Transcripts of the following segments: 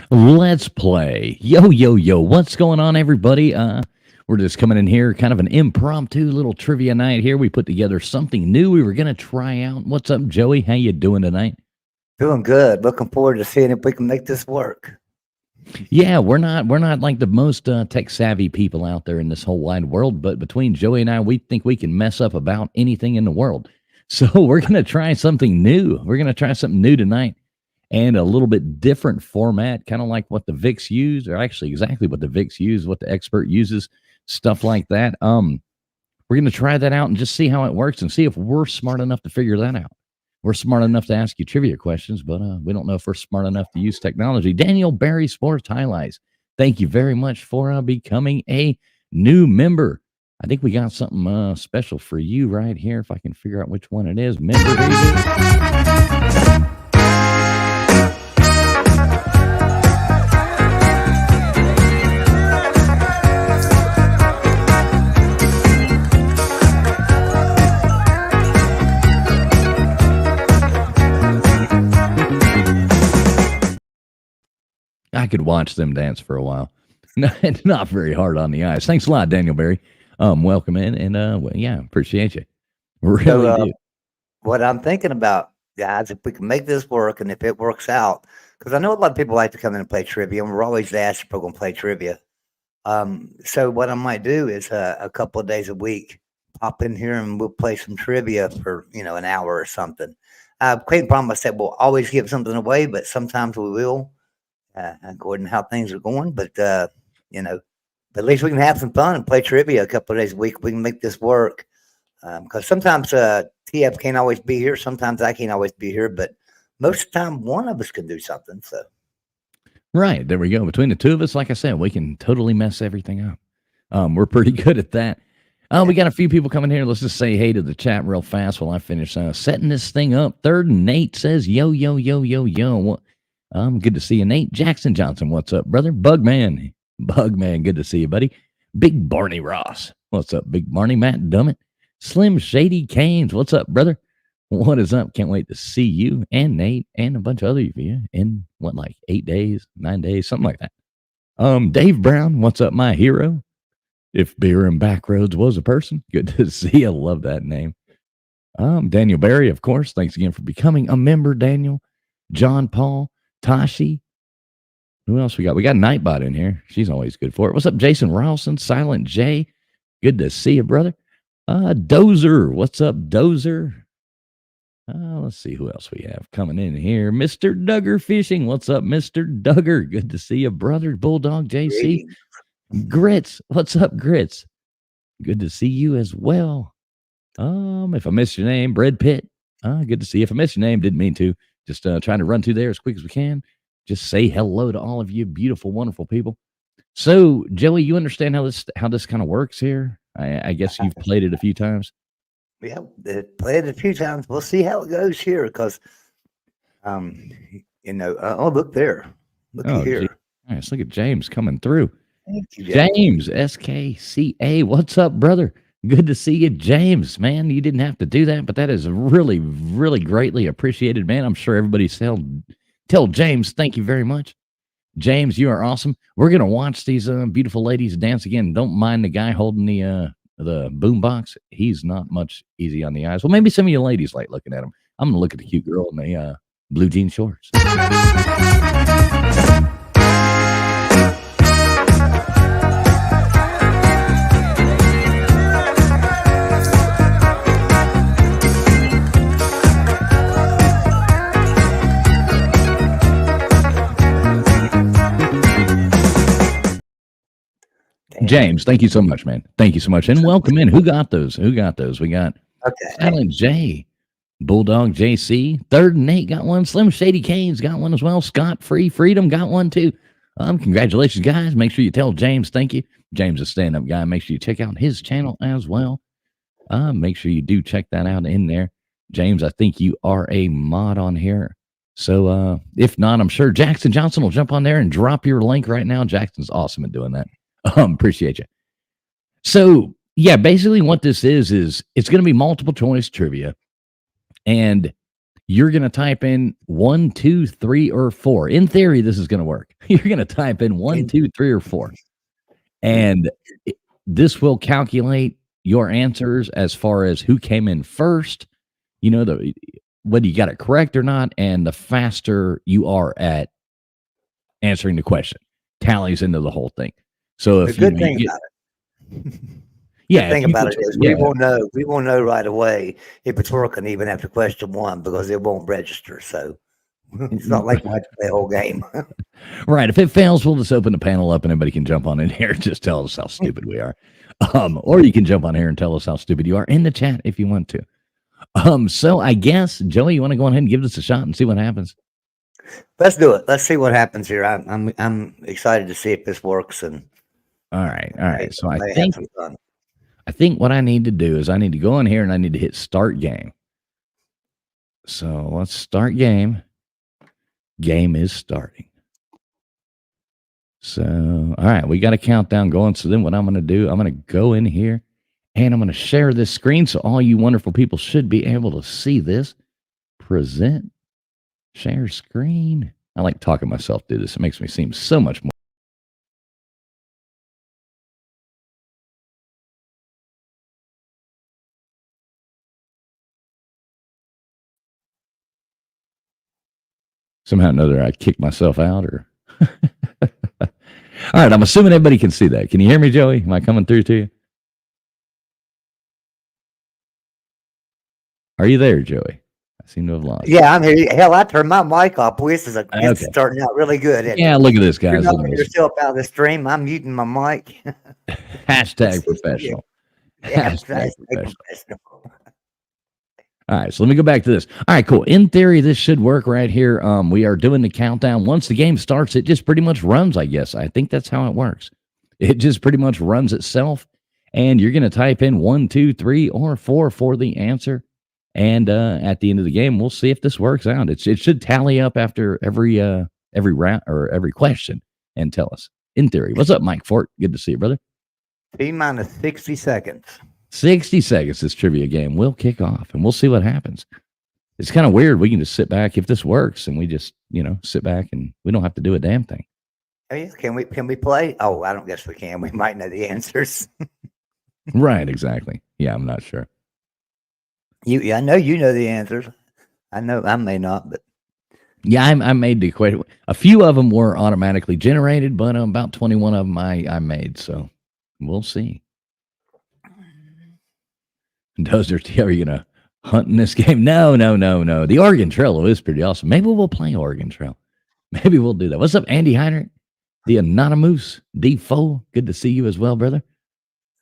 Let's play. Yo, yo, yo. What's going on, everybody? We're just coming in here, kind of an impromptu little trivia night here. We put together something new we were going to try out. What's up, Joey? How you doing tonight? Doing good. Looking forward to seeing if we can make this work. Yeah, we're not like the most tech savvy people out there in this whole wide world, but between Joey and I, we think we can mess up about anything in the world. So we're going to try something new. We're going to try something new tonight. And a little bit different format, kind of like what the VIX use, or actually exactly what the VIX use, what the expert uses, stuff like that. We're going to try that out and just see how it works and see if we're smart enough to figure that out. We're smart enough to ask you trivia questions, but we don't know if we're smart enough to use technology. Daniel Barry Sports Highlights, thank you very much for becoming a new member. I think we got something special for you right here, if I can figure out which one it is. Member I could watch them dance for a while. Not very hard on the eyes. Thanks a lot, Daniel Barry. Welcome in, and well, yeah, appreciate you. Really do. What I'm thinking about, guys, if we can make this work and if it works out, because I know a lot of people like to come in and play trivia, and we're always asked if we're going to play trivia. So what I might do is a couple of days a week, pop in here and we'll play some trivia for an hour or something. Clayton promised that we'll always give something away, but sometimes we will. According to how things are going, but but at least we can have some fun and play trivia a couple of days a week. We can make this work because sometimes TF can't always be here. Sometimes I can't always be here, but most of the time one of us can do something. So, right, there we go. Between the two of us, like I said, we can totally mess everything up. We're pretty good at that. We got a few people coming here. Let's just say hey to the chat real fast while I finish setting this thing up. Third and Nate says, yo, yo, yo, yo, yo. Good to see you, Nate. Jackson Johnson, what's up, brother? Bugman, good to see you, buddy. Big Barney Ross, what's up, Big Barney? Matt Dummett, Slim Shady Canes, what's up, brother? What is up? Can't wait to see you and Nate and a bunch of other of you in like 8 days, 9 days, something like that. Dave Brown, what's up, my hero? If Beer and Backroads was a person, good to see you. Love that name. Daniel Barry, of course. Thanks again for becoming a member, Daniel. John Paul. Tashi. Who else we got? We got Nightbot in here. She's always good for it. What's up, Jason Ralston? Silent J. Good to see you, brother. Dozer. What's up, Dozer? Let's see who else we have coming in here. Mr. Duggar Fishing. What's up, Mr. Duggar? Good to see you, brother. Bulldog JC. Grits. What's up, Grits? Good to see you as well. If I missed your name, Bread Pit. Good to see you. If I missed your name, didn't mean to. Just trying to run through there as quick as we can. Just say hello to all of you beautiful, wonderful people. So, Joey, you understand how this kind of works here? I guess you've played it a few times. Yeah, played it a few times. We'll see how it goes here because, oh, look there. Look here. Geez. Nice. Look at James coming through. Thank you, James, SKCA. What's up, brother? Good to see you, James, man. You didn't have to do that, but that is really, really greatly appreciated, man. I'm sure everybody tell James, thank you very much. James, you are awesome. We're going to watch these beautiful ladies dance again. Don't mind the guy holding the boom box. He's not much easy on the eyes. Well, maybe some of you ladies like looking at him. I'm going to look at the cute girl in the blue jean shorts. James, thank you so much, man. Thank you so much. And welcome in. Who got those? We got Silent J, Bulldog JC, Third and Nate got one. Slim Shady Canes got one as well. Scott Free Freedom got one too. Congratulations, guys. Make sure you tell James thank you. James is a stand-up guy. Make sure you check out his channel as well. Make sure you do check that out in there. James, I think you are a mod on here. So if not, I'm sure Jackson Johnson will jump on there and drop your link right now. Jackson's awesome at doing that. Appreciate you. So yeah, basically what this is it's going to be multiple choice trivia, and you're going to type in 1, 2, 3, or 4. In theory, this is going to work. You're going to type in 1, 2, 3, or 4, and this will calculate your answers as far as who came in first. You know, whether you got it correct or not, and the faster you are at answering the question tallies into the whole thing. So The if good you thing get, about it. yeah, The thing if you about get, it is yeah, we will know right away if it's working even after question 1 because it won't register. So it's not like we'll have to play the whole game. right. If it fails, we'll just open the panel up and everybody can jump on in here and just tell us how stupid we are. Or you can jump on here and tell us how stupid you are in the chat if you want to. So I guess Joey, you want to go ahead and give this a shot and see what happens? Let's do it. Let's see what happens here. I'm excited to see if this works. And all right. So may have some fun. I think what I need to do is I need to go in here and I need to hit start game. So let's start game. Game is starting. So, all right, we got a countdown going. So then what I'm going to do, I'm going to go in here and I'm going to share this screen. So all you wonderful people should be able to see this. Present, share screen. I like talking myself through this. It makes me seem so much more. Somehow or another, I kicked myself out or. All right, I'm assuming everybody can see that. Can you hear me, Joey? Am I coming through to you? Are you there, Joey? I seem to have lost. Yeah, I'm here. Hell, I turned my mic off. Boy, this is it's starting out really good. Yeah, look at this, guys. You're knocking yourself out of the stream. I'm muting my mic. Hashtag professional. Yeah, hashtag professional. All right, so let me go back to this. All right, cool. In theory, this should work right here. We are doing the countdown. Once the game starts, it just pretty much runs, I guess. I think that's how it works. It just pretty much runs itself, and you're going to type in 1, 2, 3, or 4 for the answer. And at the end of the game, we'll see if this works out. It should tally up after every round or every question and tell us. In theory, what's up, Mike Fort? Good to see you, brother. T-minus 60 seconds. 60 seconds, this trivia game will kick off, and we'll see what happens. It's kind of weird. We can just sit back if this works, and we just, sit back, and we don't have to do a damn thing. Oh, yeah. Can we play? Oh, I don't guess we can. We might know the answers. Right, exactly. Yeah, I'm not sure. I know you know the answers. I know I may not, but yeah, I made the equation. A few of them were automatically generated, but about 21 of them I made. So we'll see. Dozer, are you gonna hunt in this game? No. The Oregon Trail is pretty awesome. Maybe we'll play Oregon Trail. Maybe we'll do that. What's up, Andy Heinrich? The Anonymous D4. Good to see you as well, brother.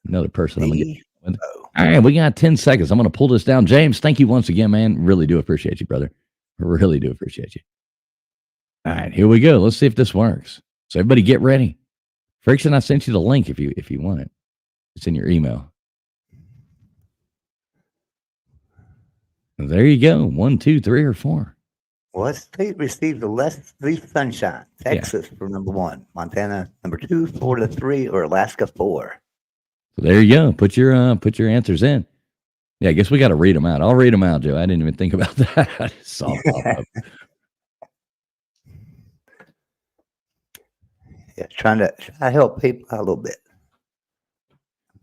Another person I'm gonna get with. All right, we got 10 seconds. I'm gonna pull this down. James, thank you once again, man. Really do appreciate you, brother. Really do appreciate you. All right, here we go. Let's see if this works. So everybody get ready. Friction, I sent you the link if you want it. It's in your email. There you go. 1, 2, 3, or 4. Well, state received the least sunshine. Texas for number 1, Montana number 2, Florida 3, or Alaska 4. So there you go. Put your answers in. Yeah, I guess we got to read them out. I'll read them out, Joe. I didn't even think about that. I just saw it pop up. Yeah, trying to help people out a little bit.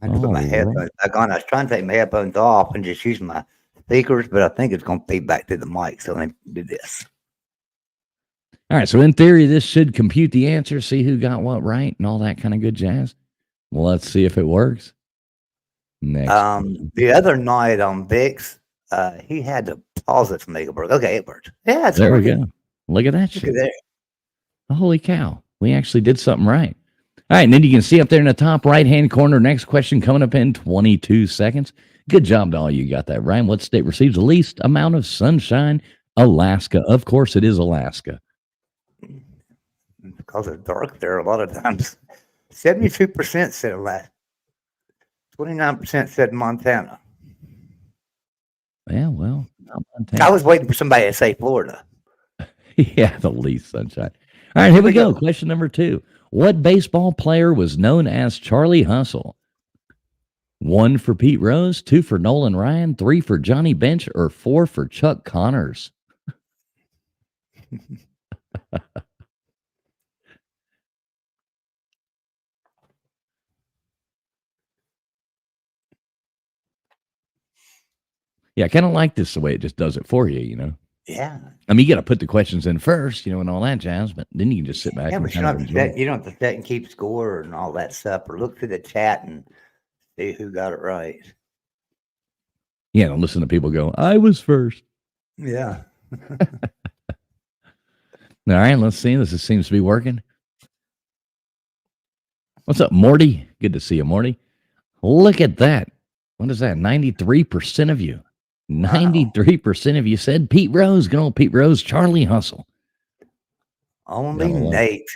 I had to put my headphones back on. I was trying to take my headphones off and just use my speakers, but I think it's going to feed back to the mic. So let me do this. All right. So in theory, this should compute the answer, see who got what right, and all that kind of good jazz. Well, let's see if it works. Next. The other night on VIX, he had to pause it for me. Okay, it worked. Yeah, it's there working. we go. Look at that shit. Look at that. Holy cow. We actually did something right. All right, and then you can see up there in the top right-hand corner, next question coming up in 22 seconds. Good job to all you got that right. What state receives the least amount of sunshine? Alaska. Of course, it is Alaska. Because it's dark there a lot of times. 72% said Alaska. 29% said Montana. Yeah, well, Out I Montana. was waiting for somebody to say Florida. Yeah, the least sunshine. All right, here we go. go. Question number 2. What baseball player was known as Charlie Hustle? 1 for Pete Rose, 2 for Nolan Ryan, 3 for Johnny Bench, or 4 for Chuck Connors? Yeah, I kind of like this the way it just does it for you, you know? Yeah. I mean, you got to put the questions in first, you know, and all that jazz, but then you can just sit back Yeah, and but you kind of don't have to enjoy sit, it. you don't have to sit and keep score and all that stuff, or look through the chat and see who got it right. Yeah, and listen to people go, I was first. Yeah. All right, let's see. This seems to be working. What's up, Morty? Good to see you, Morty. Look at that. What is that? 93% of you. Wow. 93% of you said Pete Rose. Good old Pete Rose, Charlie Hustle. Only Gotta love it. Nate.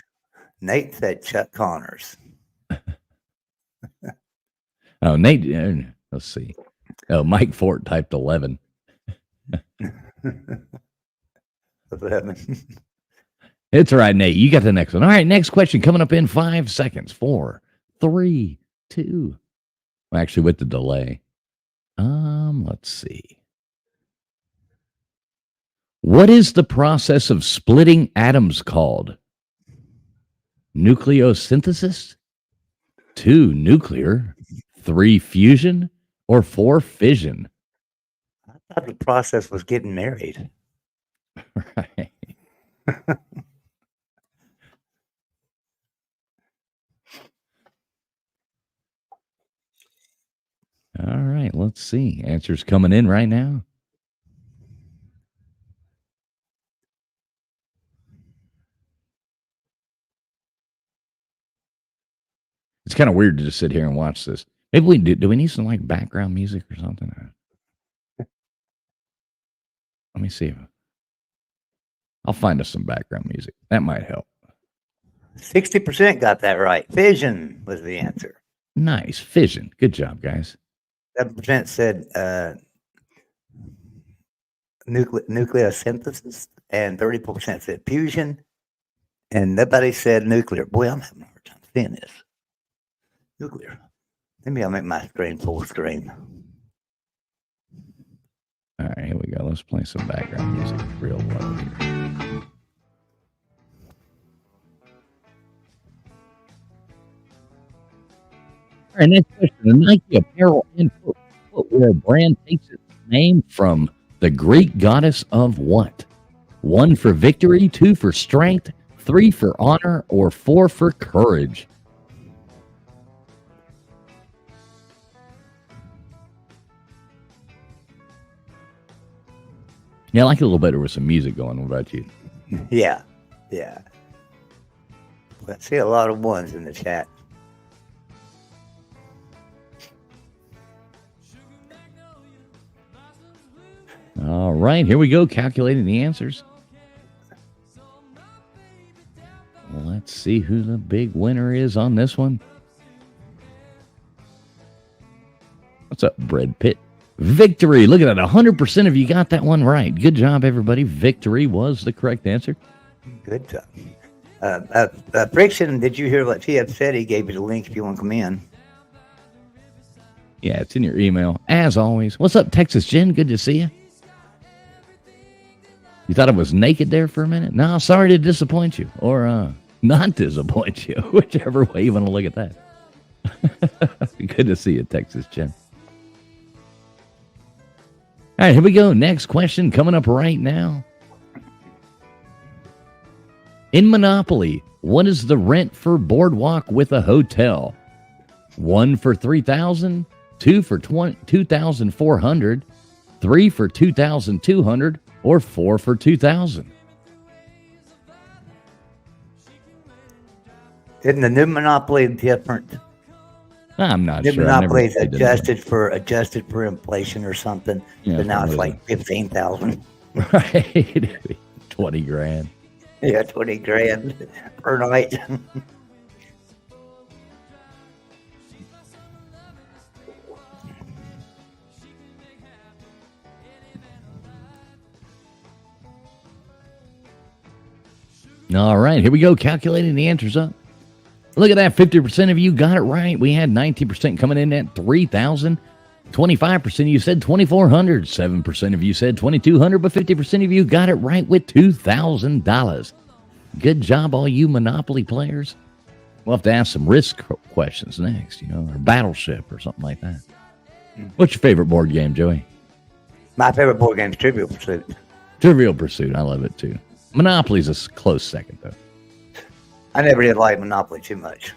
Nate said Chuck Connors. Oh, Nate, let's see. Oh, Mike Fort typed 11. 11. It's all right, Nate. You got the next one. All right, next question coming up in 5 seconds. 4, 3, 2. Well, actually, with the delay. Let's see. What is the process of splitting atoms called? Nucleosynthesis? 2, nuclear? 3, fusion? Or 4, fission? I thought the process was getting married. Right. All right, let's see. Answers coming in right now. It's kind of weird to just sit here and watch this. Maybe we do. Do we need some like background music or something? Let me see. I'll find us some background music. That might help. 60% got that right. Fission was the answer. Nice. Fission. Good job, guys. 7% said nucleosynthesis, and 34% said fusion, and nobody said nuclear. Boy, I'm having a hard time seeing this. Nuclear. Maybe I'll make my screen full screen. All right, here we go. Let's play some background music real low here. All right, next question. The Nike apparel and footwear brand takes its name from the Greek goddess of what? 1 for victory, 2 for strength, 3 for honor, or 4 for courage? Yeah, I like it a little better with some music going. What about you? Yeah. Yeah. I see a lot of ones in the chat. All right, here we go. Calculating the answers. Let's see who the big winner is on this one. What's up, Brad Pitt? Victory. Look at that. 100% of you got that one right. Good job, everybody. Victory was the correct answer. Good job. Friction, did you hear what TF said? He gave you the link if you want to come in. Yeah, it's in your email. As always. What's up, Texas Jen? Good to see you. You thought I was naked there for a minute? No, sorry to disappoint you. Or not disappoint you. Whichever way you want to look at that. Good to see you, Texas Jen. All right, here we go. Next question coming up right now. In Monopoly, what is the rent for Boardwalk with a hotel? 1 for $3,000, 2 for $2,400, 3 for $2,200, or 4 for $2,000? Isn't the new Monopoly different? I'm not New sure. Monopoly is adjusted for inflation or something. Yeah, so now it's probably. like 15,000. Right. 20 grand. Yeah, 20 grand per night. All right, here we go. Calculating the answers up. Look at that. 50% of you got it right. We had 19% coming in at 3,000. 25% of you said 2,400. 7% of you said 2,200, but 50% of you got it right with $2,000. Good job, all you Monopoly players. We'll have to ask some risk questions next, or Battleship or something like that. What's your favorite board game, Joey? My favorite board game is Trivial Pursuit. Trivial Pursuit. I love it too. Monopoly's a close second, though. I never did like Monopoly too much.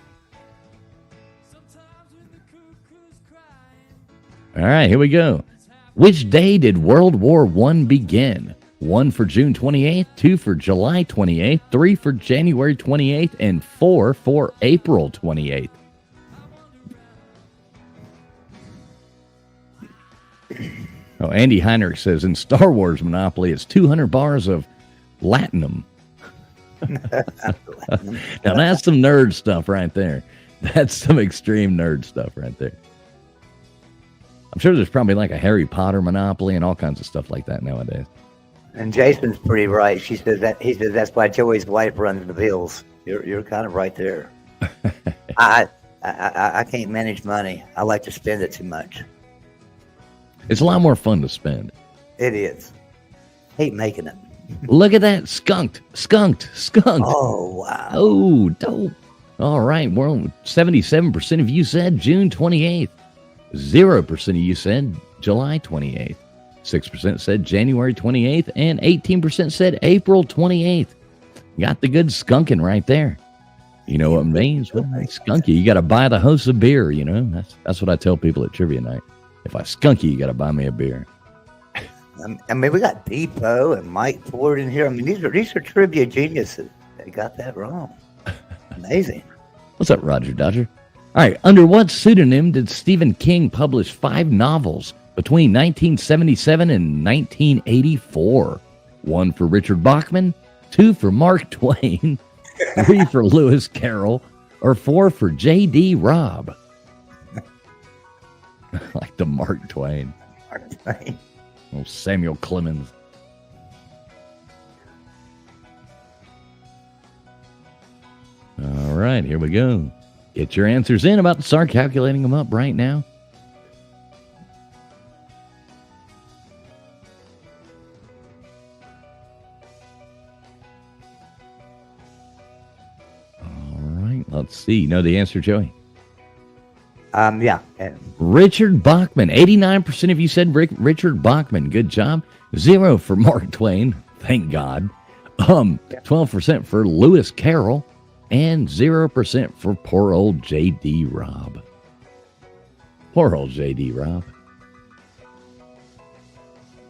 All right, here we go. Which day did World War I begin? 1 for June 28th, 2 for July 28th, 3 for January 28th, and 4 for April 28th. Oh, Andy Heinrich says, in Star Wars Monopoly, it's 200 bars of Latinum. Now, that's some nerd stuff right there. That's some extreme nerd stuff right there. I'm sure there's probably like a Harry Potter Monopoly and all kinds of stuff like that nowadays. And Jason's pretty right. He says that's why Joey's wife runs the bills. You're kind of right there. I can't manage money. I like to spend it too much. It's a lot more fun to spend. It is. Hate making it. Look at that. Skunked. Oh, wow. Oh, dope. All right. Well, 77% of you said June 28th. 0% of you said July 28th. 6% said January 28th. And 18% said April 28th. Got the good skunking right there. You know what it means? Well, skunky. You got to buy the host a beer, That's what I tell people at trivia night. If I skunk you, got to buy me a beer. I mean, we got Depot and Mike Ford in here. I mean, these are trivia geniuses. They got that wrong. Amazing. What's up, Roger Dodger? All right. Under what pseudonym did Stephen King publish 5 novels between 1977 and 1984? 1 for Richard Bachman, 2 for Mark Twain, 3 for Lewis Carroll, or 4 for J.D. Robb? Like the Mark Twain. Mark Twain. Oh, Samuel Clemens. All right, here we go. Get your answers in. About to start calculating them up right now. All right, let's see. You know the answer, Joey? Yeah. Richard Bachman. 89% of you said Richard Bachman. Good job. 0 for Mark Twain. Thank God. 12% for Lewis Carroll. And 0% for poor old J.D. Robb. Poor old J.D. Robb.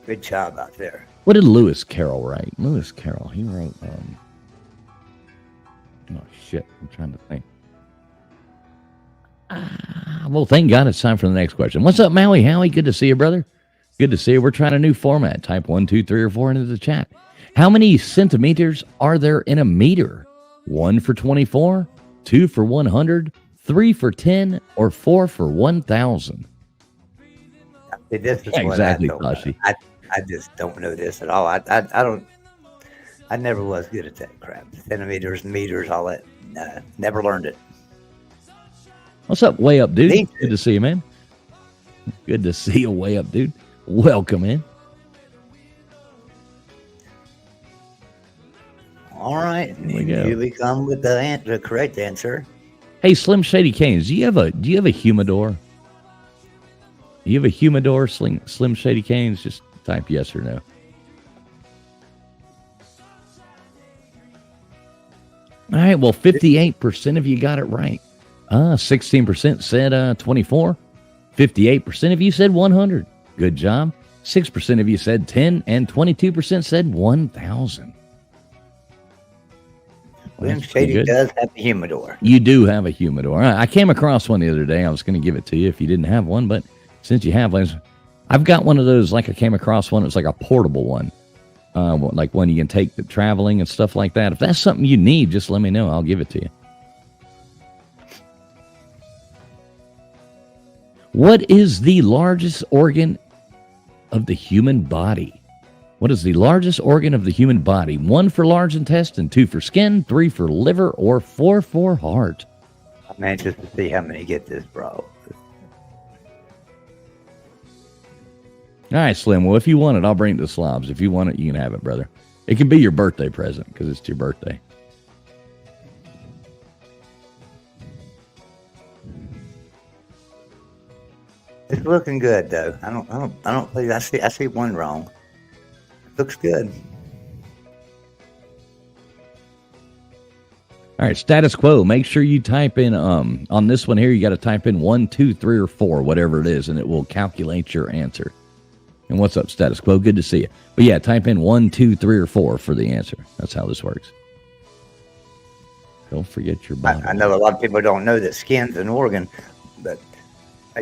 Good job out there. What did Lewis Carroll write? Lewis Carroll, he wrote, oh shit, I'm trying to think. Well, thank God it's time for the next question. What's up, Maui Howie? Good to see you, brother. Good to see you. We're trying a new format. Type 1, 2, 3, or 4 into the chat. How many centimeters are there in a meter? 1 for 24, 2 for 100, 3 for 10, or 4 for 1,000? This is Exactly, what Tashi. I just don't know this at all. I don't. I never was good at that crap. Centimeters, meters, all that. Never learned it. What's up, Way Up, dude? Me too. Good to see you, man. Good to see you, Way Up, dude. Welcome in. All right. we go. Here we come with the correct answer. Hey, Slim Shady Canes, do you have a humidor? Do you have a humidor, Slim Shady Canes? Just type yes or no. All right, well, 58% of you got it right. 16% said 24. 58% of you said 100. Good job. 6% of you said 10, and 22% said 1,000. Slim Shady does have a humidor. You do have a humidor. I came across one the other day. I was going to give it to you if you didn't have one, but since you have one, I've got one of those. Like I came across one. It's like a portable one, like one you can take to traveling and stuff like that. If that's something you need, just let me know. I'll give it to you. What is the largest organ of the human body? What is the largest organ of the human body? 1 for large intestine, 2 for skin, 3 for liver, or 4 for heart? I'm anxious to see how many get this, bro. All right, Slim. Well, if you want it, I'll bring it to Slobs. If you want it, you can have it, brother. It can be your birthday present because it's your birthday. It's looking good though. I don't believe I see one wrong. Looks good. All right, status quo. Make sure you type in on this one here. You got to type in 1, 2, 3, or 4, whatever it is, and it will calculate your answer. And what's up, status quo? Good to see you. But yeah, type in 1, 2, 3, or 4 for the answer. That's how this works. Don't forget your body. I know a lot of people don't know that skin's an organ, but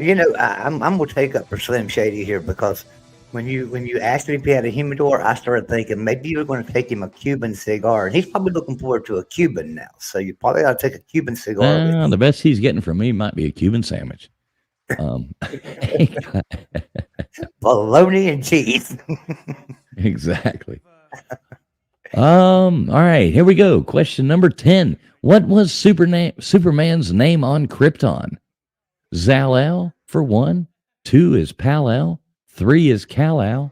you know I'm gonna take up for Slim Shady here because when you asked me if he had a humidor, I started thinking maybe you were going to take him a Cuban cigar, and he's probably looking forward to a Cuban now. So you probably ought to take a Cuban cigar. with you. The best he's getting from me might be a Cuban sandwich. Bologna and cheese. Exactly. All right, here we go. Question number 10. What was Superman's name on Krypton? Zal-El for 1, 2 is Pal-El, 3 is Kal-El,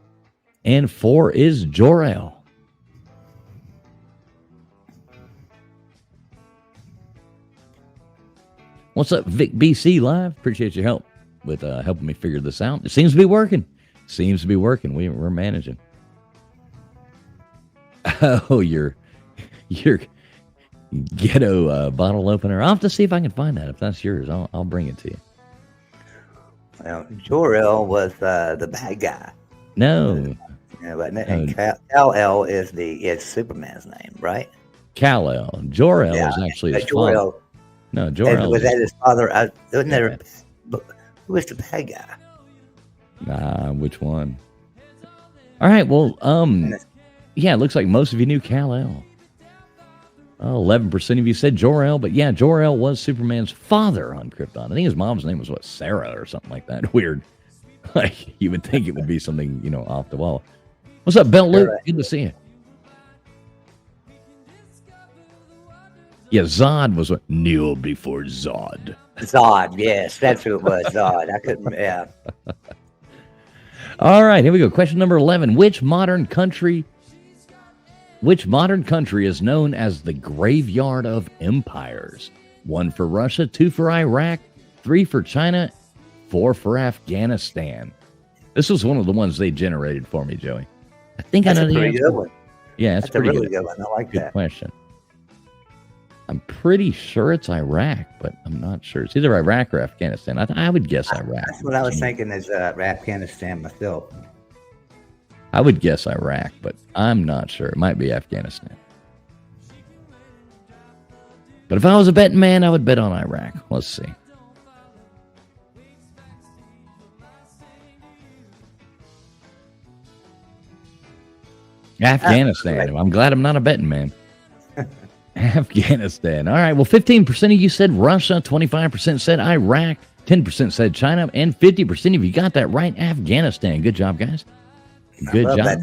and 4 is Jor-El. What's up, Vic BC Live? Appreciate your help with helping me figure this out. It seems to be working. We're managing. Oh, your ghetto bottle opener. I'll have to see if I can find that. If that's yours, I'll bring it to you. Well, Jor-El was the bad guy. No. And Kal-El is Superman's name, right? Kal-El. Jor-El is actually his father. No, Jor-El. Was that his father? Who was the bad guy? Which one? All right, well, yeah, it looks like most of you knew Kal-El. 11% of you said Jor-El, but yeah, Jor-El was Superman's father on Krypton. I think his mom's name was, Sarah or something like that. Weird. Like, you would think it would be something, off the wall. What's up, Belt Luke? Good to see you. Yeah, Zod was what? Kneel before Zod. Zod, yes, that's who it was, Zod. I couldn't, yeah. All right, here we go. Question number 11. Which modern country is known as the graveyard of empires? 1 for Russia, 2 for Iraq, 3 for China, 4 for Afghanistan. This was one of the ones they generated for me, Joey. I think That's I know a the pretty answer. good one. Yeah, That's a really good one. I like Good that. question. I'm pretty sure it's Iraq, but I'm not sure. It's either Iraq or Afghanistan. I would guess Iraq. That's what I was thinking is Afghanistan myself. I would guess Iraq, but I'm not sure. It might be Afghanistan. But if I was a betting man, I would bet on Iraq. Let's see. Afghanistan. I'm glad I'm not a betting man. Afghanistan. All right. Well, 15% of you said Russia, 25% said Iraq, 10% said China, and 50% of you got that right. Afghanistan. Good job, guys. Good job.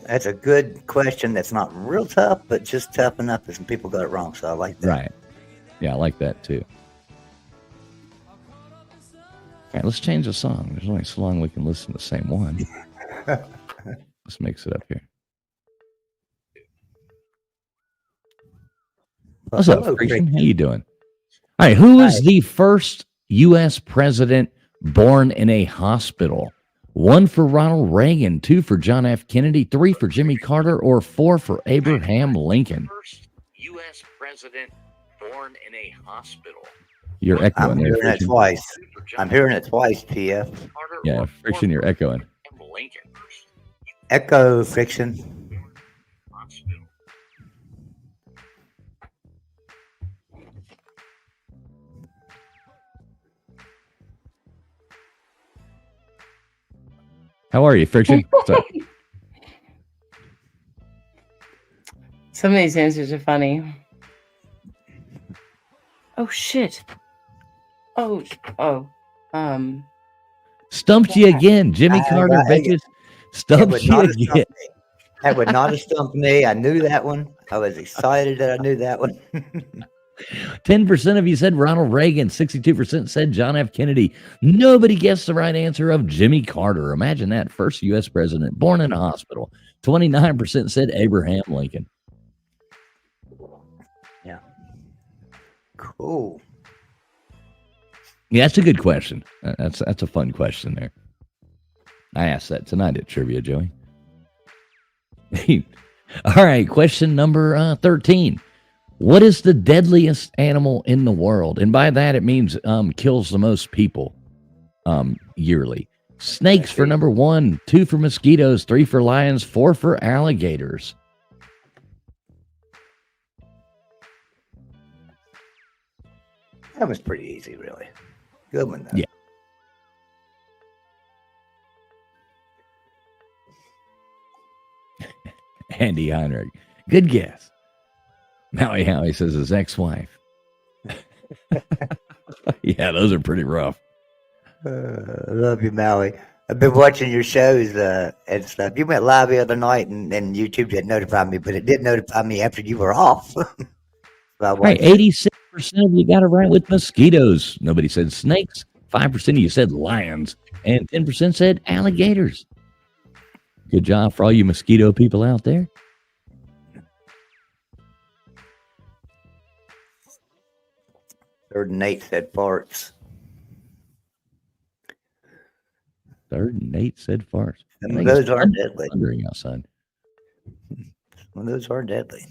That's a good question. That's not real tough, but just tough enough that some people got it wrong. So I like that. Right. Yeah, I like that too. All right, let's change the song. There's only so long we can listen to the same one. Let's mix it up here. What's up, Friction? How you doing? All right, who is the first U.S. president born in a hospital? 1 for Ronald Reagan, 2 for John F. Kennedy, 3 for Jimmy Carter, or 4 for Abraham Lincoln? First U.S. president born in a hospital. You're echoing. I'm hearing it twice. I'm hearing it twice, TF. Yeah, Friction, you're echoing. Lincoln. Echo, Friction. How are you, Friction? What's up? Some of these answers are funny. Oh shit. Stumped you again. Jimmy Carter, bitches. Stumped you again. That would not have stumped me. I knew that one. I was excited that I knew that one. 10% of you said Ronald Reagan. 62% said John F. Kennedy. Nobody guessed the right answer of Jimmy Carter. Imagine that. First U.S. president born in a hospital. 29% said Abraham Lincoln. Yeah. Cool. Yeah, that's a good question. That's a fun question there. I asked that tonight at Trivia, Joey. All right, question number 13. What is the deadliest animal in the world? And by that, it means kills the most people yearly. Snakes for number 1, 2 for mosquitoes, 3 for lions, 4 for alligators. That was pretty easy, really. Good one, though. Yeah. Andy Heinrich. Good guess. Maui Howie says his ex-wife. Yeah, those are pretty rough. I love you, Maui. I've been watching your shows and stuff. You went live the other night, and YouTube didn't notify me, but it did notify me after you were off. Right, 86% of you got it right with mosquitoes. Nobody said snakes. 5% of you said lions, and 10% said alligators. Good job for all you mosquito people out there. Third and Nate said farts. Third and Nate said farts. Some of those are deadly. Thundering outside. Some of those are deadly.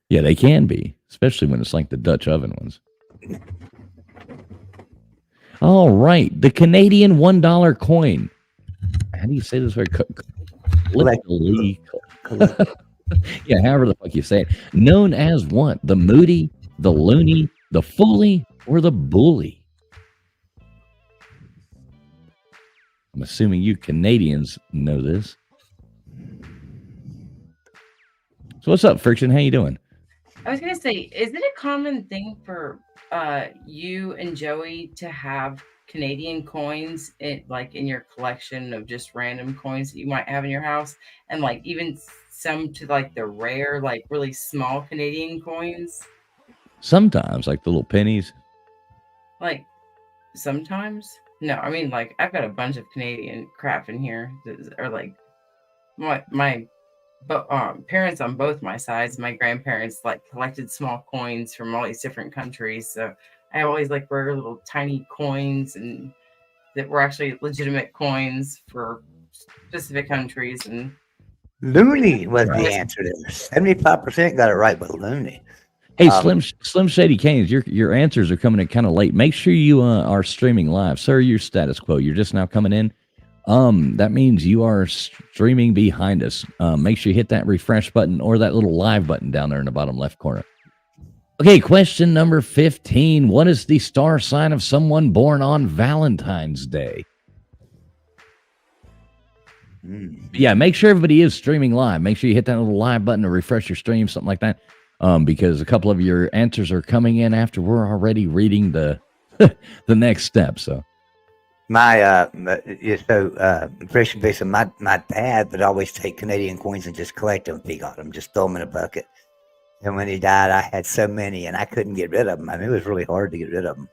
Yeah, they can be, especially when it's like the Dutch oven ones. All right, the Canadian $1 coin. How do you say this word? Yeah, however the fuck you say it. Known as what? The Moody, the Loony, the Foley, or the Bully? I'm assuming you Canadians know this. So what's up, Friction? How you doing? I was gonna say, is it a common thing for you and Joey to have Canadian coins in your collection of just random coins that you might have in your house, and like even some to like the rare, like really small Canadian coins? Sometimes, like the little pennies. Like sometimes? No, I mean like I've got a bunch of Canadian crap in here that are like my parents on both my sides, my grandparents like collected small coins from all these different countries. So I always like rare little tiny coins and that were actually legitimate coins for specific countries. And Loony was the answer there. 75% got it right with Loony. Hey, Slim Shady Canes, your answers are coming in kind of late. Make sure you are streaming live. Sir, your status quo. You're just now coming in. That means you are streaming behind us. Make sure you hit that refresh button or that little live button down there in the bottom left corner. Okay, question number 15. What is the star sign of someone born on Valentine's Day? Yeah, make sure everybody is streaming live. Make sure you hit that little live button to refresh your stream, something like that. Because a couple of your answers are coming in after we're already reading the the next step. So Christian Bishop, my dad would always take Canadian coins and just collect them if he got them, just throw them in a bucket. And when he died, I had so many, and I couldn't get rid of them. I mean, it was really hard to get rid of them.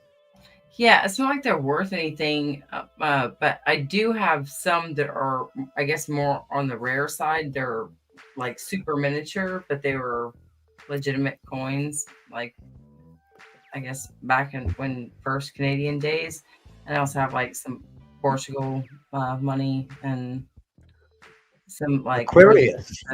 Yeah, it's not like they're worth anything, but I do have some that are, I guess, more on the rare side. They're like super miniature, but they were legitimate coins, like I guess back in when first Canadian days. And I also have like some Portugal money and some like Aquarius.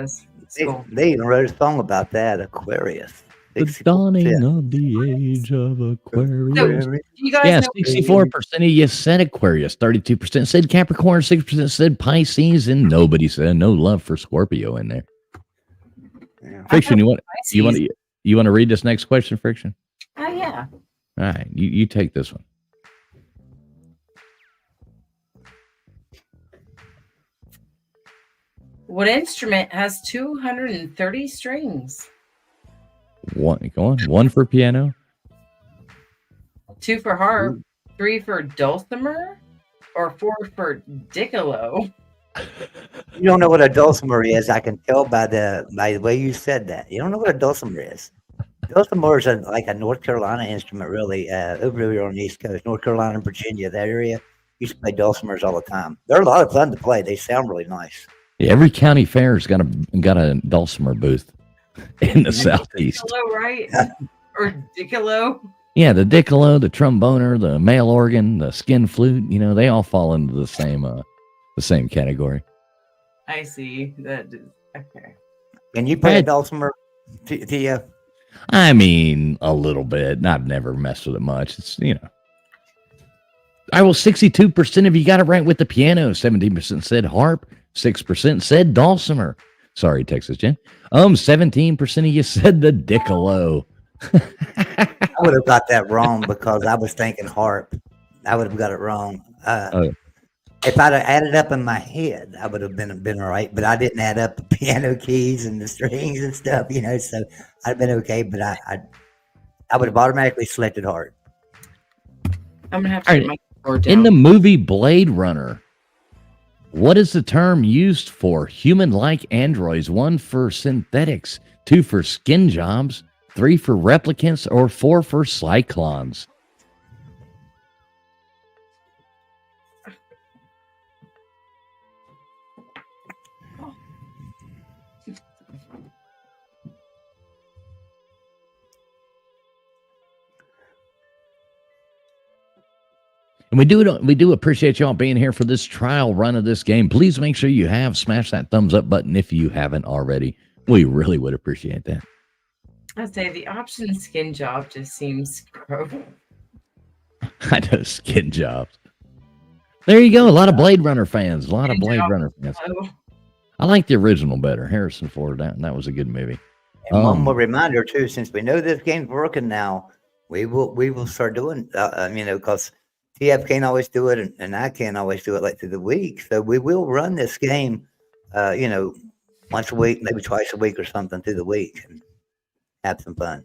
Cool. They even wrote a song about that, Aquarius. The dawning of the age of Aquarius. So, you guys yeah, know 64% of you said Aquarius, 32% said Capricorn, 6% said Pisces, and nobody said no love for Scorpio in there. Yeah. Friction, you want to read this next question, Friction? Oh yeah. All right, you take this one. What instrument has 230 strings? One for piano, 2 for harp, 3 for dulcimer, or 4 for diccolo? You don't know what a dulcimer is. I can tell by the way you said that. You don't know what a dulcimer is. Dulcimer is like a North Carolina instrument, really, over here on the East Coast, North Carolina and Virginia, that area. Used to play dulcimers all the time. They're a lot of fun to play. They sound really nice. Yeah, every county fair's got a dulcimer booth in the southeast. Piccolo, right? Or Diccolo? Yeah, the diccolo, the tromboner, the male organ, the skin flute, they all fall into the same category. I see. That is, okay. Can you play a dulcimer, Tia? I mean, a little bit. I've never messed with it much. It's, I will 62% of you got it right with the piano. 17% said harp. 6% said dulcimer. Sorry, Texas Jen. 17% of you said the diccolo. I would have got that wrong because I was thinking harp. I would have got it wrong. If I'd have added up in my head, I would have been all right. But I didn't add up the piano keys and the strings and stuff, so I'd have been okay. But I would have automatically selected harp. I'm gonna have to get my score down. In the movie Blade Runner, what is the term used for human-like androids? 1 for synthetics, 2 for skin jobs, 3 for replicants, or 4 for cyclones? And we do appreciate y'all being here for this trial run of this game. Please make sure you have smashed that thumbs up button if you haven't already. We really would appreciate that. I'd say the option skin job just seems gross. I know, skin jobs. There you go. A lot of Blade Runner fans. A lot of Blade Runner fans. I like the original better. Harrison Ford. That was a good movie. And one more reminder too, since we know this game's working now, we will start doing. Because TF can't always do it, and I can't always do it like through the week. So we will run this game, once a week, maybe twice a week or something through the week, and have some fun.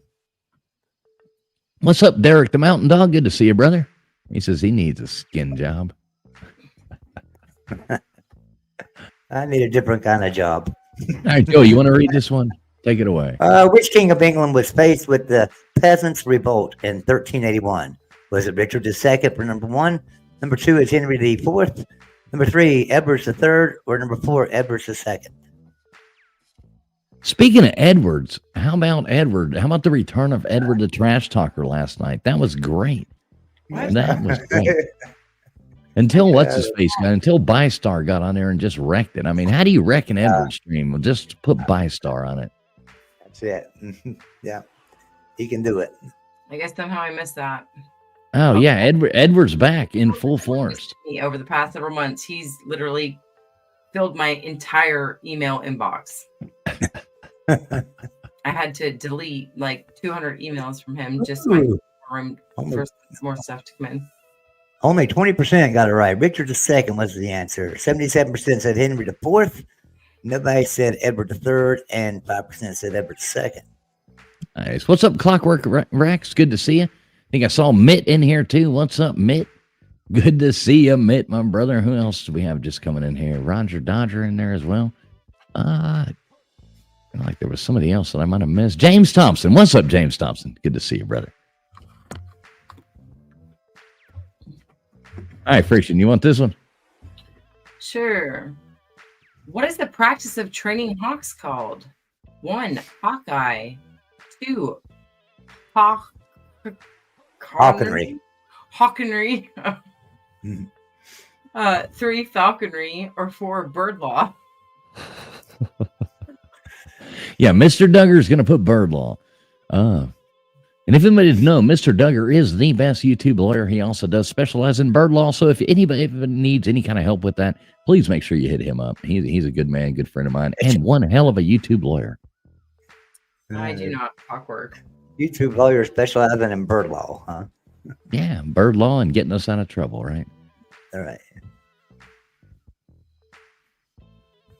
What's up, Derek the Mountain Dog? Good to see you, brother. He says he needs a skin job. I need a different kind of job. All right, Joe, you want to read this one? Take it away. Which king of England was faced with the Peasants' Revolt in 1381? Was it Richard II for number 1? Number 2 is Henry IV. Number 3, Edward III. Or number 4, Edward II. Speaking of Edwards, how about Edward? How about the return of Edward the Trash Talker last night? That was great. That was great. Until what's-his-face got, until Bystar got on there and just wrecked it. I mean, how do you wreck an Edward stream? Well, just put Bystar on it. That's it. Yeah. He can do it. I guess somehow I missed that. Oh, yeah. Edward's back in full force. Over the past several months, he's literally filled my entire email inbox. I had to delete like 200 emails from him just so I could room for more stuff to come in. Only 20% got it right. Richard II was the answer. 77% said Henry IV. Nobody said Edward III, and 5% said Edward II. Nice. What's up, Clockwork Rex? Good to see you. I think I saw Mitt in here too. What's up, Mitt? Good to see you, Mitt, my brother. Who else do we have just coming in here? Roger Dodger in there as well. I feel like there was somebody else that I might have missed. James Thompson. What's up, James Thompson? Good to see you, brother. All right, Friction, you want this one? Sure. What is the practice of training hawks called? 1, hawkeye. 2, Hawkenry. Hawkenry. 3, falconry. Or 4, bird law. Yeah, Mr. Duggar's going to put bird law. And if anybody doesn't know, Mr. Duggar is the best YouTube lawyer. He also does specialize in bird law. So if anybody needs any kind of help with that, please make sure you hit him up. He's a good man, good friend of mine, and one hell of a YouTube lawyer. I do not Clockwork. YouTube lawyer specializing in bird law, huh? Yeah, bird law and getting us out of trouble, right? All right.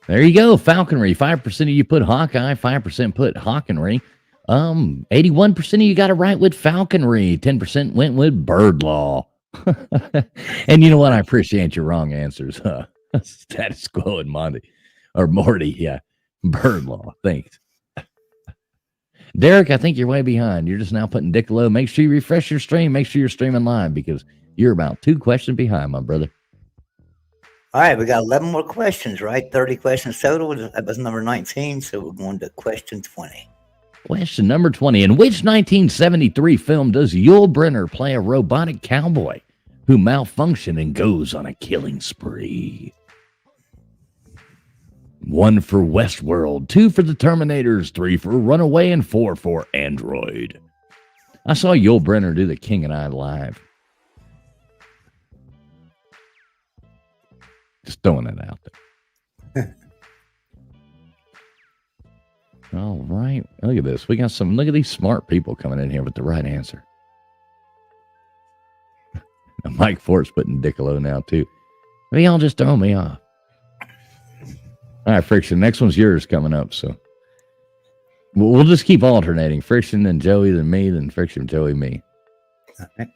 There you go, falconry. 5% of you put Hawkeye, 5% put Hawkenry. 81% of you got it right with falconry. 10% went with bird law. And you know what? I appreciate your wrong answers. Status quo and Monty. or Morty. Yeah, bird law. Thanks. Derek, I think you're way behind. You're just now putting Dick low. Make sure you refresh your stream. Make sure you're streaming live because you're about 2 questions behind, my brother. All right, we got 11 more questions, right? 30 questions total. That was number 19, so we're going to question 20. Question number 20. In which 1973 film does Yul Brynner play a robotic cowboy who malfunctions and goes on a killing spree? 1 for Westworld, 2 for The Terminators, 3 for Runaway, and 4 for Android. I saw Yul Brynner do The King and I live. Just throwing it out there. All right. Look at this. Look at these smart people coming in here with the right answer. Mike Fort's putting Dickolo now, too. Y'all just throw me off. All right, Friction. Next one's yours coming up, so we'll just keep alternating. Friction, then Joey, then me, then Friction, Joey, me. Okay.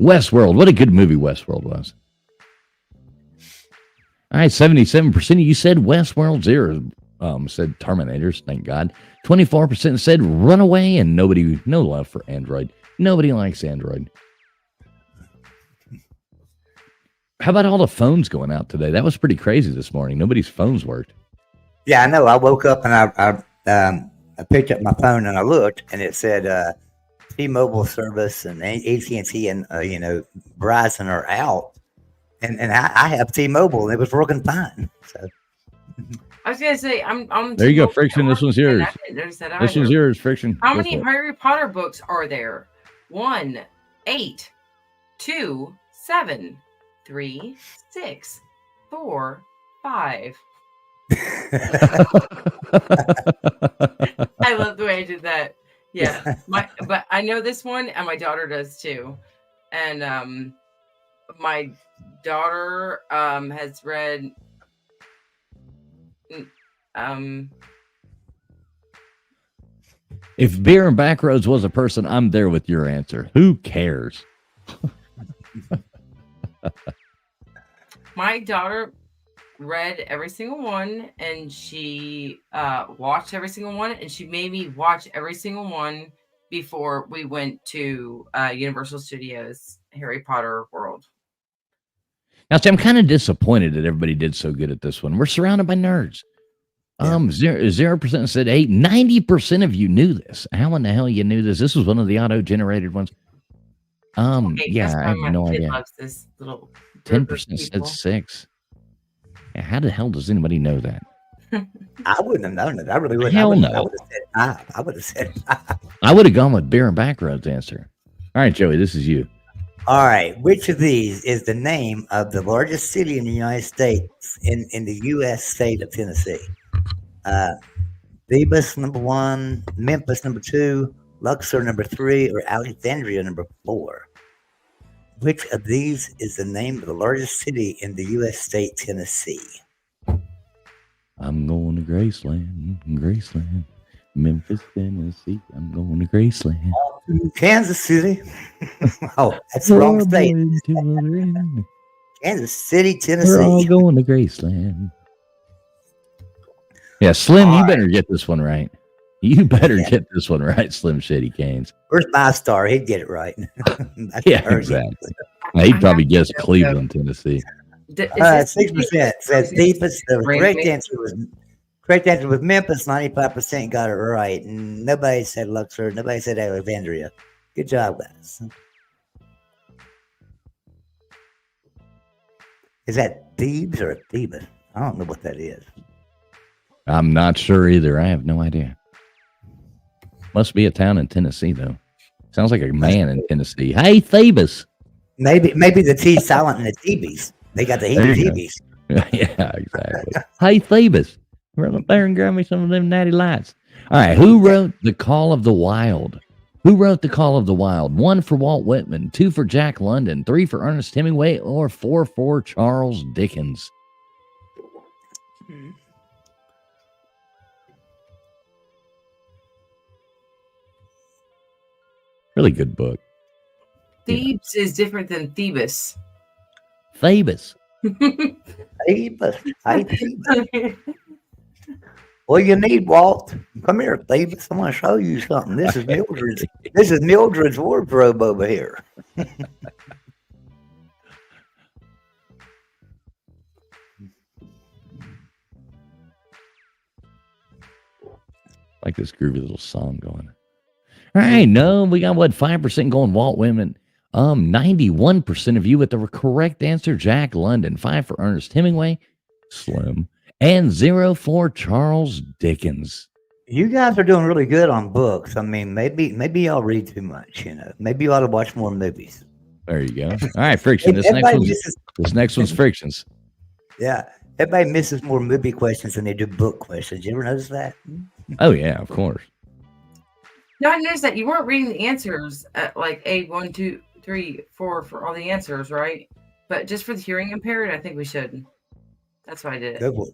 Westworld. What a good movie Westworld was. All right, 77% of you said Westworld. 0 said Terminators, thank God. 24% said Runaway, and no love for Android. Nobody likes Android. How about all the phones going out today? That was pretty crazy this morning. Nobody's phones worked. Yeah, I know. I woke up and I picked up my phone and I looked, and it said T-Mobile service and AT&T and Verizon are out, and I have T-Mobile and it was working fine. So I was gonna say I'm There you go, T-Mobile Friction. This one's yours. and I didn't notice that This either. one's yours, Friction. How Go many for it. Harry Potter books are there? 1, 8, 2, 7, 3, 6, 4, 5. I love the way I did that. Yeah, but I know this one, and my daughter does too. And my daughter has read. If Beer and Backroads was a person, I'm there with your answer. Who cares? My daughter read every single one, and she watched every single one, and she made me watch every single one before we went to Universal Studios Harry Potter World. Now, see, I'm kind of disappointed that everybody did so good at this one. We're surrounded by nerds. 0% said 8. 90% of you knew this. How in the hell you knew this? This was one of the auto-generated ones. Okay, Yeah, guess I why have my no kid idea. loves this little group of 10% said people. 6. Yeah, how the hell does anybody know that? I wouldn't have known it. I really wouldn't. Hell I no. would have said 5. I would have said 5. I would have gone with Beer and Backroads answer. All right, Joey, this is you. All right. Which of these is the name of the largest city in the United States in the U.S. state of Tennessee? Thebes, number 1, Memphis, number 2, Luxor, number 3, or Alexandria, number 4? Which of these is the name of the largest city in the U.S. state Tennessee? I'm going to Graceland, Memphis, Tennessee. I'm going to Graceland. Kansas City. Oh, that's the wrong state. Kansas City, We're all Tennessee. going to Graceland. Yeah, Slim, All you right. better get this one right. You better Yeah. get this one right, Slim Shady Canes. Where's my star? He'd get it right. That's Yeah, Ernie. exactly. He'd I probably have to guess know, Cleveland, Tennessee. Is this 6% says Thebes. The Right, correct answer was Memphis. 95% got it right. And nobody said Luxor. Nobody said Alexandria. Good job, guys. Is that Thebes or Thebes? I don't know what that is. I'm not sure either. I have no idea. Must be a town in Tennessee, though. Sounds like a man in Tennessee. Hey, Thebes. Maybe the T silent in the Thebes. They got the There you go. Thebes. Yeah, exactly. Hey, Thebes. Run up there and grab me some of them natty lights. All right. Who wrote The Call of the Wild? Who wrote The Call of the Wild? 1 for Walt Whitman, 2 for Jack London, 3 for Ernest Hemingway, or 4 for Charles Dickens? Really good book. Thebes is different than Thebes. Thebes. Thebes. Hey, Thebes. What you need, Walt? Come here, Davis. I want to show you something. This is Mildred's. This is Mildred's wardrobe over here. Like this groovy little song going. All right, no, we got what 5% going Walt Whitman. 91% of you with the correct answer, Jack London. 5 for Ernest Hemingway, Slim, and 0 for Charles Dickens. You guys are doing really good on books. I mean, maybe y'all read too much. You know, maybe you ought to watch more movies. There you go. All right, friction. This next one's frictions. Yeah, everybody misses more movie questions than they do book questions. You ever notice that? Oh yeah, of course. No, I noticed that you weren't reading the answers at like A1, 2, 3, 4 for all the answers, right? But just for the hearing impaired, I think we should. That's why I did it. Go for it.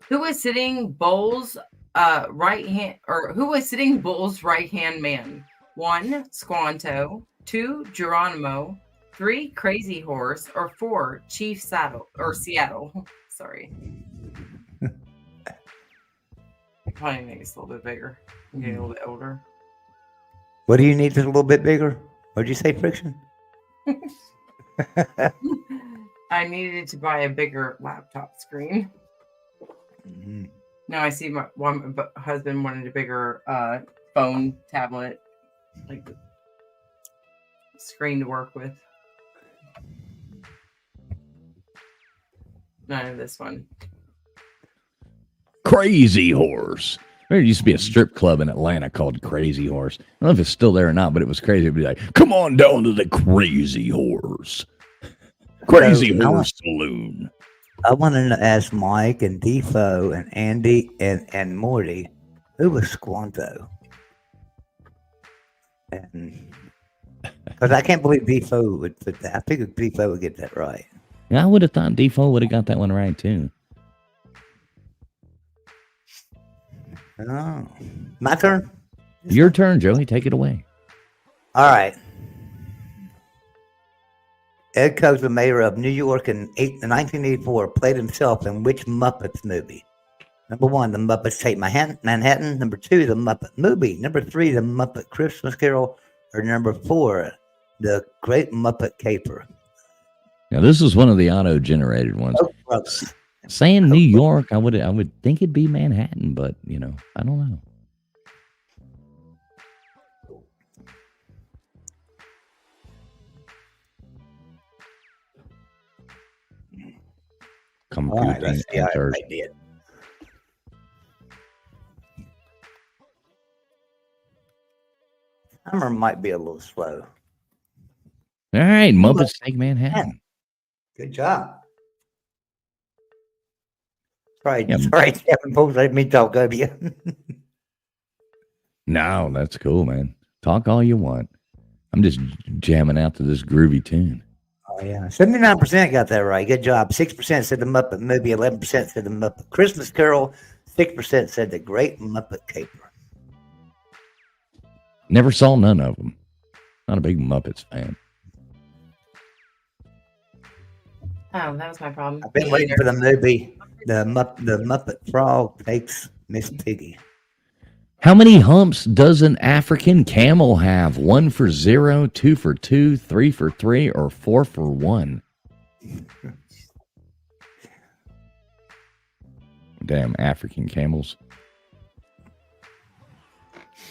Who was sitting Bull's right hand, or who was sitting Bull's right hand man? 1, Squanto. 2, Geronimo. 3, Crazy Horse. Or 4, Chief Saddle or Seattle. Sorry. Probably make this a little bit bigger. I'm getting a little bit older. What do you need that's a little bit bigger? What'd you say, friction? I needed to buy a bigger laptop screen. Mhm. Now I see my husband wanted a bigger phone tablet, like the screen to work with. None of this one. Crazy Horse. There used to be a strip club in Atlanta called Crazy Horse. I don't know if it's still there or not, but it was crazy. It'd be like, come on down to the Crazy Horse. Crazy Horse Saloon. I wanted to ask Mike and Defoe and Andy and Morty, who was Squanto? And because I can't believe Defoe would put that. I figured Defoe would get that right. Yeah, I would have thought Defoe would have got that one right too. Oh, my turn. Your turn, Joey. Take it away. All right. Ed Coase, the mayor of New York in 1984, played himself in which Muppets movie? Number 1, The Muppets Take Manhattan. Number 2, The Muppet Movie. Number 3, The Muppet Christmas Carol. Or number 4, The Great Muppet Caper. Now, this is one of the auto-generated ones. Oh, brothers. Saying New York, I would think it'd be Manhattan, but you know, I don't know. All right, let's see how everybody did. Timer might be a little slow. All right, Muppets Take Manhattan. Good job. Sorry, Yeah. sorry, Kevin Post, let me talk over you. No, that's cool, man. Talk all you want. I'm just jamming out to this groovy tune. Oh, yeah. 79% got that right. Good job. 6% said the Muppet Movie. 11% said the Muppet Christmas Carol. 6% said the Great Muppet Caper. Never saw none of them. Not a big Muppets fan. Oh, that was my problem. I've been waiting for the movie. The Muppet Frog Takes Miss Piggy. How many humps does an African camel have? 1 for 0, 2 for 2, 3 for 3, or 4 for 1? Damn African camels.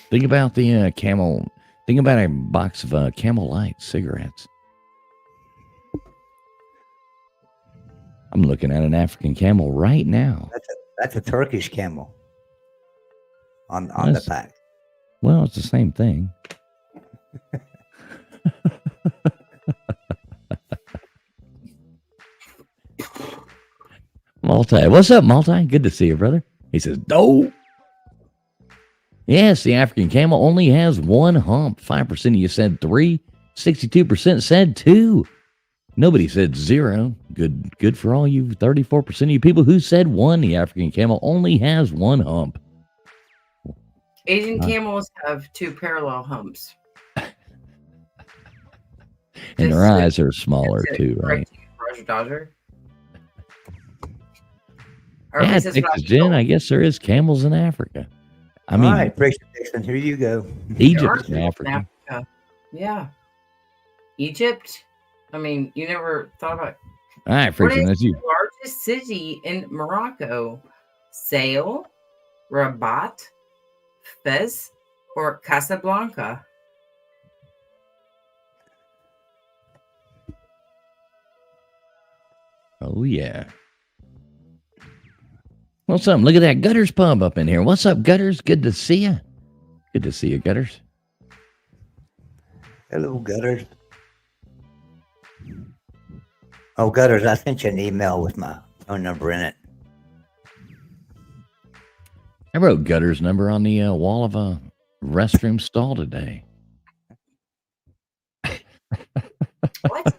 Think about the camel. Think about a box of Camel Light cigarettes. I'm looking at an African camel right now. That's a Turkish camel on the That's- pack. Well, it's the same thing. Multi. What's up, Multi? Good to see you, brother. He says, no. Yes, the African camel only has 1 hump. 5% of you said 3. 62% said 2. Nobody said 0. Good for all you 34% of you people who said 1. The African camel only has 1 hump. Asian camels have 2 parallel humps. And their eyes are smaller too, right? Roger Dodger. Or at Yeah, least that's what I Texas was Jen. I told. guess there is camels in Africa. I All mean, right, Friction Dixon, here you go. There are Egypt's in camels in Africa. Africa. Yeah. Egypt. I mean, you never thought about All right, what Friction, is that's the you. largest city in Morocco? Sale, Rabat, Fez, or Casablanca? Oh yeah. What's up? Look at that Gutters Pub up in here. What's up, Gutters? Good to see you. Good to see you, Gutters. Hello, Gutters. Oh, Gutters, I sent you an email with my phone number in it. I wrote Gutters' number on the wall of a restroom stall today. What?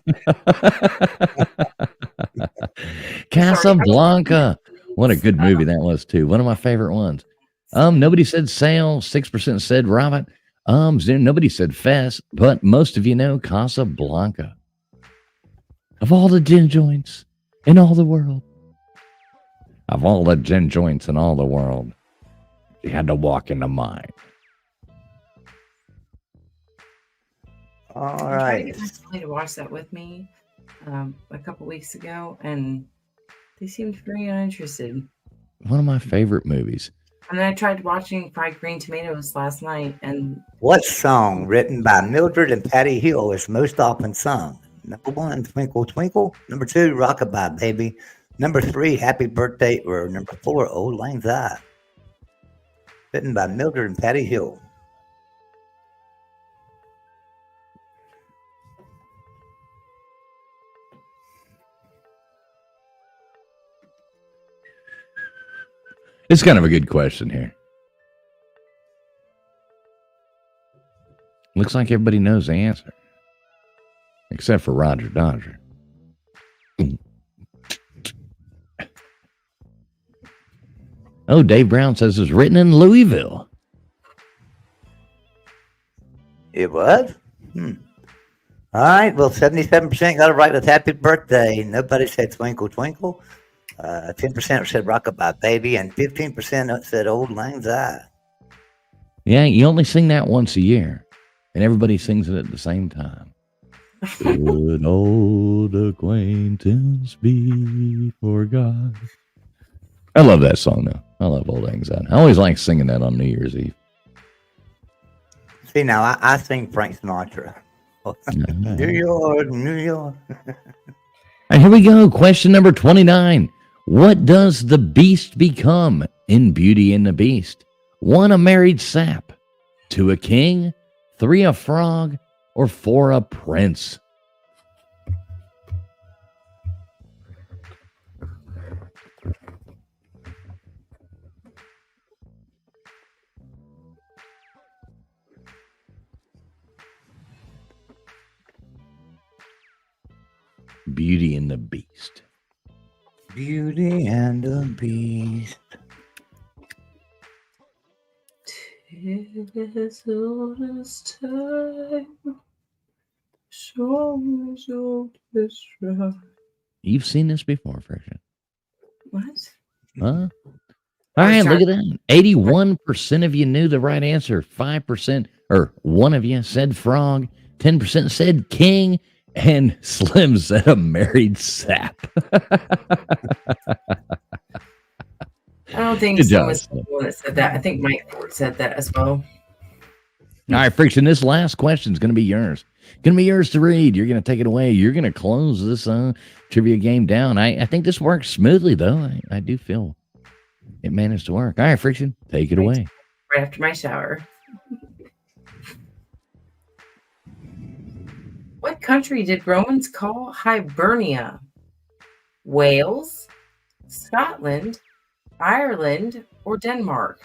Casablanca. What a good movie that was too. One of my favorite ones. Nobody said Sale. 6% said Robert. Nobody said Fess, but most of you know Casablanca. Of all the gin joints in all the world. Of all the gin joints in all the world. You had to walk into mine. All I tried to right. get my family to watch that with me a couple weeks ago, and they seemed very uninterested. One of my favorite movies. And then I tried watching Fried Green Tomatoes last night, and What song written by Mildred and Patty Hill is most often sung? Number 1, Twinkle Twinkle. Number 2, Rockabye Baby. Number 3, Happy Birthday. Or number 4, Old Lang Syne. Written by Mildred and Patty Hill. It's kind of a good question here. Looks like everybody knows the answer. Except for Roger Dodger. Oh, Dave Brown says it's written in Louisville. It was? All right. Well, 77% got it right with Happy Birthday. Nobody said Twinkle Twinkle. 10% said Rockabye Baby. And 15% said Old Lang Syne. Yeah, you only sing that once a year. And everybody sings it at the same time. Good old acquaintance be forgot. I love that song, though. I love Old Lang Syne. I always like singing that on New Year's Eve. See, now I sing Frank Sinatra. New York, New York. And here we go. Question number 29. What does the beast become in Beauty and the Beast? 1, a married sap. 2, a king. 3, a frog. Or 4, a prince. Beauty and the Beast. Beauty and the Beast. tis oldest time, song is oldest right. You've seen this before, Friction. What? Huh? All right, look at that. 81% of you knew the right answer. 5%, or 1 of you said frog. 10% said king. And Slim said a married sap. I don't think Good someone job, was the one that said that. I think Mike Ford said that as well. All right, Friction, this last question is going to be yours. Going to be yours to read. You're going to take it away. You're going to close this trivia game down. I think this works smoothly, though. I do feel it managed to work. All right, Friction, take it away. Right after my shower. What country did Romans call Hibernia? Wales, Scotland, Ireland, or Denmark?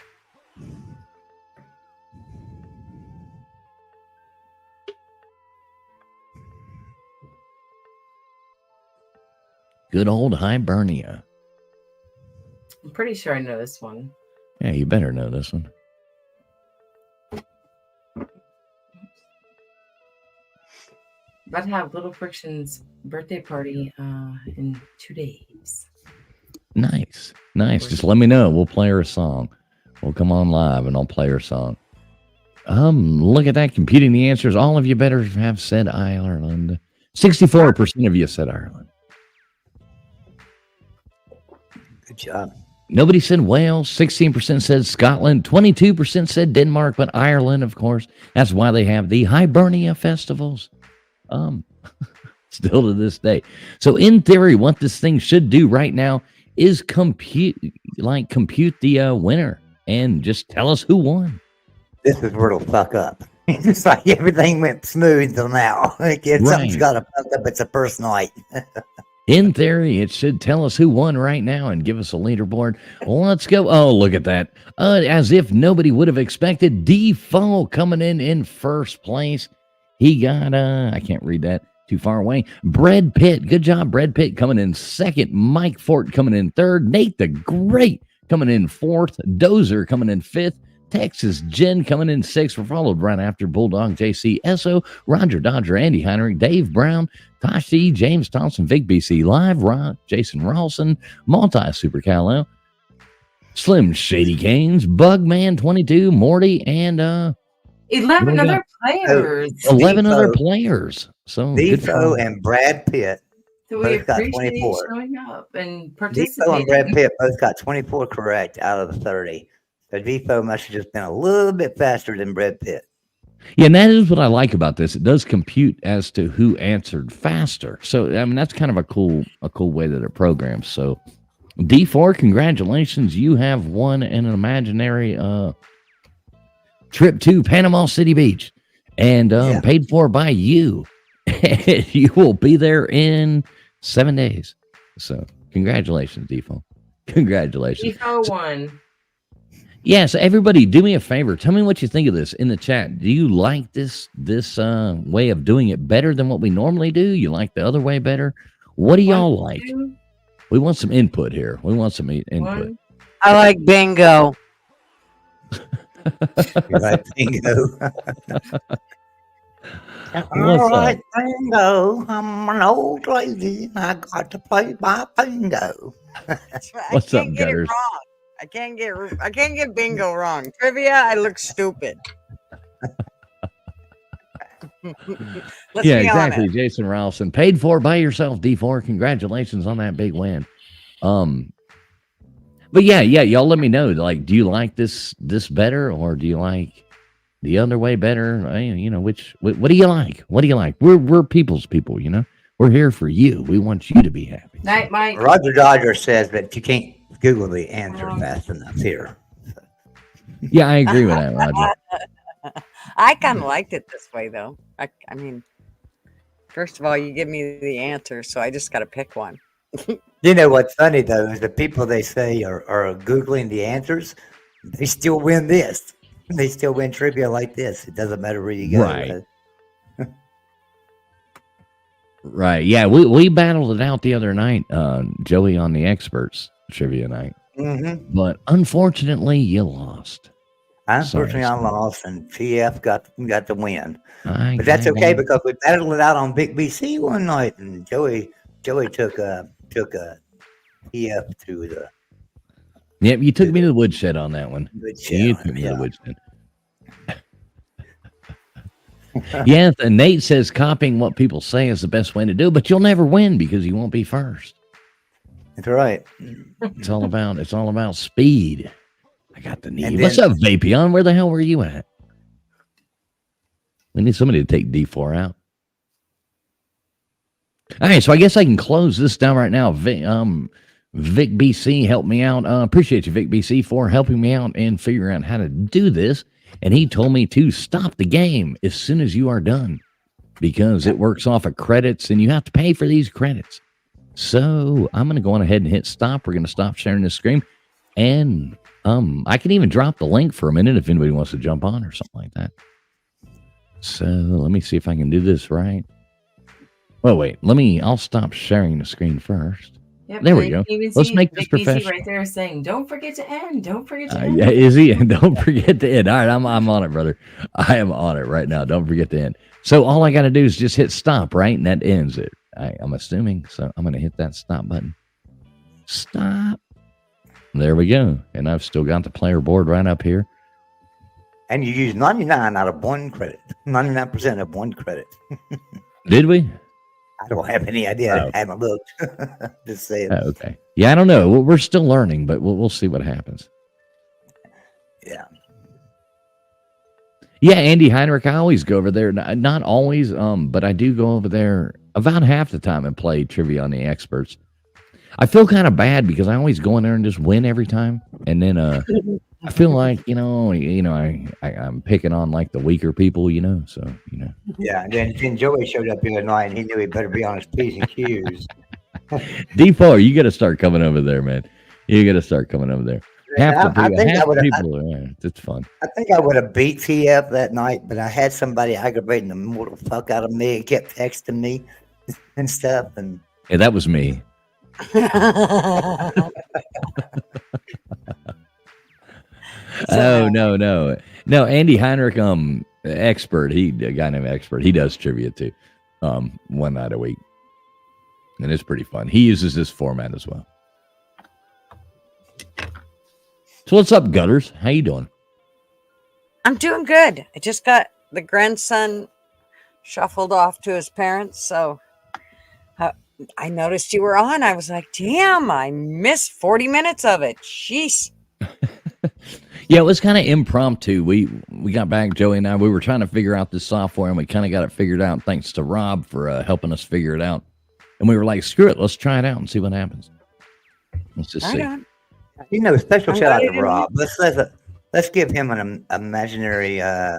Good old Hibernia. I'm pretty sure I know this one. Yeah, you better know this one. About to have Little Friction's birthday party in 2 days. Nice. Just let me know. We'll play her a song. We'll come on live and I'll play her a song. Look at that. Computing the answers. All of you better have said Ireland. 64% of you said Ireland. Good job. Nobody said Wales. 16% said Scotland. 22% said Denmark, but Ireland, of course. That's why they have the Hibernia festivals. Still to this day. So in theory, what this thing should do right now is compute the winner and just tell us who won. This is where it'll fuck up. It's like everything went smooth till now. Like something's Right. got to fuck up. It's a first night. In theory, it should tell us who won right now and give us a leaderboard. Let's go. Oh, look at that. As if nobody would have expected, Defoe coming in first place. He got, I can't read that too far away. Brad Pitt. Good job, Brad Pitt coming in second. Mike Fort coming in third. Nate the Great coming in fourth. Dozer coming in fifth. Texas Jen coming in sixth. We're followed right after Bulldog JC Esso, Roger Dodger, Andy Heinrich, Dave Brown, Tashi, James Thompson, Vic BC Live, Rod, Jason Rawson, Multi Super Cal, Slim Shady Canes, Bugman 22, Morty, and 11 we other players. 11 other Defoe. players. So good Defoe job. and Brad Pitt. So we both got appreciate you 24. showing up and Defoe participating. and Brad Pitt both got 24 correct out of the 30. So Defoe must have just been a little bit faster than Brad Pitt. Yeah, and that is what I like about this. It does compute as to who answered faster. So I mean that's kind of a cool way that it programs. So D4, congratulations. You have won an imaginary trip to Panama City Beach and paid for by you. You will be there in 7 days. So congratulations, Default. Congratulations. Defoe won. Yeah, so everybody do me a favor. Tell me what you think of this in the chat. Do you like this way of doing it better than what we normally do? You like the other way better? What do y'all like? Two, We want some input here. We want some input. one. I like bingo. Right, bingo. What's All right, up? bingo. I'm an old lady and I got to play by bingo. What's I up, can't get it Gutters? wrong. I can't get bingo wrong. Trivia, I look stupid. Let's Yeah, be exactly. honest. Jason Ralston paid for by yourself, D4. Congratulations on that big win. But yeah, y'all let me know. Like, do you like this better, or do you like the other way better? You know, what do you like? What do you like? We're people's people, you know. We're here for you. We want you to be happy. Night, Mike. Roger Dodger says that you can't Google the answer fast enough here. Yeah, I agree with that, Roger. I kind of liked it this way, though. I mean, first of all, you give me the answer, so I just got to pick one. You know what's funny though is the people they say are Googling the answers, they still win this. They still win trivia like this. It doesn't matter where you go. Right. Right. Yeah, we battled it out the other night, Joey, on the experts trivia night. Mm-hmm. But unfortunately, you lost. Unfortunately, I Sorry. lost, and TF got the win. I But that's got okay it. because we battled it out on Big BC one night, and Joey took a TF to the Yep, you took me to the woodshed on that one. good You show. took me to the Yeah. woodshed. Yeah, and Nate says copying what people say is the best way to do, but you'll never win because you won't be first. That's right. It's all about speed. I got the knee. And What's then- up, Vapion? Where the hell were you at? We need somebody to take D4 out. All right, so I guess I can close this down right now. Vic BC helped me out. Appreciate you, Vic BC, for helping me out and figuring out how to do this. And he told me to stop the game as soon as you are done because it works off of credits and you have to pay for these credits. So I'm going to go on ahead and hit stop. We're going to stop sharing this screen. And I can even drop the link for a minute if anybody wants to jump on or something like that. So let me see if I can do this right. Oh, wait. I'll stop sharing the screen first. Yep, There we and go. you can even Let's see make this Big BC professional. right there saying, "Don't forget to end. Don't forget to end." Yeah, is he? And don't forget to end. All right, I'm on it, brother. I am on it right now. Don't forget to end. So all I got to do is just hit stop, right? And that ends it. I'm assuming. So I'm going to hit that stop button. Stop. There we go. And I've still got the player board right up here. And you use 99 out of 1 credit. 99% of 1 credit. Did we? I don't have any idea. Oh. I haven't looked. Just saying. Oh, okay. Yeah, I don't know. We're still learning, but we'll see what happens. Yeah. Yeah, Andy Heinrich, I always go over there. Not always, but I do go over there about half the time and play trivia on the experts. I feel kind of bad because I always go in there and just win every time, and then I feel like I'm picking on like the weaker people, so Yeah. And then Joey showed up the other night and he knew he better be on his P's and Q's. D4, you got to start coming over there, man. You got to start coming over there. Half the I think half I would the have. people, yeah, it's fun. I think I would have beat TF that night, but I had somebody aggravating the mortal fuck out of me. He kept texting me and stuff, and Yeah, that was me. Oh no! Andy Heinrich, expert. A guy named Expert. He does trivia too, one night a week, and it's pretty fun. He uses this format as well. So what's up, Gutters? How you doing? I'm doing good. I just got the grandson shuffled off to his parents, so I noticed you were on. I was like, damn, I missed 40 minutes of it. Jeez. Yeah, it was kind of impromptu. We got back, Joey and I. We were trying to figure out this software, and we kind of got it figured out. Thanks to Rob for helping us figure it out. And we were like, screw it, let's try it out and see what happens. Let's just see. special I'm shout out glad to you didn't- Rob. Let's give him an imaginary. I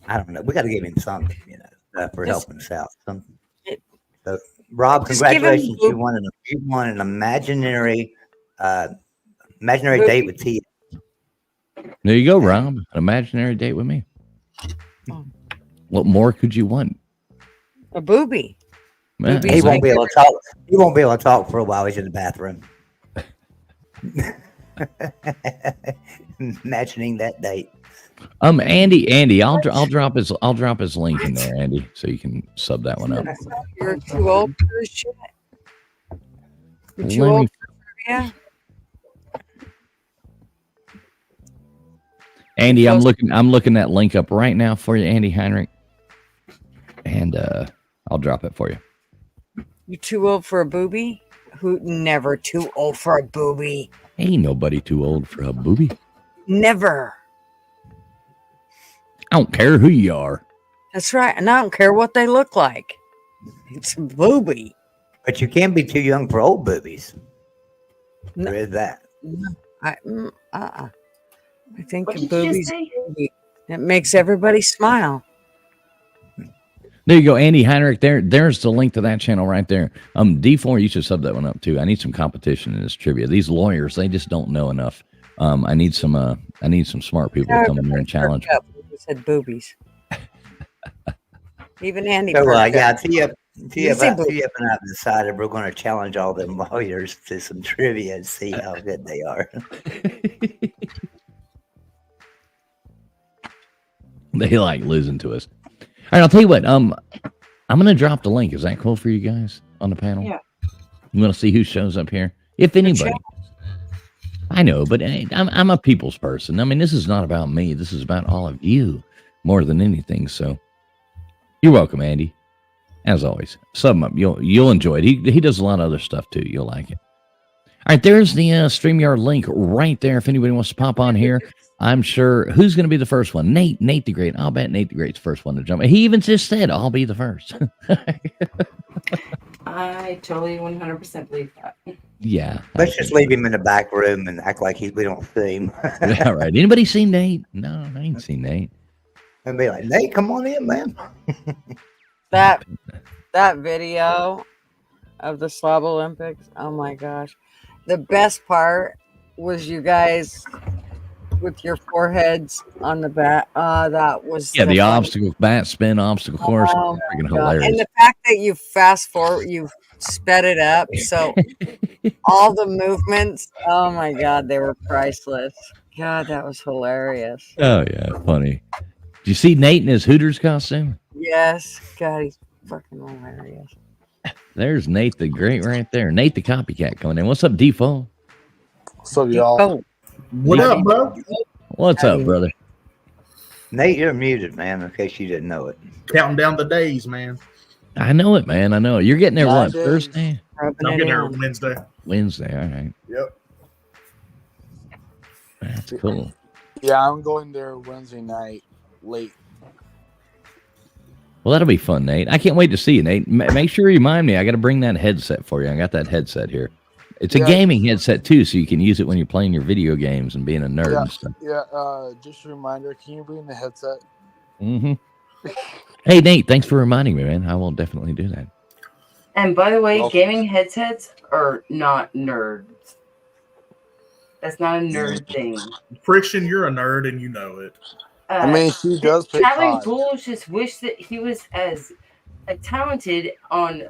don't know. We got to give him something, for Just- helping us out. Something. It- So, Rob, Just give him congratulations! You Boop. won an imaginary Boopy. date with T. There you go, Rob. An imaginary date with me. Oh. What more could you want? A booby. Man, Boobies He He's won't like- be able to talk. He won't be able to talk for a while. He's in the bathroom. Imagining that date. Andy, I'll drop his link in there, Andy, so you can sub that one up. You're too old for this shit. You're too Let me- old for trivia. Andy, I'm looking that link up right now for you, Andy Heinrich, and I'll drop it for you. You too old for a booby? Who never too old for a booby? Ain't nobody too old for a booby. Never. I don't care who you are. That's right. And I don't care what they look like. It's a booby. But you can't be too young for old boobies. No. There is that. I think What a did you just booby's say? booby. It makes everybody smile. There you go, Andy Heinrich. There's the link to that channel right there. D4, you should sub that one up too. I need some competition in this trivia. These lawyers, they just don't know enough. I need some smart people to come in there and challenge. Perked up when you said boobies. Even Andy. So, perked yeah, up. T.F. say and I decided we're going to challenge all them lawyers to some trivia and see how good they are. They like losing to us. All right, I'll tell you what. I'm gonna drop the link. Is that cool for you guys on the panel? Yeah. You want to see who shows up here? If anybody. I know, but hey, I'm a people's person. I mean, this is not about me. This is about all of you more than anything. So, you're welcome, Andy. As always, sub him up. You'll enjoy it. He does a lot of other stuff too. You'll like it. All right, there's the StreamYard link right there. If anybody wants to pop on here, I'm sure. Who's going to be the first one? Nate the Great. I'll bet Nate the Great's the first one to jump. He even just said, "I'll be the first." I totally 100% believe that. Yeah. Let's just leave him in the back room and act like we don't see him. All right. Anybody seen Nate? No, I ain't seen Nate. And be like, Nate, come on in, man. That video of the Slob Olympics. Oh my gosh. The best part was you guys with your foreheads on the back. That was Yeah, the fun- obstacle bat spin obstacle course. Oh Freaking God. hilarious. And the fact that you fast forward, you sped it up. So all the movements, oh my God, they were priceless. God, that was hilarious. Oh yeah, funny. Did you see Nate in his Hooters costume? Yes. God, he's fucking hilarious. There's Nate the Great right there. Nate the Copycat coming in. What's up, Default? So y'all, Oh, What up, bro? What's up, brother? Nate, you're muted, man, in case you didn't know it. Counting down the days, man. I know it, man. I know it. You're getting there, what, Nowadays. Thursday? rubbing I'm it getting there in. Wednesday. Wednesday. All right. Yep. That's cool. yeah, I'm going there Wednesday night late. Well, that'll be fun, Nate. I can't wait to see you, Nate. Make sure you remind me. I got to bring that headset for you. I got that headset here. It's a Yeah. gaming headset, too, so you can use it when you're playing your video games and being a nerd and stuff. Yeah, just a reminder, can you bring the headset? Mm-hmm. Hey, Nate, thanks for reminding me, man. I will definitely do that. And by the way, Well- gaming headsets are not nerds. That's not a nerd thing. Friction, you're a nerd and you know it. I mean, she does play Traveling COD. Fools just wish that he was as talented on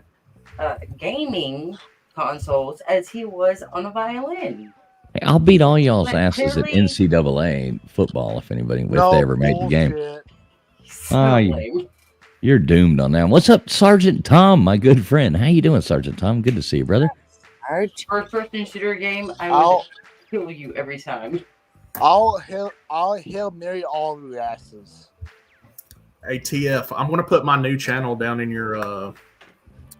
gaming consoles as he was on a violin. Hey, I'll beat all y'all's But asses at clearly- NCAA football if anybody, if No they ever made the game. bullshit. So Oh, you- lame. You're doomed on that. What's up, Sergeant Tom, my good friend? How you doing, Sergeant Tom? Good to see you, brother. Arch. First-person shooter game, I would I'll kill you every time. I'll Hail Mary all of your asses. Hey, TF, I'm going to put my new channel down in your.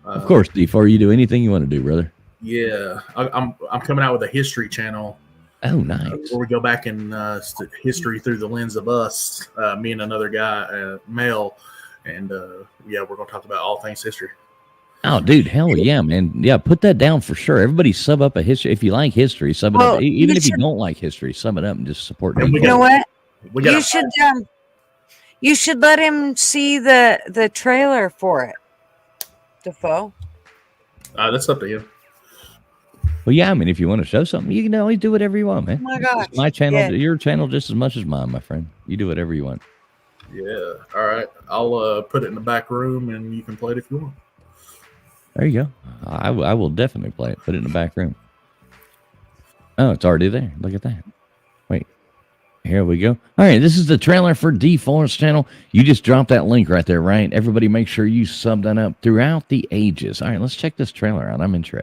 Of course, before you do anything you want to do, brother. Yeah, I'm coming out with a history channel Oh, nice. where we go back in history through the lens of us, me and another guy, male, and yeah, we're going to talk about all things history. Oh, dude, hell yeah, man. Yeah, put that down for sure. Everybody sub up a history. If you like history, sub it Well, up. Even you if you should- don't like history, sub it up and just support And we people. You know what? We got You should let him see the trailer for it. Defoe. that's up to you. Well, yeah, I mean, if you want to show something, you can always do whatever you want, man. Oh my It's gosh. my channel, Yeah. your channel, just as much as mine, my friend. You do whatever you want. Yeah. All right. I'll put it in the back room, and you can play it if you want. There you go. I will definitely play it. Put it in the back room. Oh, it's already there. Look at that. Wait. Here we go. All right, this is the trailer for D4's channel. You just dropped that link right there, right? Everybody make sure you sub that up throughout the ages. All right, let's check this trailer out. I'm interested.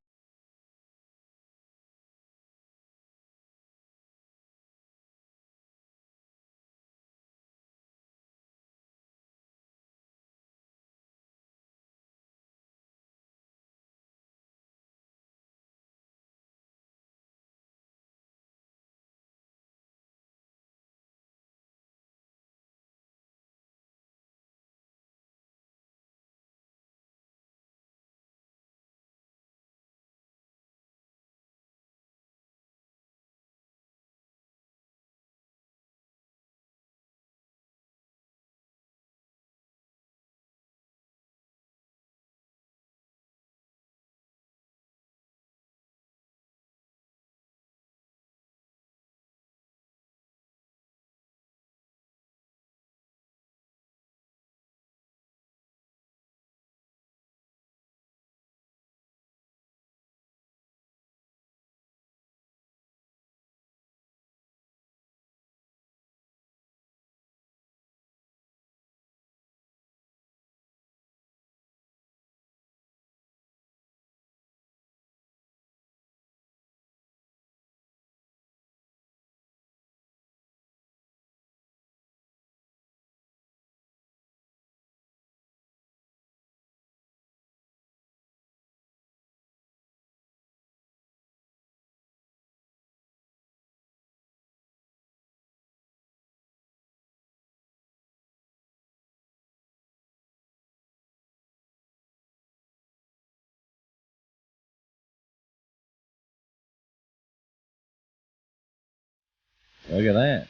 Look at that.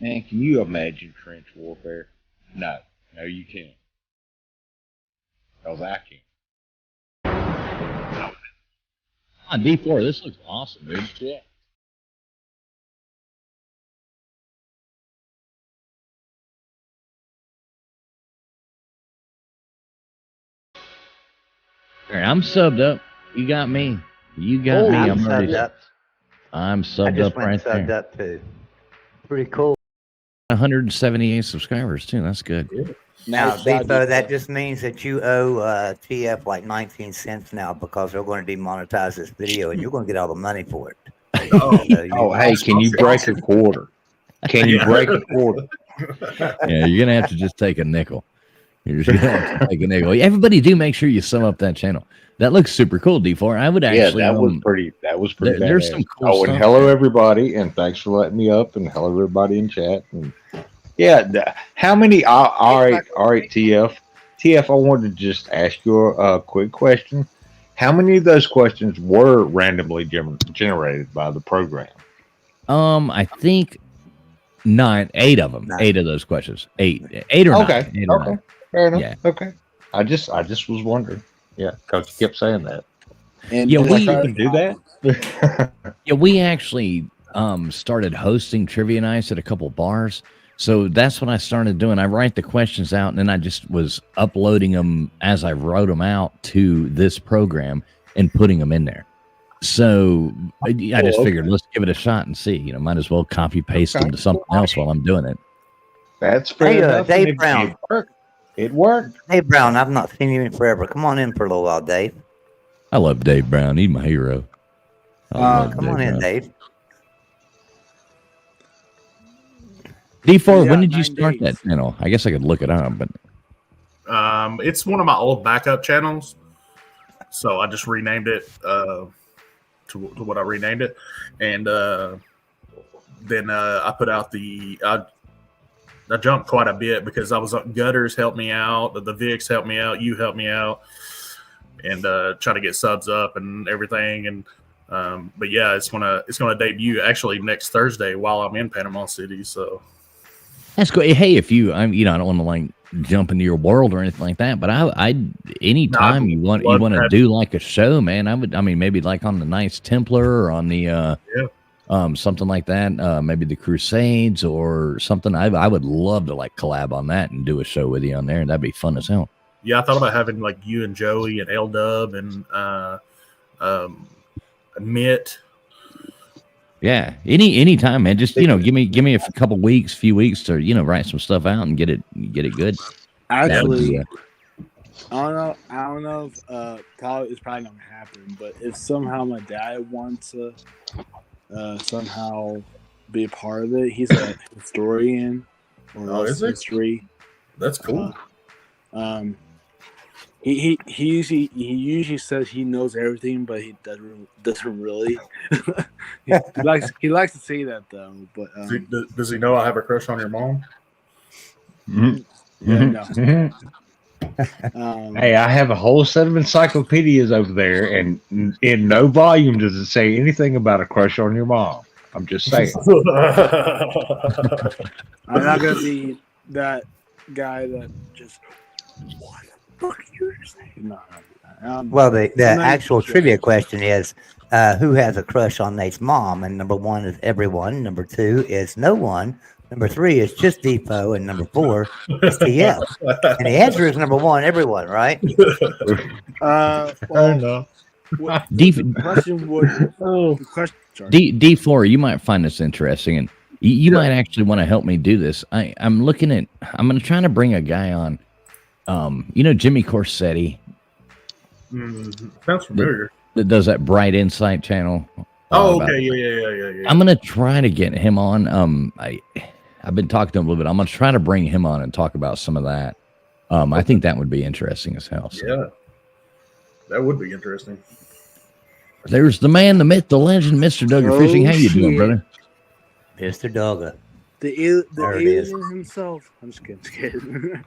Man, can you imagine trench warfare? No, no, you can't. Cause I can. On D4, this looks awesome, dude. Yeah. All right, I'm subbed up. You got me. You got Oh, me. I'm I'm already. subbed up. I'm I subbed just up went right subbed there. up too. Pretty cool. 178 subscribers too. That's good. Now, Nice job, Depot, that Depot. just means that you owe TF like 19 cents now because they're going to demonetize this video and you're going to get all the money for it. Oh, So you- Oh, hey, can you break a quarter? Can you Yeah. break a quarter? Yeah, you're gonna have to just take a nickel. You're just gonna have to take a nickel. Everybody, do make sure you sum up that channel. That looks super cool, D4. I would Yeah, actually. that was pretty. That was pretty. there's badass. some cool Oh, and stuff hello there. everybody, and thanks for letting me up, and hello everybody in chat. And yeah, how many? All right, TF. TF, I wanted to just ask you a quick question. How many of those questions were randomly generated by the program? I think 8 of them. 9. 8 of those questions. 8 or Okay, 9. 8 or okay, 9. fair enough. Yeah. Okay, I just was wondering. Yeah, because you kept saying that. And Yeah, and we- try- You can do that. Yeah, we actually started hosting trivia nights at a couple bars. So that's what I started doing. I write the questions out, and then I just was uploading them as I wrote them out to this program and putting them in there. So I just okay. figured, let's give it a shot and see. Might as well copy paste them to something else while I'm doing it. That's fair Hey, enough. Dave and Brown. It worked. It worked. Hey, Brown, I've not seen you in forever. Come on in for a little while, Dave. I love Dave Brown. He's my hero. I love Come Dave on in, Brown. Dave. D4, Yeah, when did you 9 start days. that channel? I guess I could look it up, but It's one of my old backup channels, so I just renamed it to what I renamed it, and then I put out I jumped quite a bit because I was Gutters helped me out, the Vix helped me out, you helped me out, and try to get subs up and everything, and but yeah, it's gonna debut actually next Thursday while I'm in Panama City, so. that's good. Hey, if I don't want to like jump into your world or anything like that, but I anytime you want love to that. do like a show, man, I mean, maybe like on the Knights Templar or on the something like that, maybe the Crusades or something. I would love to like collab on that and do a show with you on there. That'd be fun as hell. Yeah, I thought about having like you and Joey and L Dub and Mitt. Yeah, any time, man. Just give me a few weeks to write some stuff out and get it good. That would be, Actually, I don't know if probably it's probably not gonna happen, but if somehow my dad wants to somehow be a part of it, he's a historian or Oh, loves is he? history. That's cool. He usually says he knows everything, but he doesn't really. he likes to say that though, but Does he know I have a crush on your mom? yeah, no. Hey, I have a whole set of encyclopedias over there, and in no volume does it say anything about a crush on your mom. I'm just saying. I'm not gonna be that guy that just what the fuck are you saying? No. Well, the I'm not actual sure. trivia question is, who has a crush on Nate's mom? And number 1 is everyone. Number 2 is no one. Number 3 is just Depot. And number 4 is TF. And the answer is number 1, everyone, right? Well, no. D- the question would the question. Sorry. D4, you might find this interesting, and you might actually want to help me do this. I'm going to try to bring a guy on. Jimmy Corsetti Sounds familiar. that does that Bright Insight channel. Oh, about- okay. Yeah. I'm gonna try to get him on. I've been talking to him a little bit. I'm gonna try to bring him on and talk about some of that. I think that would be interesting as hell. So. Yeah. That would be interesting. There's the man, the myth, the legend, Mr. Duggar Oh, Fishing. How you doing, shit. brother? Mr. Dogga. The There it is. alien himself. I'm just kidding.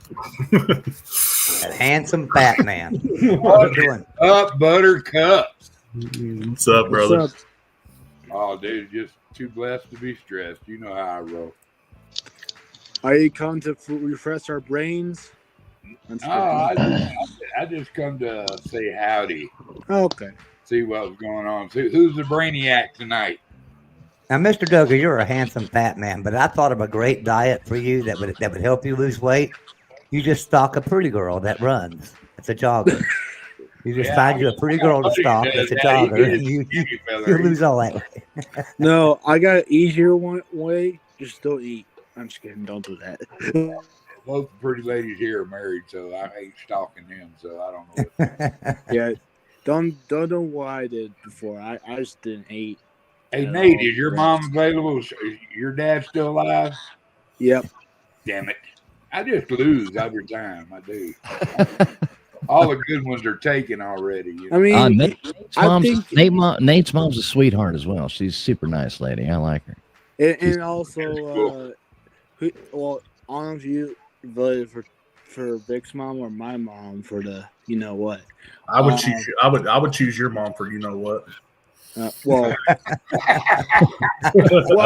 That handsome fat man. What you doing? Up, Buttercup. What's up, brother? What's up? Oh, dude, just too blessed to be stressed. You know how I roll. Are you coming to refresh our brains? I'm just Oh, kidding. I just come to say howdy, Oh, okay. see what was going on. See who's the brainiac tonight. Now, Mr. Duggar, you're a handsome fat man, but I thought of a great diet for you that would help you lose weight. You just stalk a pretty girl that runs. It's a jogger. You just Yeah, find you a pretty girl to stalk. It's a jogger, and you lose all that weight. No, I got an easier way. Just don't eat. I'm just kidding. Don't do that. Most pretty ladies here are married, so I ain't stalking them. So I don't know. Yeah, don't know what I did before. I just didn't hate. Hey, at Nate, all. is your mom available? Is your dad still alive? Yep. Damn it. I just lose every time. I do. All the good ones are taken already. You know? I mean, Nate's I mom's, think- Nate's mom's a sweetheart as well. She's a super nice lady. I like her. and also, I don't know if you voted for Vic's mom or my mom for the you know what. I would choose. I would choose your mom for you know what. Well, I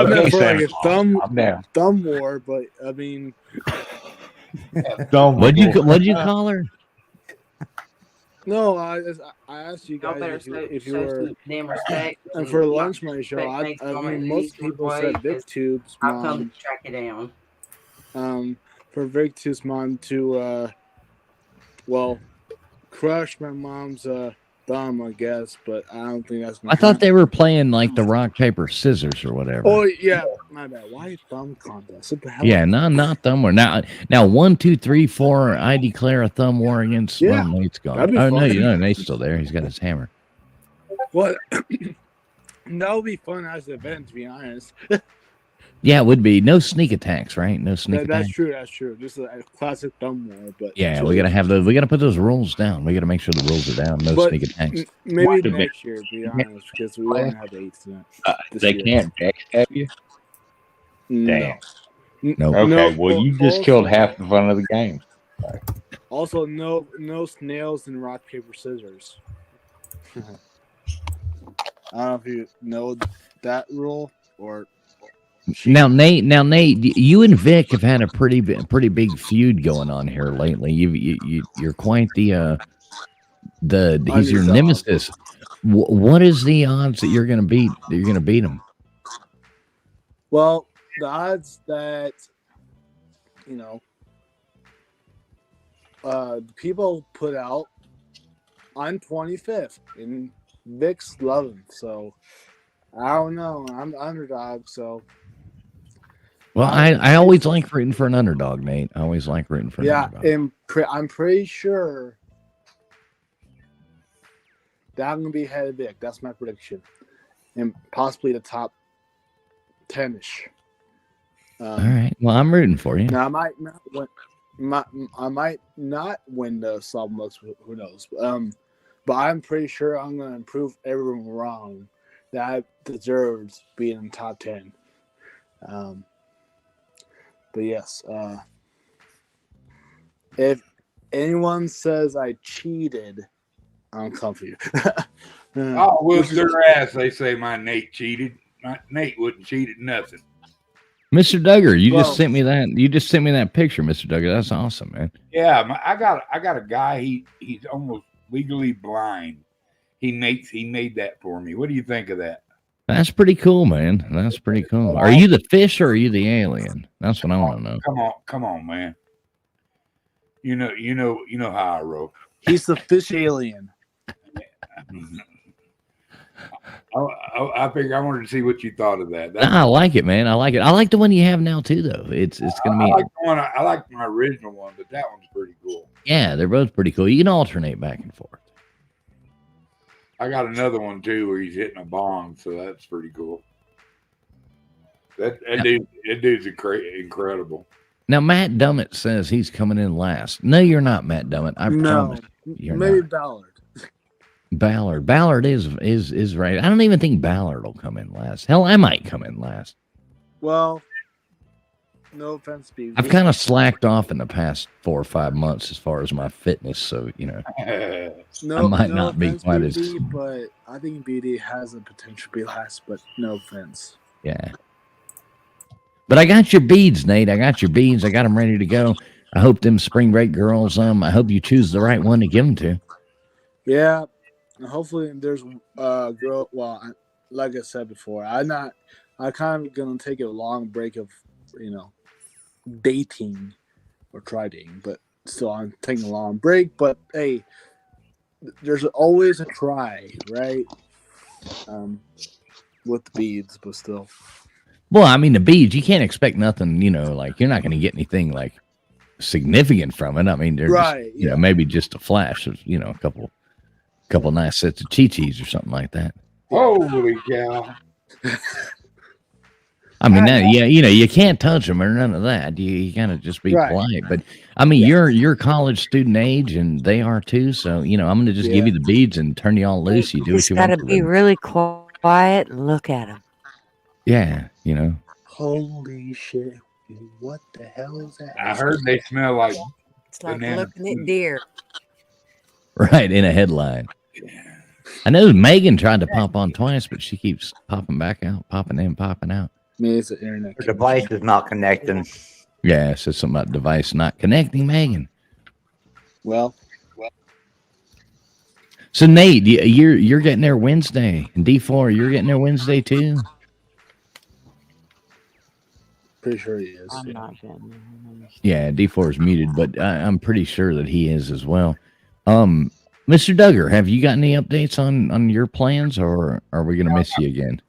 meant for like a I'm down. thumb war, but I mean, What'd you call her? no, I asked you Y'all guys better if you show were. some damn respect. And for the lunch money show, Respect I makes all my mean, most knees people boy, said Vic 'cause Tube's I'll come mom. track you down. For Vic Tube's mom to, crush my mom's thumb, I guess, but I don't think that's. I thought they were playing like the rock paper scissors or whatever. Oh yeah, my bad. Why thumb contest? What the hell? Yeah, not thumb war. Now 1, 2, 3, 4. I declare a thumb war against. Yeah, well, Nate's gone. that'd be Oh no, fun. you know Nate's still there. He's got his hammer. What? That would be fun as an event, to be honest. Yeah, it would be no sneak attacks, right? No sneak That's attacks. true. That's true. Just a classic thumb war, but Yeah, we gotta have those. We gotta put those rules down. We gotta make sure the rules are down. No But sneak attacks. maybe What the next year, to be honest, because we won't have 8 this They year. can't backstab you. No. Damn. No. Okay, well, you just killed also- half the fun of the game. Also, no snails in rock paper scissors. I don't know if you know that rule or. Now, Nate, you and Vic have had a pretty big feud going on here lately. You're quite the he's your Underdog. nemesis. What is the odds that you're gonna beat him? Well, the odds that people put out, I'm 25th and Vic's 11th, so I don't know. I'm the underdog, so Well, I always like rooting for an underdog, Nate. I always like rooting for an yeah, underdog. and I'm pretty sure that I'm gonna be ahead of Vic. That's my prediction, and possibly the top 10ish. All right. Well, I'm rooting for you. Now I might not win. I might not win the Slobber Looks. Who knows? But I'm pretty sure I'm gonna prove everyone wrong that deserves being in the top 10. But yes, if anyone says I cheated, I'm comfy. Oh, whoop their ass. They say my Nate cheated. My Nate wouldn't cheat at nothing. Mr. Duggar, you Well- just sent me that. You just sent me that picture, Mr. Duggar. That's awesome, man. Yeah, I got a guy. He's almost legally blind. He made that for me. What do you think of that? That's pretty cool, man. That's pretty cool. Are you the fish or are you the alien? That's what I want to know. Come on, man. You know how I roll. He's the fish alien. I figured I wanted to see what you thought of that. I like it, man. I like it. I like the one you have now too, though. It's gonna be. I like my original one, but that one's pretty cool. Yeah, they're both pretty cool. You can alternate back and forth. I got another one too where he's hitting a bong, so that's pretty cool. That dude's incredible. Now, Matt Dummett says he's coming in last. No, you're not, Matt Dummett. I promise. You're maybe not. Ballard. Ballard is right. I don't even think Ballard will come in last. Hell, I might come in last. Well, no offense, BB. I've kind of slacked off in the past 4 or 5 months as far as my fitness, so I might not be offense, quite BD, as. but I think BD has the potential to be last. But no offense. Yeah. But I got your beads, Nate. I got your beads. I got them ready to go. I hope them spring break girls. I hope you choose the right one to give them to. Yeah, and hopefully there's girl. Well, like I said before, I kind of gonna take a long break of dating or try dating, but still I'm taking a long break. But hey, there's always a try, right? With the beads, but still. Well, I mean, the beads, you can't expect nothing, like you're not going to get anything like significant from it. I mean, they're Right, just, maybe just a flash of, a couple nice sets of chi-chis or something like that. Holy cow! I mean, you can't touch them or none of that. You kind of just be Right. polite. But I mean, you're college student age, and they are too. So I'm going to just give you the beads and turn you all loose. You do what Just you got want. to be really quiet and look at them. Yeah, Holy shit! What the hell is that? I heard they smell like It's like banana looking at deer. right in a headline. I know Megan tried to pop on twice, but she keeps popping back out, popping in, popping out. Man, it's the internet. The device is not connecting. Yeah, it says something about device not connecting, Megan. Well, So Nate, you're getting there Wednesday, and D4, you're getting there Wednesday too. pretty sure he is. I'm not getting it. Yeah, D4 is muted, but I'm pretty sure that he is as well. Mr. Duggar, have you got any updates on your plans, or are we gonna miss you again?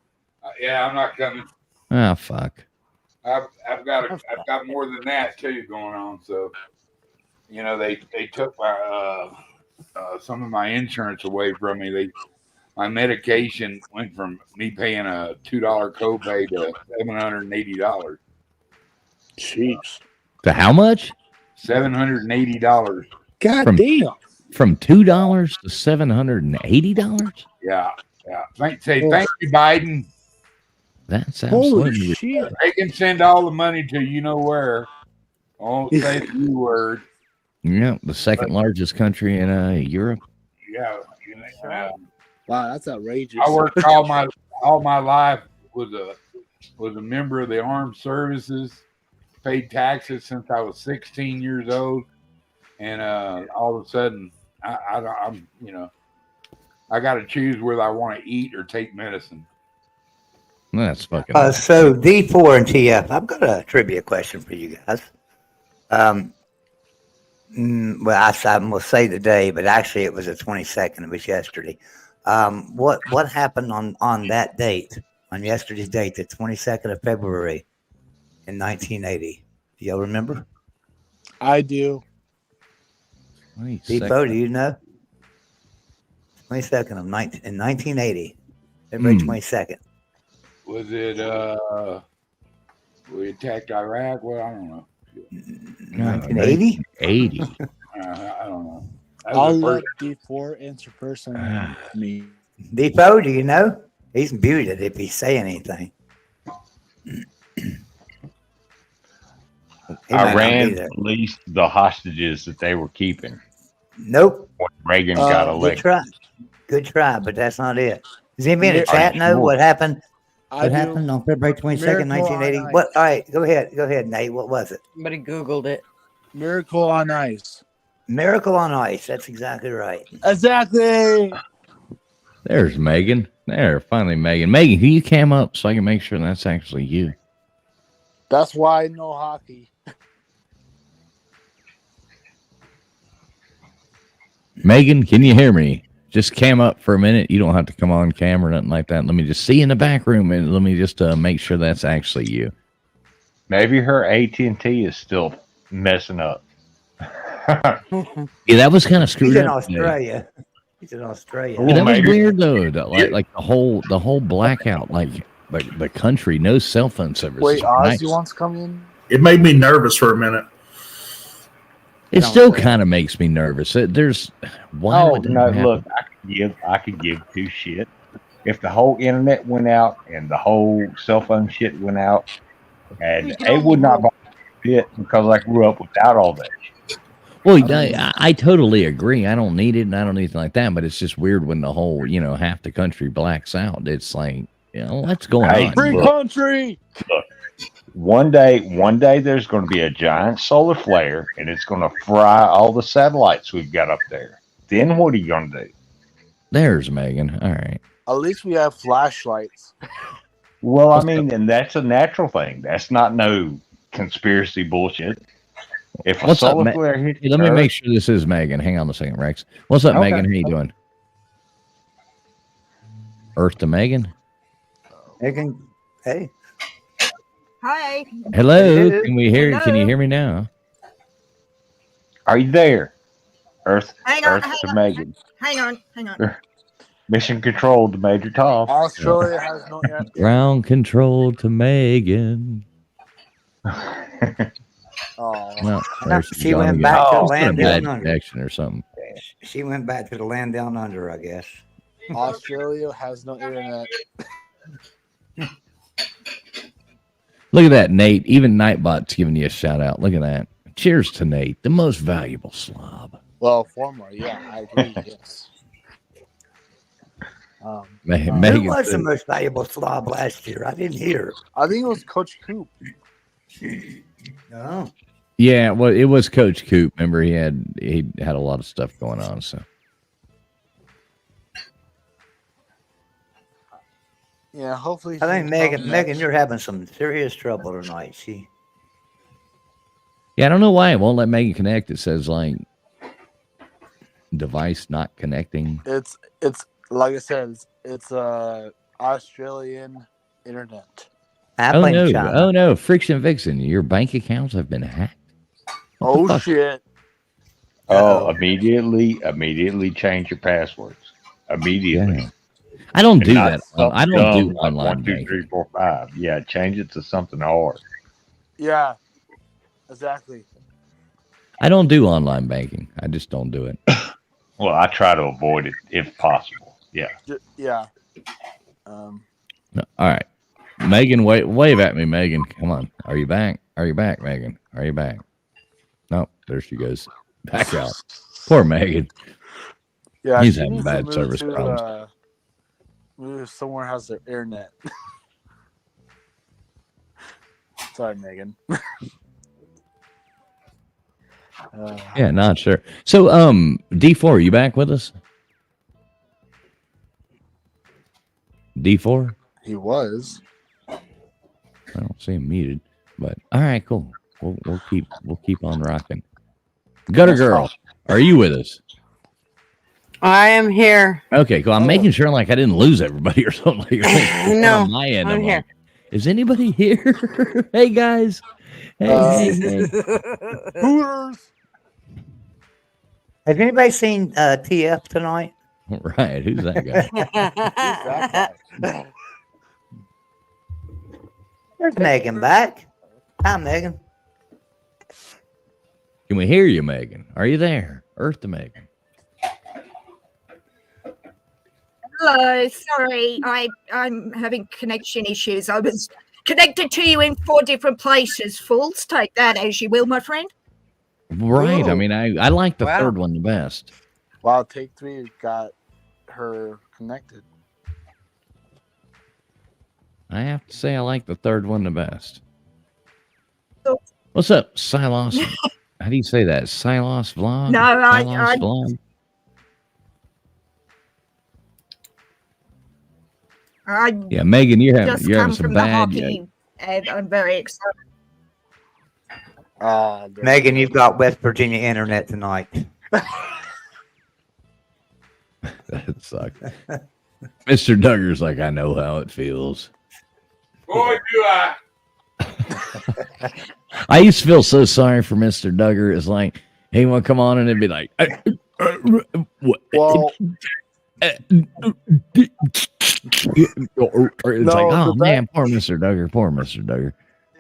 Yeah, I'm not coming. Ah, fuck. I've got more than that too going on. So, they took my some of my insurance away from me. My medication went from me paying a $2 copay to $780. Jeez. So how much? $780. God From- damn. From $2 to $780? Yeah. Thank you, Biden. That's Holy absolutely. shit. They can send all the money to you know where. I won't say the U word. Yeah, the second largest country in Europe. Yeah. Wow, that's outrageous. I worked all my life was a member of the armed services, paid taxes since I was 16 years old, and all of a sudden I got to choose whether I want to eat or take medicine. That's fucking. So D4 and TF, I've got a trivia question for you guys. Well, I will say the day, but actually it was the 22nd. It was yesterday. What happened on that date, on yesterday's date, the 22nd of February in 1980? Do y'all remember? I do. Depot, do you know? 22nd of in 1980, February 22nd. Was it we attacked Iraq? Well, I don't know. 1980? 80. I don't know. I'll let D4 answer first and me. Depot, do you know? He's muted if he's saying anything. He might not be Iran there. released the hostages that they were keeping Nope. when Reagan got Good elected. try. Good try, but that's not it. Does anybody in the Are chat you know sure? what happened? I What do. happened on February 22nd, Miracle on 1980? Ice. What? All right, go ahead, Nate. What was it? Somebody Googled it. Miracle on Ice. Miracle on Ice. That's exactly right. Exactly. There's Megan. There, finally, Megan. Megan, can you cam up so I can make sure that's actually you? That's why I know hockey. Megan, can you hear me? Just cam up for a minute. You don't have to come on camera or nothing like that. Let me just see in the back room and let me just make sure that's actually you. Maybe her AT&T is still messing up. Yeah, that was kind of screwed He's in up today. Australia. He's in Australia. Well, Yeah, that was maybe- weird though. Like the whole blackout, like the country, no cell phone service. Wait, Nice. Ozzy wants to come in? It made me nervous for a minute. It still kind of makes me nervous. There's why Oh would that no! happen? Look, I could give two shit if the whole internet went out and the whole cell phone shit went out, and it would not bother me shit because I grew up without all that shit. Well, I totally agree. I don't need it, and I don't need anything like that. But it's just weird when the whole, half the country blacks out. It's like, what's going Hey, on? Free Look. country. One day there's going to be a giant solar flare, and it's going to fry all the satellites we've got up there. Then what are you going to do? There's Megan. All right. At least we have flashlights. Well, I mean, and that's a natural thing. That's not no conspiracy bullshit. If a What's up, solar flare hits Hey, let me Earth- make sure this is Megan. Hang on a second, Rex. What's up, Okay. Megan? How you doing? Earth to Megan. Megan, hey. Hi. Hello. Hello. Can we hear? Can you Hello. hear me now? Are you there? Earth Hang on, Earth to Megan. hang on. Mission control to Major Tom. Australia has no internet. Ground control to Megan. Oh, No, No, she's she gone went again. back to the She's got a land bad down under. connection or something. She went back to the land down under, I guess. Australia has no internet. Look at that, Nate. Even Nightbot's giving you a shout out. Look at that. Cheers to Nate, the most valuable slob. Well, former, yeah, I agree. Yes. Who Megan was the said- most valuable slob last year? I didn't hear. I think it was Coach Coop. Oh, Yeah, well, it was Coach Coop. Remember, he had a lot of stuff going on. So Yeah, hopefully. I think he Megan, comes Megan, next. you're having some serious trouble tonight. yeah, I don't know why it won't let Megan connect. It says like device not connecting. It's like I said, it's Australian internet. I Oh blame no! China. Oh no! Friction Vixen, your bank accounts have been hacked. What the Oh fuck? shit! Oh, immediately change your passwords. Immediately. Yeah. I don't do And that. not I don't something do dumb like online 1, 2, banking. 3, 4, 5. Yeah, change it to something hard. Yeah, exactly. I don't do online banking. I just don't do it. Well, I try to avoid it if possible. Yeah. Yeah. No. All right, Megan, wave at me, Megan. Come on. Are you back? Are you back, Megan? Are you back? No, there she goes. Back out. Poor Megan. Yeah, He's she having needs to bad move service to, problems. Move somewhere has their internet. Sorry, Megan. Yeah, not sure. So, D4, are you back with us? D4? He was. I don't see him muted, but all right, cool. We'll keep on rocking. Gutter Girl, are you with us? I am here. Okay, cool. I'm making sure like I didn't lose everybody or something. No, on my end, I'm here. like, is anybody here? Hey guys. Hey. Hooters. Has anybody seen TF tonight? Right, who's that guy? There's Megan back. Hi, Megan. Can we hear you, Megan? Are you there? Earth to Megan. Hello, sorry, I'm having connection issues. I was connected to you in 4 different places. Fools, take that as you will, my friend. Right. I Whoa. mean, I like the Wow. third one the best. Wow, Take 3 got her connected. I have to say I like the third one the best. So- What's up, Silos? How do you say that? Silos vlog? No, I- Silos vlog? I Yeah, Megan, you're just having come some from the bad. hockey, and I'm very excited. Megan, you've got West Virginia internet tonight. That sucks. Mr. Duggar's like, I know how it feels. Boy, do I. I used to feel so sorry for Mr. Duggar. It's like, he would come on and it'd be like, what? Well, It's No, like, oh the man, poor Mr. Duggar, poor Mr. Duggar.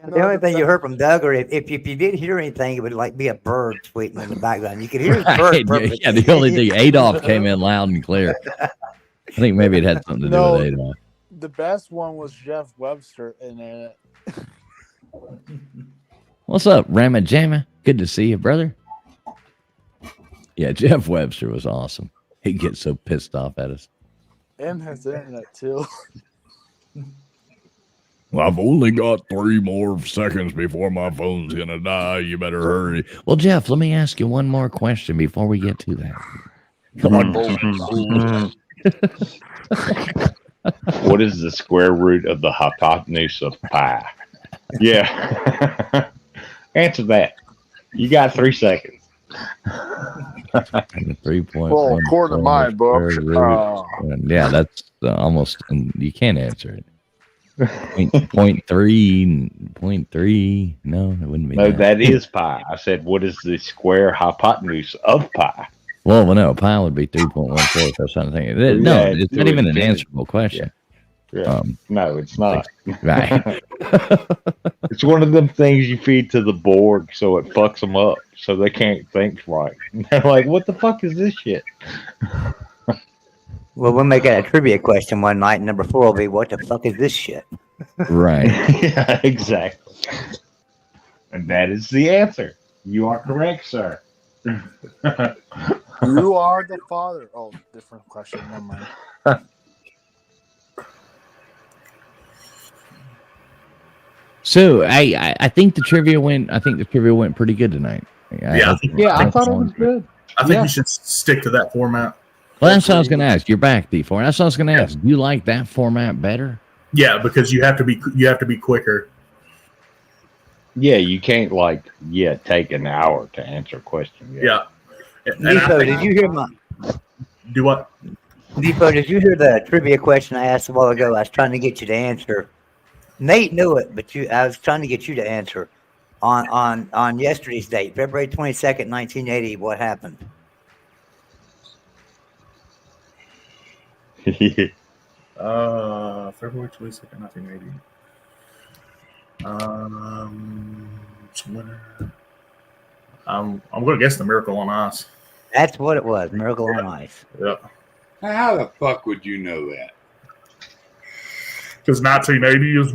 The only thing you heard from Doug, or if you did hear anything, it would like be a bird tweeting in the background. You could hear his bird. perfectly. Yeah, the only thing, Adolf came in loud and clear. I think maybe it had something to do No. with Adolf. the best one was Jeff Webster in it. What's up, Ramajama? Good to see you, brother. Yeah, Jeff Webster was awesome. He gets so pissed off at us. And his internet too. Well, I've only got 3 more seconds before my phone's gonna die. You better hurry. Well, Jeff, let me ask you one more question before we get to that. Come on. What is the square root of the hypotenuse of pi? Yeah. Answer that. You got 3 seconds. 3.1. Well, according to my book, Yeah, that's almost, you can't answer it. Point three. No, it wouldn't be. No, that is pi. I said, what is the square hypotenuse of pi? Well, no, pi would be 3.14 or something. No, Yeah, it's do not it even an again. answerable question. Yeah. No, it's not. Right. It's one of them things you feed to the Borg so it fucks them up so they can't think right. They're like, what the fuck is this shit? Well, we'll make it a trivia question one night. Number 4 will be, what the fuck is this shit? Right. Yeah, exactly. And that is the answer. You are correct, sir. You are the father. Oh, different question. Never mind. So I think the trivia went. I think the trivia went pretty good tonight. Yeah, I thought it was good. I think Yeah. you should stick to that format. Well, that's what I was going to ask. You're back, D4. That's what I was going to ask. Do you like that format better? Yeah, because you have to be quicker. Yeah, you can't take an hour to answer a question. Yeah. And I Depot, think- did you hear my do what? Depot? Did you hear the trivia question I asked a while ago? I was trying to get you to answer. Nate knew it, but I was trying to get you to answer on yesterday's date, February 22nd, 1980. What happened? February 22nd, 1980. It's winter. I'm gonna guess the Miracle on Ice. That's what it was. Miracle on Ice. Yeah, Now, how the fuck would you know that? because 1980 is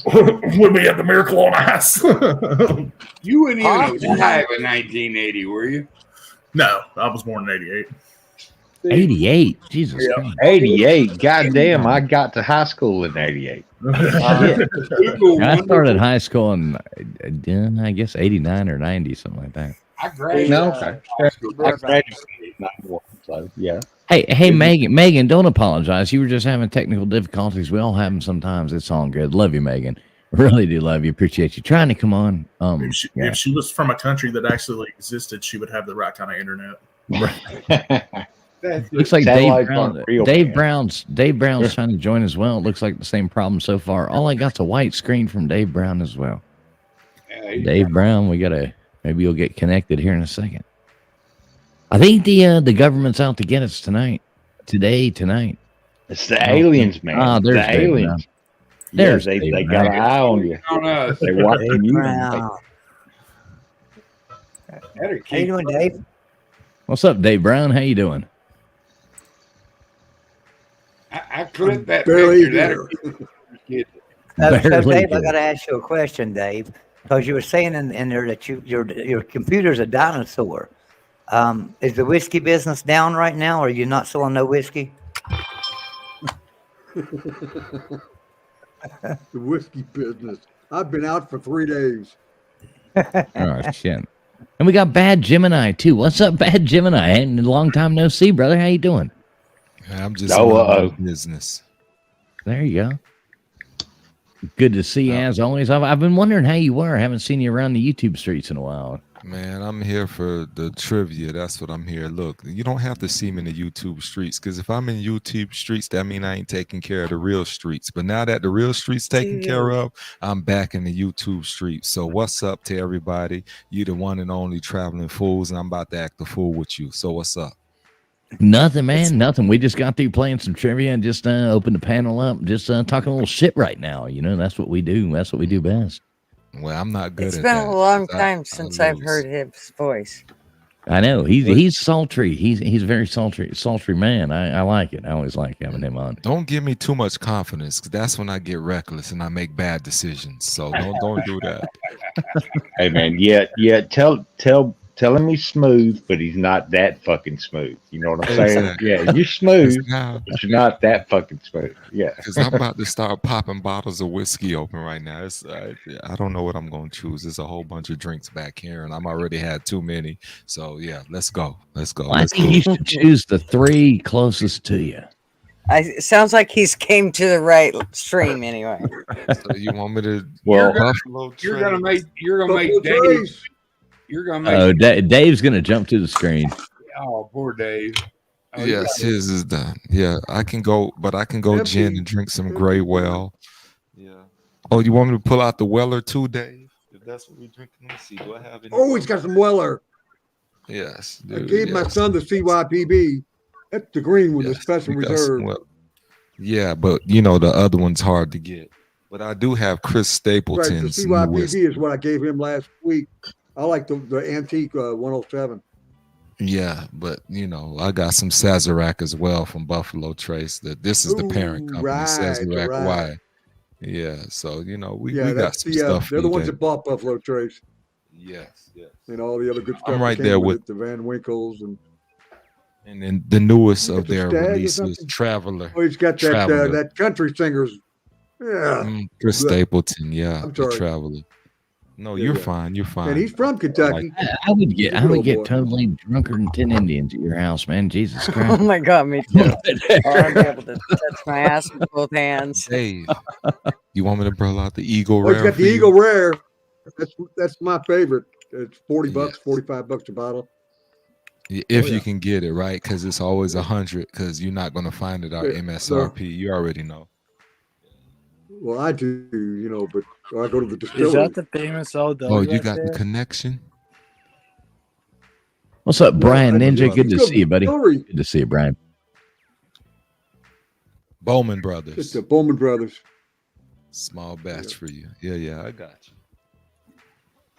when we had the Miracle on Ice. You weren't even alive in 1980, were you? No, I was born in '88. 88. Jesus Yeah. Christ. 88. Goddamn, I got to high school in 88. Google I started wonderful- high school in, I guess, 89 or 90, something like that. I graduated. No, okay. high school. I graduated in 91, so yeah. Hey, Megan, don't apologize. You were just having technical difficulties. We all have them sometimes. It's all good. Love you, Megan. Really do love you. Appreciate you trying to come on. If she was from a country that actually existed, she would have the right kind of internet. That's Looks like Satellites Dave aren't real, man. Brown's trying to join as well. It looks like the same problem so far. All I got's a white screen from Dave Brown as well. Dave Brown, maybe you'll get connected here in a second. I think the government's out to get us tonight. Tonight. It's the aliens, man. Ah, there's the Dave aliens. Brown. Yeah, There's they Dave got an Brown. eye on you. on us. They watching Dave you. Brown. Better How you keep doing, Dave? What's up, Dave Brown? How you doing? I clipped that Barely picture. That'll keep So Barely Dave, I do. got to ask you a question, Dave, because you were saying in there that your computer's a dinosaur. Is the whiskey business down right now, or are you not selling no whiskey? The whiskey business. I've been out for 3 days. Oh shit! And we got Bad Gemini too. What's up, Bad Gemini? And a long time no see, brother. How you doing? I'm just Oh, minding uh-oh. my business. There you go. Good to see you as always. I've been wondering how you were. I haven't seen you around the YouTube streets in a while. Man, I'm here for the trivia. That's what I'm here. Look, you don't have to see me in the YouTube streets, because if I'm in YouTube streets, that means I ain't taking care of the real streets. But now that the real streets taken care of, I'm back in the YouTube streets. So what's up to everybody? You the one and only traveling fools, and I'm about to act a fool with you. So what's up? Nothing, man. Nothing. We just got through playing some trivia and just opened the panel up. Just talking a little shit right now. You know, that's what we do. That's what we do best. Well, I'm not good It's at been that. a long 'Cause time I since I've lose. heard his voice. I know he's sultry. He's a very sultry man. I like it. I always like having him on. Don't give me too much confidence, because that's when I get reckless and I make bad decisions. So don't do that. Hey man, telling me smooth, but he's not that fucking smooth. You know what I'm saying? Exactly. Yeah, you're smooth, Now, but you're not that fucking smooth. Yeah. because I'm about to start popping bottles of whiskey open right now. I don't know what I'm going to choose. There's a whole bunch of drinks back here, and I'm already had too many. So yeah, let's go. Let's go. Well, I Let's think go. you should choose the 3 closest to you. It sounds like he's came to the right stream anyway. So you want me to? Well, Buffalo You're Trace? gonna make Couple Dave. days. You're gonna make Oh, Dave's gonna jump to the screen. oh poor Dave. Oh, you Yes, got it. his is done. Yeah, I can go, but I can go gin Empty. and drink some Grey Well. Yeah. Oh, you want me to pull out the Weller too, Dave? If that's what we're drinking, let me see. Do I have any? Oh, he's got some Weller. Yes, I dude. gave my Yes. son the CYPB. That's the green with the Yes, special we got some reserve. Weller. Yeah, but you know the other one's hard to get. But I do have Chris Right, the Stapleton's CYPB newest. is what I gave him last week. I like the antique 107. Yeah, but you know, I got some Sazerac as well from Buffalo Trace. That this is the parent Ooh, company, right, Sazerac right. Y. Yeah, so you know, we Yeah, got that's some the stuff. they're the ones that that bought Buffalo Trace yes, yes. and all the other good stuff. I'm that right came there with with, it, the Van Winkles and and then the newest you of got the their Stag or releases, something. Traveler. Oh, he's got that Traveler. that country singers. Yeah, Chris bleh. Stapleton, yeah, I'm the sorry. Traveler. No, Yeah, you're yeah. fine. You're And fine. he's from I like Kentucky. I would He's get a I good would old get boy. totally drunker than 10 Indians at your house, man. Jesus Oh Christ. my God, me too. Or I'd be able to touch my ass with both hands. Dave, you want me to pull out the Eagle Oh, he's Rare got for the you? Eagle Rare. That's my favorite. It's $40, Yes. $45 a bottle. If Oh, you yeah. can get it, right? Because it's always 100. Because you're not going to find it at Yeah, MSRP. You already know. well, I do, but I go to the Is distillery. that the famous old Oh, you right got the there? connection. What's up, Brian I Ninja? just Good to go to see the you, buddy. distillery. Good to see you, Brian. Bowman It's Brothers. the Bowman Brothers. Small batch for you. Yeah, I got you.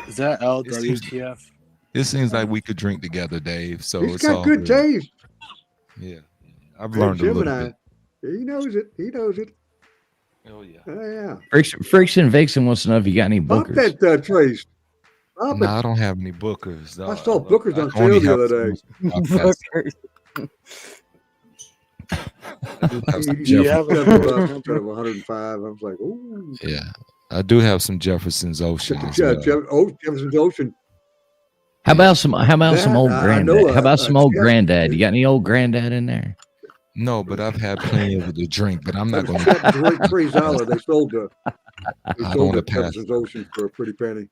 Is that LWTF? It seems like we could drink together, Dave. So He's it's got all good good. taste. Yeah, I've Hey, learned a little Gemini. bit. He knows it. He knows it. Oh yeah. Oh, yeah. Friction Vixen wants to know if you got any Pop bookers. that Trace. Pop No, it. I don't have any bookers. I saw bookers on only sale the have other day. some podcasts. Bookers. I do have some You have have Jefferson. $70 instead of 105. I was like, ooh. Yeah, I do have some Jefferson's Ocean as well. Jefferson's Ocean. How about some old I know granddad? How about a some old chef. granddad? You got any old granddad in there? No, but I've had plenty of it to drink. But I'm not going That to. Detroit $3. They sold the I don't want to pass. Jefferson's Ocean for a pretty penny.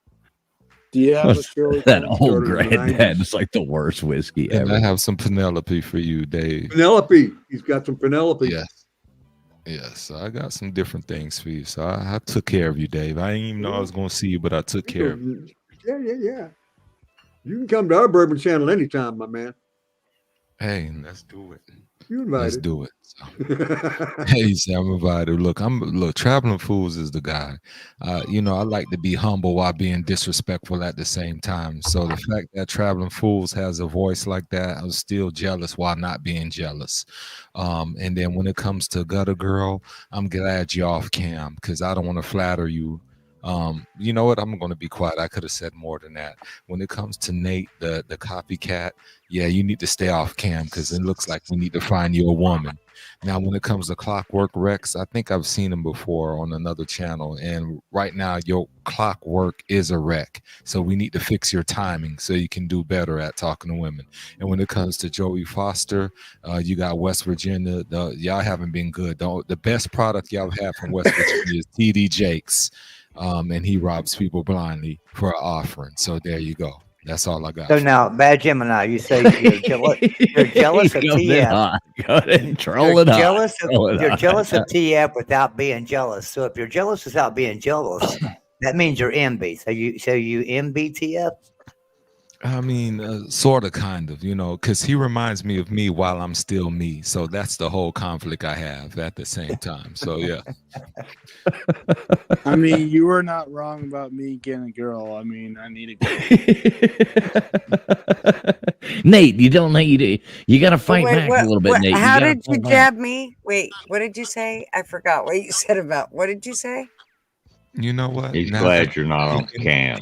Do you have a Shirley That Temple? old started in the granddad 90s. is like the worst whiskey And I ever. have some Penelope for you, Dave. Penelope. He's got some Penelope. Yes, so I got some different things for you. So I took care of you, Dave. I didn't even know I was going to see you, but I took care of you. Yeah. You can come to our bourbon channel anytime, my man. Hey, let's do it. You Let's invited. do it. So, hey, I'm invited. Look, Traveling Fools is the guy. I like to be humble while being disrespectful at the same time. So the fact that Traveling Fools has a voice like that, I'm still jealous while not being jealous. And then when it comes to Gutter Girl, I'm glad you're off cam because I don't want to flatter you. You know what? I'm going to be quiet. I could have said more than that. When it comes to Nate, the copycat, yeah, you need to stay off cam because it looks like we need to find you a woman. Now, when it comes to Clockwork Rex, I think I've seen him before on another channel. And right now, your clockwork is a wreck. So we need to fix your timing so you can do better at talking to women. And when it comes to Joey Foster, you got West Virginia. Y'all haven't been good. The best product y'all have from West Virginia is TD Jakes. And he robs people blindly for an offering. So there you go. That's all I got. So now, Bad Gemini, you say you're jealous. You're jealous of TF. Go ahead and troll You're it up. jealous. Troll it You're up. jealous of TF without being jealous. So if you're jealous without being jealous, that means you're envy. So you envy TF. I mean, sort of, kind of, because he reminds me of me while I'm still me. So that's the whole conflict I have at the same time. So, yeah. I mean, you were not wrong about me getting a girl. I mean, I need a girl. Nate, you don't need you got to fight Wait, back a little bit, Nate. How gotta did you fight back. jab me? Wait, what did you say? I forgot what you said about. What did you say? You know what? He's Now glad that- you're not on cam.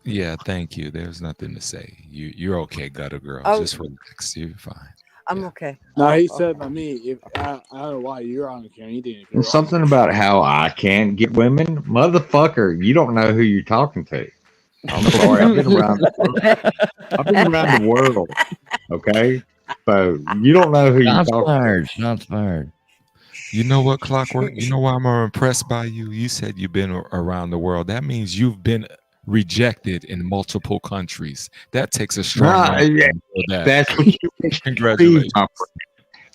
Yeah, thank you. There's nothing to say. You're okay, Gutter Girl. Oh. Just relax. You're fine. I'm okay. No, he said about me. If I don't know why you're on the camera. You didn't. And something about how I can't get women, motherfucker. You don't know who you're talking to. I'm sorry. I've been around. I've been around the world. Okay, so you don't know who you're Shots talking fired. Shots fired. You know what, Clockwork? You know why I'm impressed by you? You said you've been around the world. That means you've been rejected in multiple countries. That takes a strong Nah, man yeah, to do that. That's what you Congratulations.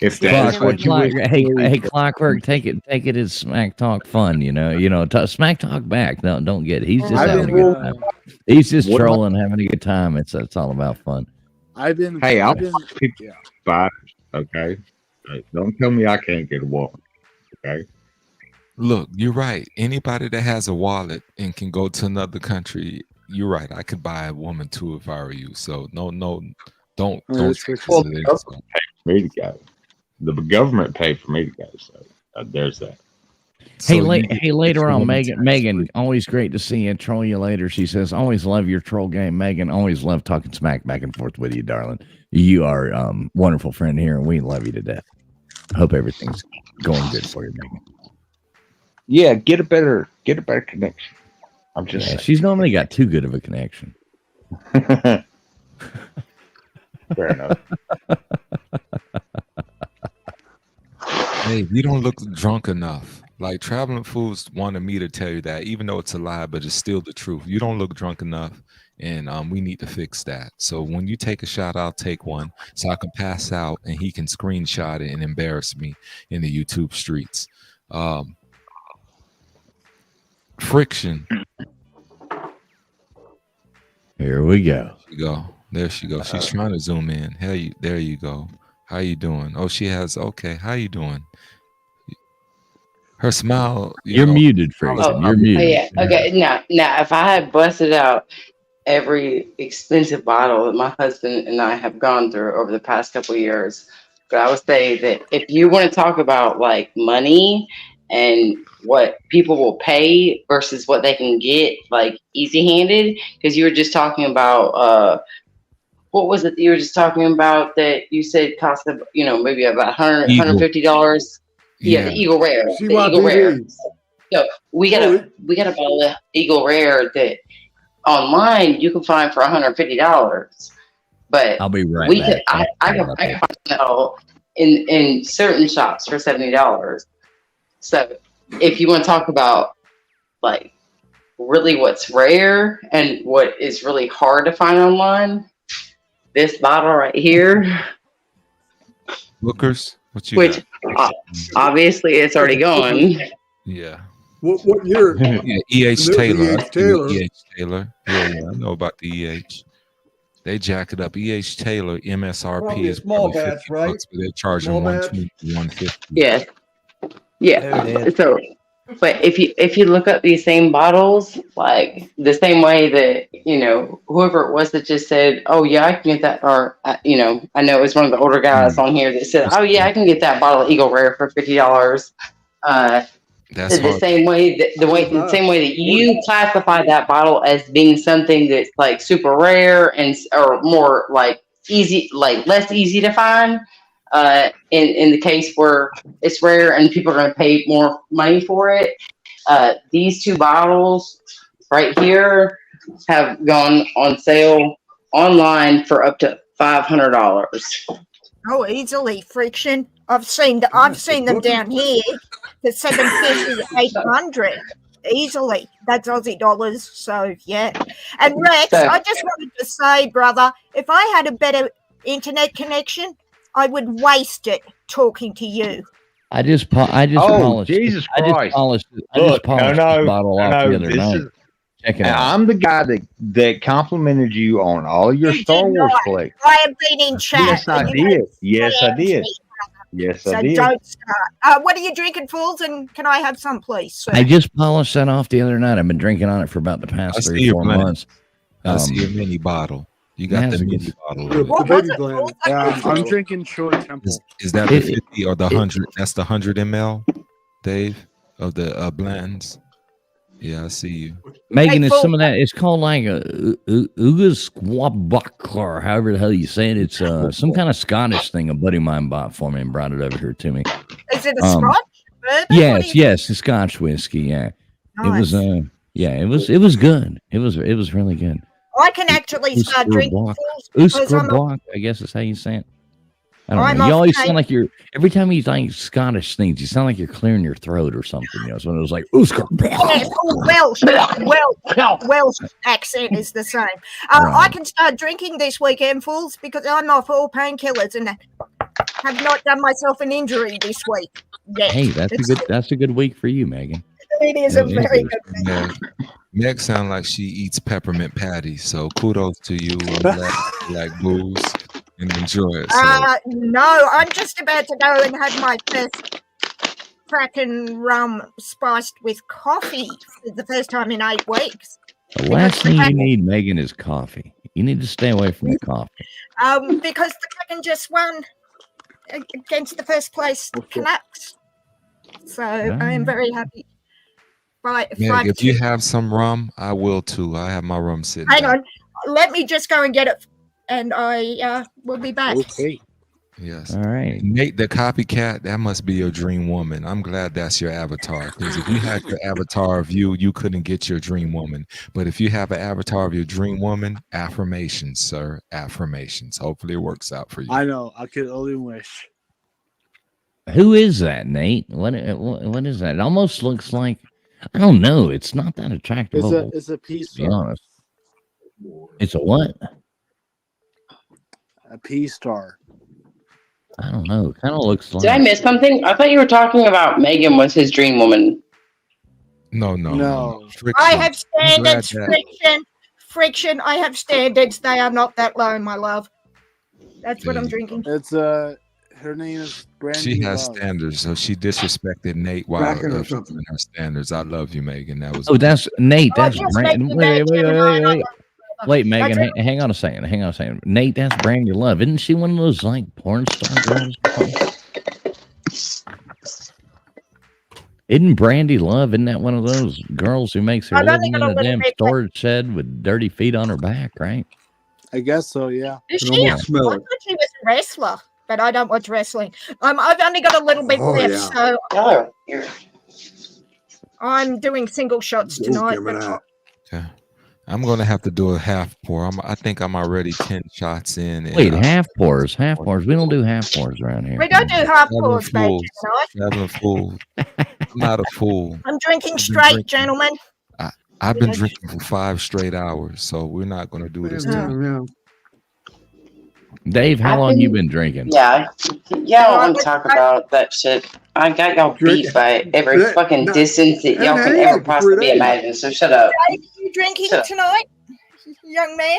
If that's what you wish to Hey, believe. Clockwork, take it as smack talk fun. Smack talk back. Don't get it. He's just I've having a been, good time. He's just What am I- trolling, having a good time. It's all about fun. Hey, I'll people buy. Okay, don't tell me I can't get a wallet. Okay. Look, you're right. Anybody that has a wallet and can go to another country, you're right. I could buy a woman too if I were you. So don't take this as an insult. For me to go. The government paid for me to go. So there's that. Hey, later on, Megan, always great to see you. Troll you later. She says, always love your troll game, Megan. Always love talking smack back and forth with you, darling. You are wonderful friend here, and we love you to death. Hope everything's going good for you, Megan. Yeah, get a better connection. I'm just saying. She's normally got too good of a connection. Fair enough. Hey, you don't look drunk enough. Like Traveling Fools wanted me to tell you that, even though it's a lie, but it's still the truth. You don't look drunk enough, and we need to fix that. So when you take a shot, I'll take one, so I can pass out and he can screenshot it and embarrass me in the YouTube streets. Friction. Here we go. There she goes. She's trying to zoom in. Hey, there you go. How you doing? Oh, she has. Okay, how you doing? Her smile. You're muted, Friction. You're muted. Oh, yeah. Okay. Now, if I had busted out every expensive bottle that my husband and I have gone through over the past couple of years, but I would say that if you want to talk about like money and what people will pay versus what they can get like easy-handed, because you were just talking about what was it that you were just talking about that you said cost maybe about $150. Yeah, the Eagle Rare. The Eagle Rare. So we got a bottle of Eagle Rare that online you can find for $150. But I'll be right back. I can find it in certain shops for $70. So if you want to talk about like really what's rare and what is really hard to find online, this bottle right here. Lookers, which obviously it's already gone. Yeah. What year? Yeah, E.H. Taylor. E.H. Taylor. E.H. Taylor. Yeah, I know about the E.H. They jack it up. E.H. Taylor MSRP Probably is small probably batch, $50, right? but they're charging Small batch? $120 to $150. Yeah. Yeah. So, but if you look up these same bottles, like the same way that, whoever it was that just said, oh yeah, I can get that, or, I know it was one of the older guys on here that said, oh yeah, I can get that bottle of Eagle Rare for $50. That's the same way that you classify that bottle as being something that's like super rare or more like easy, like less easy to find. In the case where it's rare and people are going to pay more money for it, these two bottles right here have gone on sale online for up to $500. Oh, easily, Friction. I've seen them down here for $750 to $800 easily. That's Aussie dollars. So yeah. And Rex, I just wanted to say, brother, if I had a better internet connection, I would waste it talking to you. I just polished. Jesus I Christ! just polished the bottle off the other night. Check it out. I'm the guy that complimented you on all your Star Wars collection. I have been in chat. Yes, I did. Yes, I did. Yes, I So did. don't start. What are you drinking, fools? And can I have some, please? Sir? I just polished that off the other night. I've been drinking on it for about the past 3 or 4 months. I see a mini bottle. You got the mini bottle. What was it? Yeah, I'm drinking Short Temple. Is that the 50 or the 100? That's the 100 ml, Dave, of the blends. Yeah, I see you. Megan, it's some of that. It's called like a Ugasquabak, or however the hell you say it. It's some kind of Scottish thing a buddy of mine bought for me and brought it over here to me. Is it a Scotch? Bourbon? Yes, it's Scotch whiskey. Yeah, Nice. it was good. It was really good. I can actually start drinking fools because I'm Uskrbach, I guess is how you say it. I don't I'm know. You always okay. sound like you're every time you think Scottish things, you sound like you're clearing your throat or something. So when it was like Yes, Welsh accent is the same. I can start drinking this weekend, fools, because I'm off all painkillers and have not done myself an injury this week yet. Hey, that's a good week for you, Megan. It is a very good week. Yeah. Meg sounds like she eats peppermint patties, so kudos to you. I'm glad you like booze and enjoy it. So. No, I'm just about to go and have my first Kraken rum spiced with coffee for the first time in 8 weeks. The last thing you need, Megan, is coffee. You need to stay away from the coffee. Because the Kraken just won against the first place Canucks. So I am very happy. Meg, if you have some rum, I will too. I have my rum sitting. Hang on. Let me just go and get it, and I will be back. Okay. Yes. All right. Nate, the copycat, that must be your dream woman. I'm glad that's your avatar. Because if you had your avatar of you couldn't get your dream woman. But if you have an avatar of your dream woman, affirmations, sir. Affirmations. Hopefully it works out for you. I know. I could only wish. Who is that, Nate? What is that? It almost looks like, I don't know. It's not that attractive. It's a piece. To be honest. It's a what? A P-star. I don't know. Kind of looks like. Did I miss something? I thought you were talking about Megan was his dream woman. No. Friction. I have standards, I'm glad friction. I have standards. They are not that low, my love. That's what I'm drinking. It's her name is Brandy. She has Love. standards, so she disrespected Nate while Bracken or fulfilling her standards. I love you, Megan. That was. Oh, that's Nate. That's just Brandon. make me Wait. Wait, That's Megan, it. hang on a second. Nate, that's Brandy Love. Isn't she one of those like porn star girls? Isn't Brandy Love? Isn't that one of those girls who makes her I've only living got in a a little damn bit storage shed with dirty feet on her back, right? I guess so. Yeah. Is I she? I almost smell thought it. she was a wrestler, but I don't watch wrestling. I've only got a little bit Oh, left, yeah. so Oh, you're I'm doing single shots tonight. Give it But out. Okay. I'm gonna have to do a half pour. I think I'm already 10 shots in. and Wait, I'm half pours. We don't do half pours around here. we don't do half seven pours, mate, fools. tonight. 7 fool. I'm not a fool. I'm drinking been straight, drinking. gentlemen. I've been drinking for 5 straight hours, so we're not gonna do this. Yeah, too. yeah. Dave, how I've long been- you been drinking? yeah. Y'all don't want to talk about that shit. I got y'all beat by every That- fucking that- distance that y'all that can ain't ever for possibly days. imagine. So shut up. Dave, are you drinking Shut up. tonight, young man?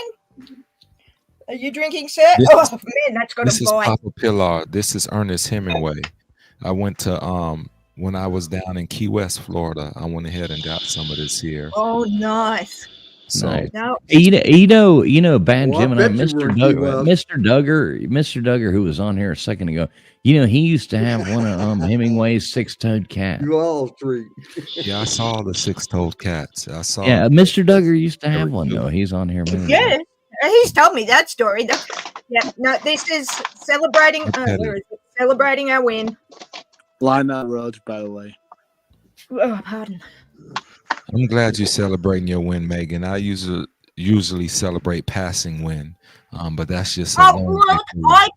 Are you drinking, sir? This Oh is- man, that's got This a is bite. Papa Pillar. This is Ernest Hemingway. I went to when I was down in Key West, Florida. I went ahead and got some of this here. Oh, nice. So Nice. No, You know, Bad Well, I Jim and I, bet you were Mr. in Doug, Key West. Mr. Duggar, who was on here a second ago. You know, he used to have one of Hemingway's six-toed cats. You all three. yeah, I saw the 6-toed cats. I saw. Yeah, Mr. Duggar used to have one though. He's on here. a minute ago. yeah, he's told me that story. Yeah, no, this is celebrating. Okay. Where is it? Celebrating our win. Line Out Roach, by the way. Oh, pardon. I'm glad you're celebrating your win, Megan. I usually celebrate passing win, but that's just. a Oh, long well,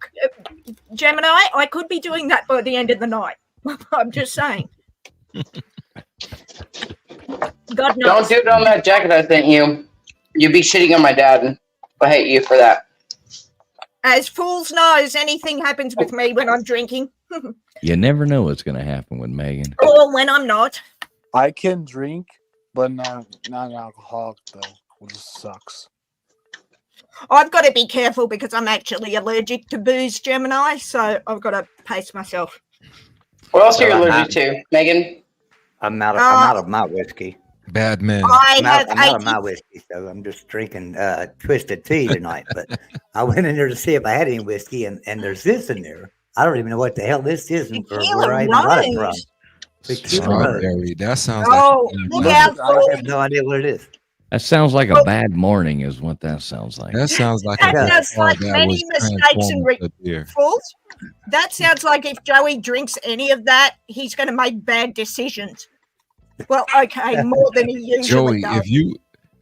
victory. Gemini, I could be doing that by the end of the night. I'm just saying. God knows. Don't do it on that jacket I sent you. You'd be shitting on my dad. I hate you for that. As fools knows, anything happens with me when I'm drinking, You never know what's going to happen with Megan. or when I'm not. I can drink, but not an alcoholic though, which sucks. I've got to be careful because I'm actually allergic to booze, Gemini. So I've got to pace myself. What else are you Well, I'm allergic to, Megan? I'm out of my whiskey. Bad man. I have I'm out of 80 my whiskey, so I'm just drinking twisted tea tonight. But I went in there to see if I had any whiskey, and there's this in there. I don't even know what the hell this is and or where I even got it from. Rose. Tequila Rose. Strawberry. That sounds Oh, like. look I out, have fool. no idea what it is. That sounds like a bad morning, is what that sounds like. That sounds like That a sounds bar like that many was mistakes and transformed to beer. Fools. That sounds like if Joey drinks any of that, he's going to make bad decisions. Well, okay, more than he usually Joey, does.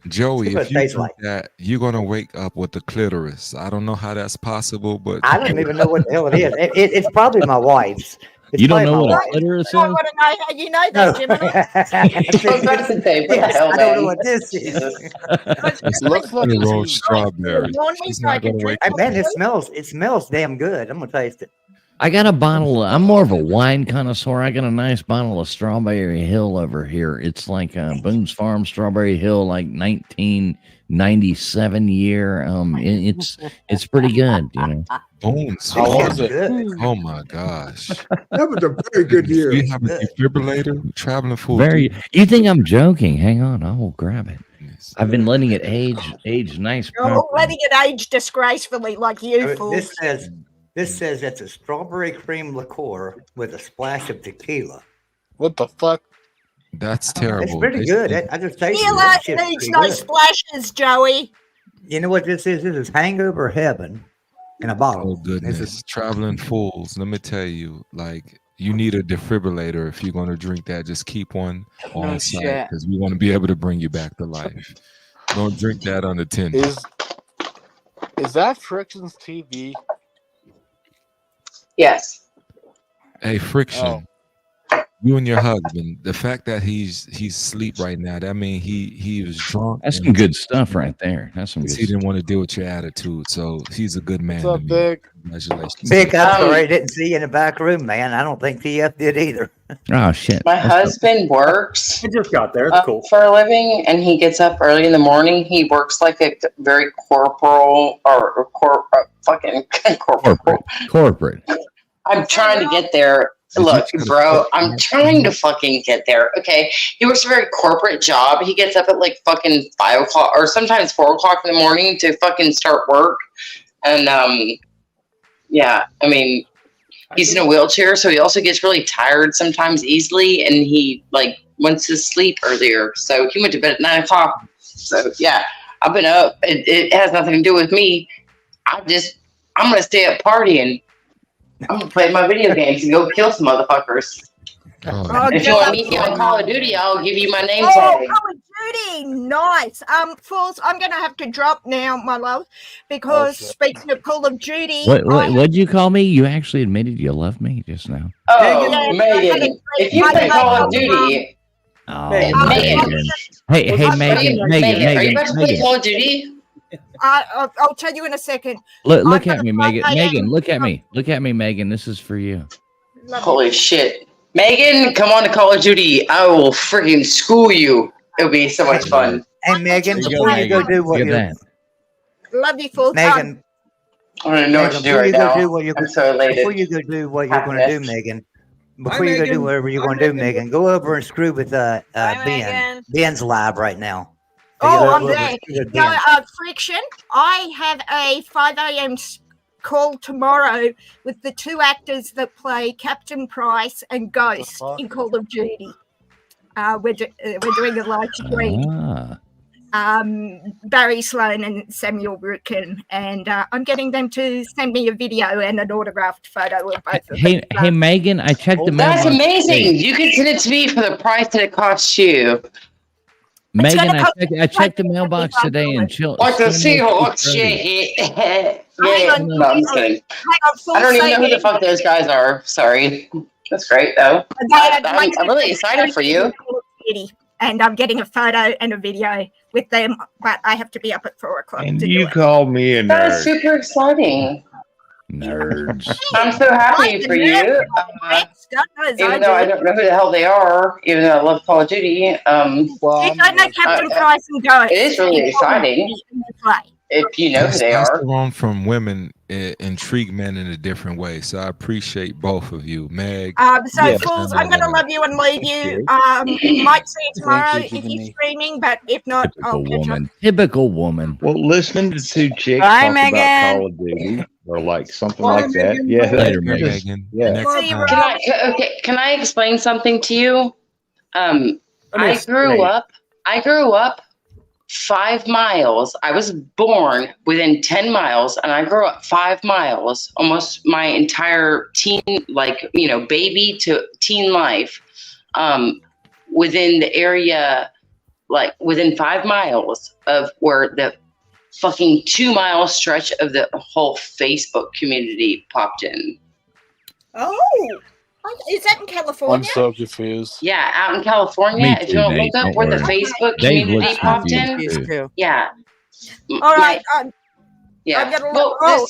Joey, See what if it you tastes do like. that, you're gonna wake up with the clitoris. I don't know how that's possible, but I don't even know what the hell it is. It's probably my wife's. It's You don't probably know my what a wife's. clitoris is? I want to know how you know No. that, Gemini. I was about to say, what the Yes, hell, I don't know man? what this is. Jesus. it's Looks like cinnamon roll it's- strawberry. Warn me She's so I not can gonna wake drink Hey, up. man, it smells damn good. I'm gonna taste it. I got a bottle. I'm more of a wine connoisseur. I got a nice bottle of Strawberry Hill over here. It's like Boone's Farm Strawberry Hill, like 1997 year. It's pretty good, you know. Bones. How was it? Oh my gosh. That was a very good year. We have a defibrillator, traveling full. Very. You think I'm joking? Hang on, I will grab it. I've been letting it age nice. You're letting it age disgracefully like you fools. This says it's a strawberry cream liqueur with a splash of tequila. What the fuck? That's terrible. It's pretty good. I just tasted it. Tequila That shit's needs pretty no good. splashes, Joey. You know what this is? This is Hangover Heaven in a bottle. Oh goodness, traveling fools. Let me tell you, like you need a defibrillator if you're going to drink that. Just keep one on Oh, site shit. because we want to be able to bring you back to life. Don't drink that unattended. Is that Friction's TV? Yes. Hey, Friction. You and your husband. The fact that he's asleep right now, that means he was drunk. That's some good stuff right there. That's some good He didn't want to deal with your attitude, so he's a good man. What's up, to me. Vic? Congratulations. Vic, I'm sorry I didn't see you in the back room, man. I don't think TF did either. Oh shit. My husband works I just got there. It's cool. for a living, and he gets up early in the morning. He works like a very corporal or fucking corporal. Corporate. I'm trying to get there. Look, bro, I'm trying to fucking get there. Okay. He works a very corporate job. He gets up at like fucking 5 o'clock or sometimes 4 o'clock in the morning to fucking start work. And yeah, I mean, he's in a wheelchair, so he also gets really tired sometimes easily, and he like wants to sleep earlier. So he went to bed at 9 o'clock. So yeah, I've been up. It has nothing to do with me. I'm gonna stay up partying. I'm gonna play my video games and go kill some motherfuckers. If you want to meet me on Call of Duty, I'll give you my name Oh, tag. Call of Duty, nice. Fools, I'm gonna have to drop now, my love, because speaking of Call of Duty, What'd you call me? You actually admitted you love me just now. Oh, Yeah, Megan, if you play Call of Duty, Oh, Megan. Megan. Hey, Megan, are you about to play Megan. Call of Duty? I'll tell you in a second. Look I'm at me, gonna Megan. play Megan, look at me. Look at me, Megan. This is for you. Holy shit. Megan, come on to Call of Duty. I will freaking school you. It'll be so much fun. Hey, Megan, There you go, before you go Megan. do what Look at you're that. Love you, fools. Megan, I don't know what to do before right you go now. do what you're I'm so elated. before you go do what you're going to do, Megan. Before you go do whatever you're going to do, Megan, go over and screw with Ben. Megan. Ben's live right now. Oh, I'm Go over there. and screw with No, Ben. Friction. I have a 5 a.m. call tomorrow with the two actors that play Captain Price and Ghost in Call of Duty. We're doing a live stream. Barry Sloan and Samuel Rutkin, and I'm getting them to send me a video and an autographed photo of both of them. Hey, Megan, I checked the That's mailbox amazing. today. You can send it to me for the price that it costs you. Megan, I checked the mailbox today and chill. Like the Cinnamon Seahawks shit. Hang Yeah, on, no, I'm just kidding. full I don't even know who the second. fuck those guys are. Sorry. That's great though. I'm really excited for you. And I'm getting a photo and a video with them, but I have to be up at 4 o'clock And to do you it. call me a That is nerd. super exciting. Nerds. I'm so happy for you. Even though I don't know who the hell they are, even though I love Call of Duty. You don't know Captain Price and Ghost. It is really exciting if you know who they are. Testosterone from women intrigue men in a different way. So I appreciate both of you, Meg. So fools, I'm gonna love you and leave you. Might see you tomorrow if you're streaming, but if not, I'll catch up. Woman. Typical woman. Well, listening to two chicks Bye, talk Megan. about Call of Duty or like something like that. Yeah, Later, that's just- Megan. Yeah. Can I explain something to you? I grew up 5 miles. I was born within 10 miles, and I grew up 5 miles almost my entire teen, baby to teen life, within the area, within 5 miles of where the fucking 2 mile stretch of the whole Facebook community popped in. Oh, is that in California? I'm so confused. Yeah, out in California. Me If too, you don't Dave, look up don't where the worry. Facebook Dave community looks popped in, confused, too. yeah. All right. Yeah. I'm gonna Well, oh,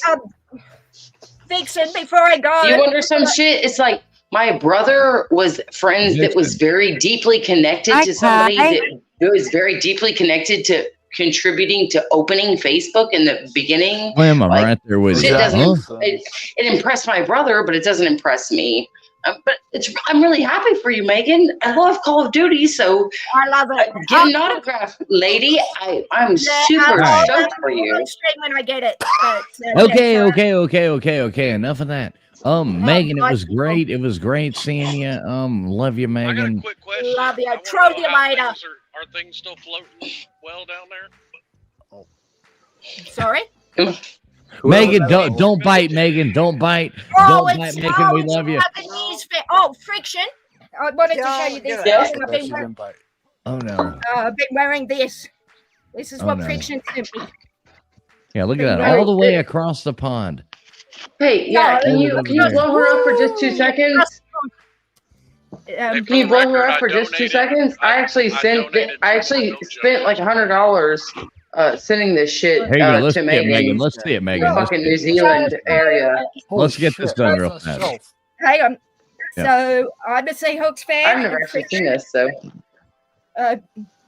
Vixen, before I go. You wonder some shit? It's like my brother was friends that was very deeply connected to somebody that was very deeply connected to contributing to opening Facebook in the beginning. Slim, I'm right there with Shit you. doesn't. Huh? It impressed my brother, but it doesn't impress me. But I'm really happy for you, Megan. I love Call of Duty, so I love it. Get an autograph, lady. I'm super I'll stoked for you. Stream when I get it. But, Okay. Enough of that. Megan, it was great. It was great seeing you. Love you, Megan. Love you. Troll you later. Are things still floating well down there? Sorry. Megan, don't bite, Megan. Don't bite. Don't bite, Megan. We love you. Friction. I wanted to show you this. Yes. Oh no. I've been wearing this. This is Oh, what no. Friction sent me. Yeah, look at that. All the way across the pond. Hey, yeah, can you blow her up for just 2 seconds? Can you blow her up for just 2 seconds? I actually spent like $100 sending this shit Here you go. Let's to see it, Megan. Megan. Let's see it, Megan. Let's Fucking see New it. Zealand area. Let's get this done real fast. Hang on. Yeah. So I'm a Seahawks fan. I've never actually seen this, so.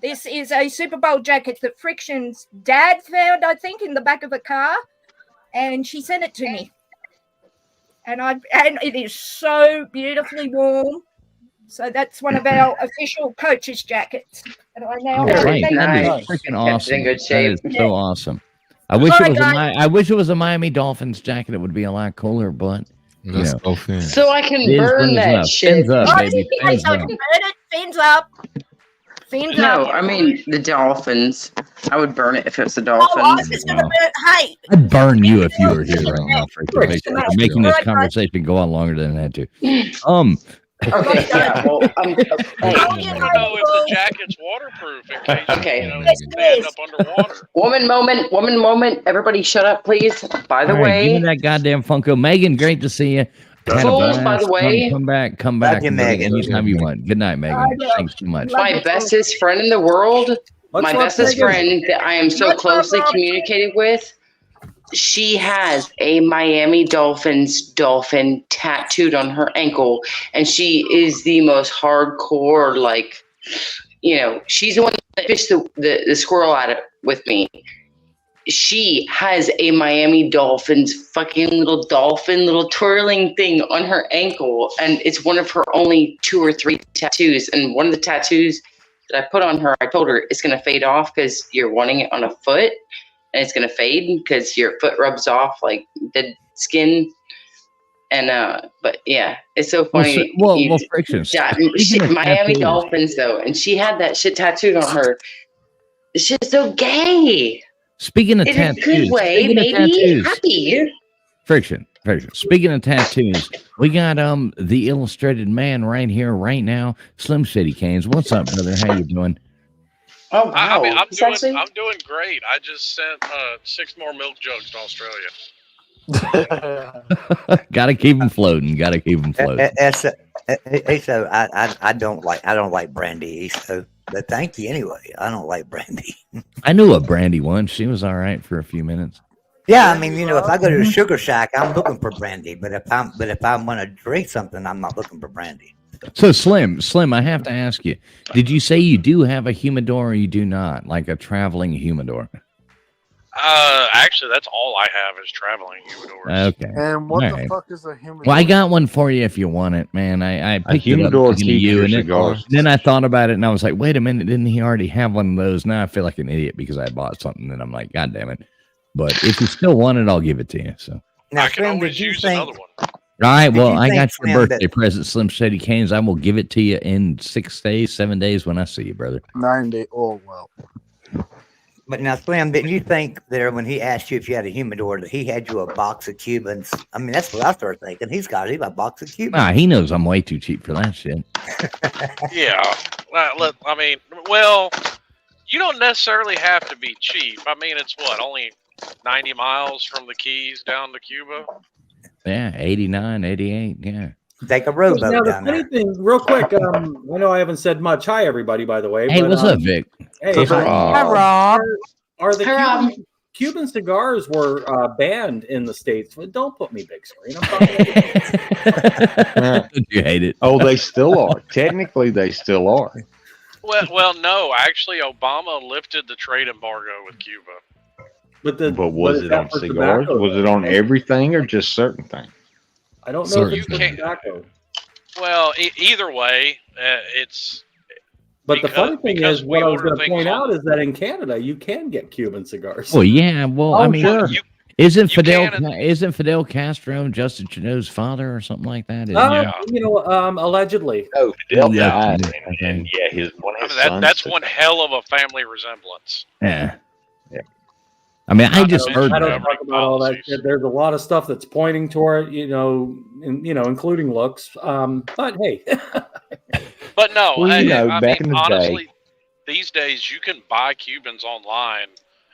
This is a Super Bowl jacket that Friction's dad found, I think, in the back of a car, and she sent it to me. And it is so beautifully warm. So that's one of our official coaches' jackets. And I now Oh, right. thank That you. is freaking awesome. in good That shape. is so awesome. I wish All it was right, I wish it was a Miami Dolphins jacket. It would be a lot cooler, but you Let's know. go Fins. So I can Fins, burn fins that up. shit. Fins up, baby. Fins I up. can burn it. Fins up. Fins No, up. I mean the Dolphins. I would burn it if it was the Oh, I was Dolphins. just going to burn. Hey, I'd burn you if you were here right now, freaking Frick. making this conversation go on longer than it had to. Okay, yeah, well, I don't even know if the jacket's waterproof in case Okay. you know, you stand up underwater. Woman moment. Everybody shut up, please. By the All right, give way, me that goddamn Funko. Megan, great to see you. Had a Fools, by blast. the way. Come back. Love you, Megan. Anytime you want. Good night, Megan. Thanks so much. my bestest friend in the world, my bestest friend that I am so closely communicated with, she has a Miami Dolphins dolphin tattooed on her ankle, and she is the most hardcore, like, you know, she's the one that fished the squirrel at it with me. She has a Miami Dolphins fucking little twirling thing on her ankle, and it's one of her only 2 or 3 tattoos. And one of the tattoos that I put on her, I told her it's gonna fade off because you're wanting it on a foot, and it's gonna fade because your foot rubs off like dead skin. And but yeah, it's so funny. Well, Friction. Yeah, Speaking of Miami tattoos, Dolphins though, and she had that shit tattooed on her. This shit's so gay. Speaking of In a tattoos, good way, speaking of maybe tattoos, happy. Friction. Speaking of tattoos, we got the illustrated man right here, right now, Slim City Canes. What's up, brother? How you doing? Oh wow, I mean, It's actually- I'm doing great. I just sent 6 more milk jugs to Australia. Gotta keep them floating. So I don't like brandy. So, but thank you anyway. I don't like brandy. I knew a Brandy once. She was all right for a few minutes. Yeah, I mean, you know, if I go to a sugar shack, I'm looking for brandy. But if I'm going to drink something, I'm not looking for brandy. So Slim, I have to ask you: did you say you do have a humidor, or you do not, like a traveling humidor? Actually, that's all I have is traveling humidors. Okay. And what All the right. fuck is a humidor? Well, I got one for you if you want it, man. I picked it up humidor thinking of keeps you, your and cigars. then I thought about it, and I was like, wait a minute, didn't he already have one of those? Now I feel like an idiot because I bought something, and I'm like, God damn it! But if you still want it, I'll give it to you. So. Now, I can Slim, always did you use think? another one. All right, Did well, you I think, got your Slim, birthday present, Slim Shady Canes. I will give it to you in 6 days, 7 days when I see you, brother. 9 day. Oh well. But now, Slim, didn't you think there when he asked you if you had a humidor that he had you a box of Cubans? I mean, that's what I started thinking. He's got a box of Cubans. Nah, he knows I'm way too cheap for that shit. Yeah. I mean, well, you don't necessarily have to be cheap. I mean, it's what, only 90 miles from the Keys down to Cuba? Yeah, 89, 88, yeah. Take a Now, rowboat the down funny there. thing, real quick, I know I haven't said much. Hi, everybody, by the way. Hey, but, what's up, Vic? Hey, What's up, Hi, Rob. Are the Hi, Rob. Cubans, Cuban cigars were banned in the States. But don't put me big screen. I'm talking You hate it. Oh, they still are. Technically, they still are. Well, no. Actually, Obama lifted the trade embargo with Cuba. But was it on cigars? Was it on everything or just certain things? I don't know if it's You for can't- tobacco. Well, either way, it's. But the funny thing because is, we what I was order going to things point on- out is that in Canada, you can get Cuban cigars. Well, yeah. Well, I mean, sure. isn't Fidel Castro Justin Trudeau's father or something like that? Allegedly. Oh, Fidel Yeah. died, Okay. and yeah, one of his I mean, sons. that's one hell of a family resemblance. Yeah. I mean, I just heard I don't that. talk about all that shit. There's a lot of stuff that's pointing toward, including looks. But hey, But no, Well, you know, I back mean, in the honestly, day- these days you can buy Cubans online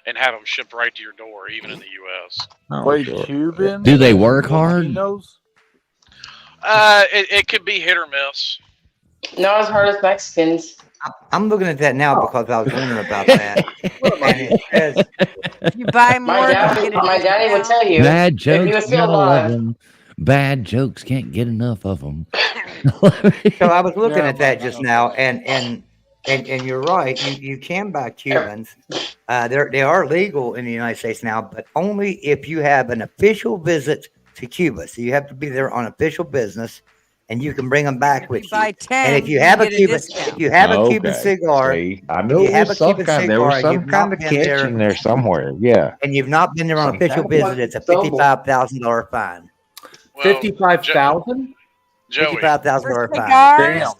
and have them shipped right to your door, even in the U.S. Wait, Cuban? Do they work hard? Latinos? It could be hit or miss. Not as hard as Mexicans. I'm looking at that now because I was wondering about that. And it says, You buy My more. daddy would tell you. Bad if he was jokes, still gotta love alive. them. Bad jokes, can't get enough of them. so I was looking at that just now, and you're right. You can buy Cubans. They are legal in the United States now, but only if you have an official visit to Cuba. So you have to be there on official business, and you can bring them back with you. Buy 10. And if you have a get Cuban, discount. if you have a Cuban Okay. cigar, See, I if know you it have was a some Cuban kind. There was cigar, some you've kind not of been catch there, in there somewhere. Yeah. and you've not been there on official visit, it's a $55,000 fine. Well, 55,000. Joey, $55,000 fine. Cigars?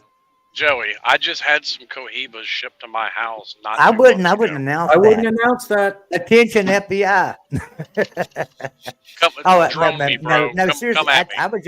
Joey, I just had some Cohibas shipped to my house. Not I 2 wouldn't months ago. announce I that. wouldn't announce that. Attention, FBI. Come, Oh, drone me, bro. no, come, seriously, come at me. I was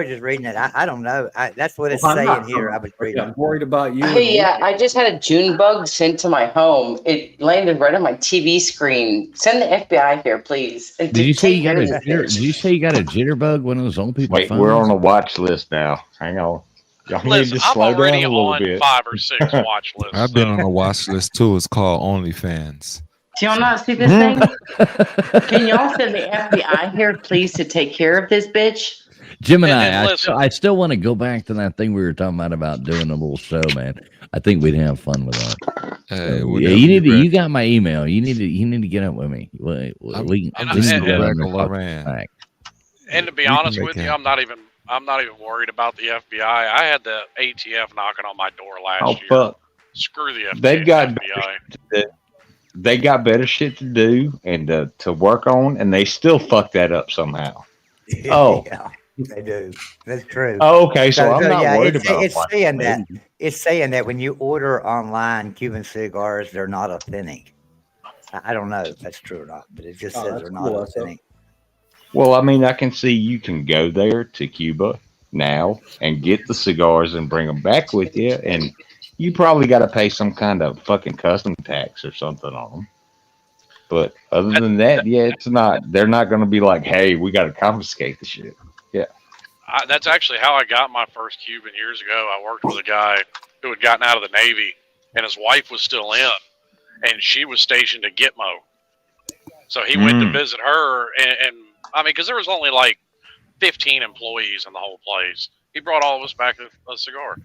just reading it. I don't know. That's what it's Well, I'm saying not- here. I was reading. I'm worried about you. Hey, I just had a June bug sent to my home. It landed right on my TV screen. Send the FBI here, please. And Did you say you take got a care of jitter, this did you say you got a jitterbug, one of those old people? Wait, we're on a watch list now. Hang on. Y'all need Listen, to I'm slow down already a little on bit. 5 or 6 watch lists. I've been on a watch list too. It's called OnlyFans. Do y'all not see this thing? Can y'all send the FBI here, please, to take care of this bitch? Gemini, And listen. I still want to go back to that thing we were talking about doing a little show, man. I think we'd have fun with that. Hey, So, whenever yeah, you need to. you're You got my email. You need to get up with me. We I'm can just a get on regular and talk man. back. And to be We can honest make with it you, I'm not even worried about the FBI. I had the ATF knocking on my door last Oh year. fuck! Screw the FBI. They've got FBI. they got better shit to do and to work on, and they still fuck that up somehow. Oh. Yeah, they do. That's true. Oh, okay. So I'm not worried it's, about it's like, saying that. It's saying that when you order online Cuban cigars, they're not authentic. I don't know if that's true or not, but it just Oh, says that's they're not cool, that's authentic. Well, I mean, I can see you can go there to Cuba now and get the cigars and bring them back with you, and you probably got to pay some kind of fucking custom tax or something on them. But other than that, yeah, it's not. They're not going to be like, "Hey, we got to confiscate the shit." Yeah. That's actually how I got my first Cuban years ago. I worked with a guy who had gotten out of the Navy, and his wife was still in, and she was stationed at Gitmo. So he went to visit her, and I mean, because there was only like 15 employees in the whole place. He brought all of us back a cigar.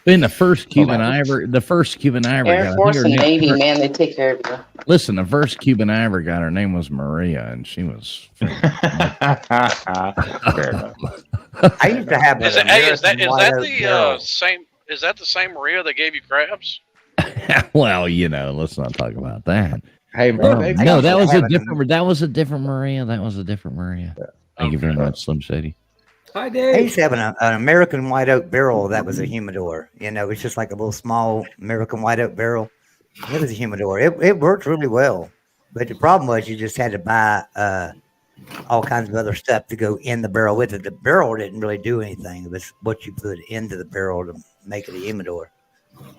Then the first Cuban I ever got. Air I Force think and her name- Navy, man, they take care of you. Listen, the first Cuban I ever got, her name was Maria, and she was. Fair enough. I used to have Is an that American White Oak the Barrel. same? Is that the same Maria that gave you crabs? Well, let's not talk about that. Hey, man, they No, got- that was a having a- different. That was a different Maria. That was a different Maria. Thank you very much, Slim Shady. Hi, I Dave. used to have an American White Oak Barrel that was a humidor. It's just like a little small American White Oak Barrel. It was a humidor. It worked really well. But the problem was you just had to buy all kinds of other stuff to go in the barrel with it. The barrel didn't really do anything. It was what you put into the barrel to make it a humidor.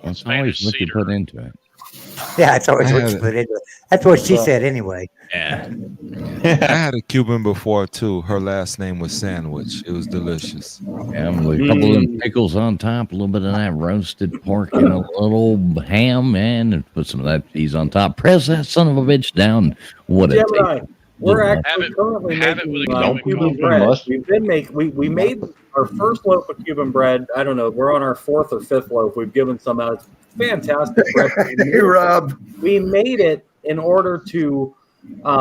That's always Spanish what you cedar. put into it. Yeah, that's always I what had you it. put into it. That's what she Well- said anyway. Yeah. I had a Cuban before too. Her last name was Sandwich. It was delicious. Yeah, with a couple of them pickles on top, a little bit of that roasted pork, and a little ham, man, and put some of that cheese on top. Press that son of a bitch down. What a Gemini, taste. we're Good actually currently have it making with a Don't Cuban put Cuban the bread. mustard. We made our first loaf of Cuban bread. I don't know. We're on our fourth or fifth loaf. We've given some out. It's fantastic bread. Hey, Rob. We made it in order to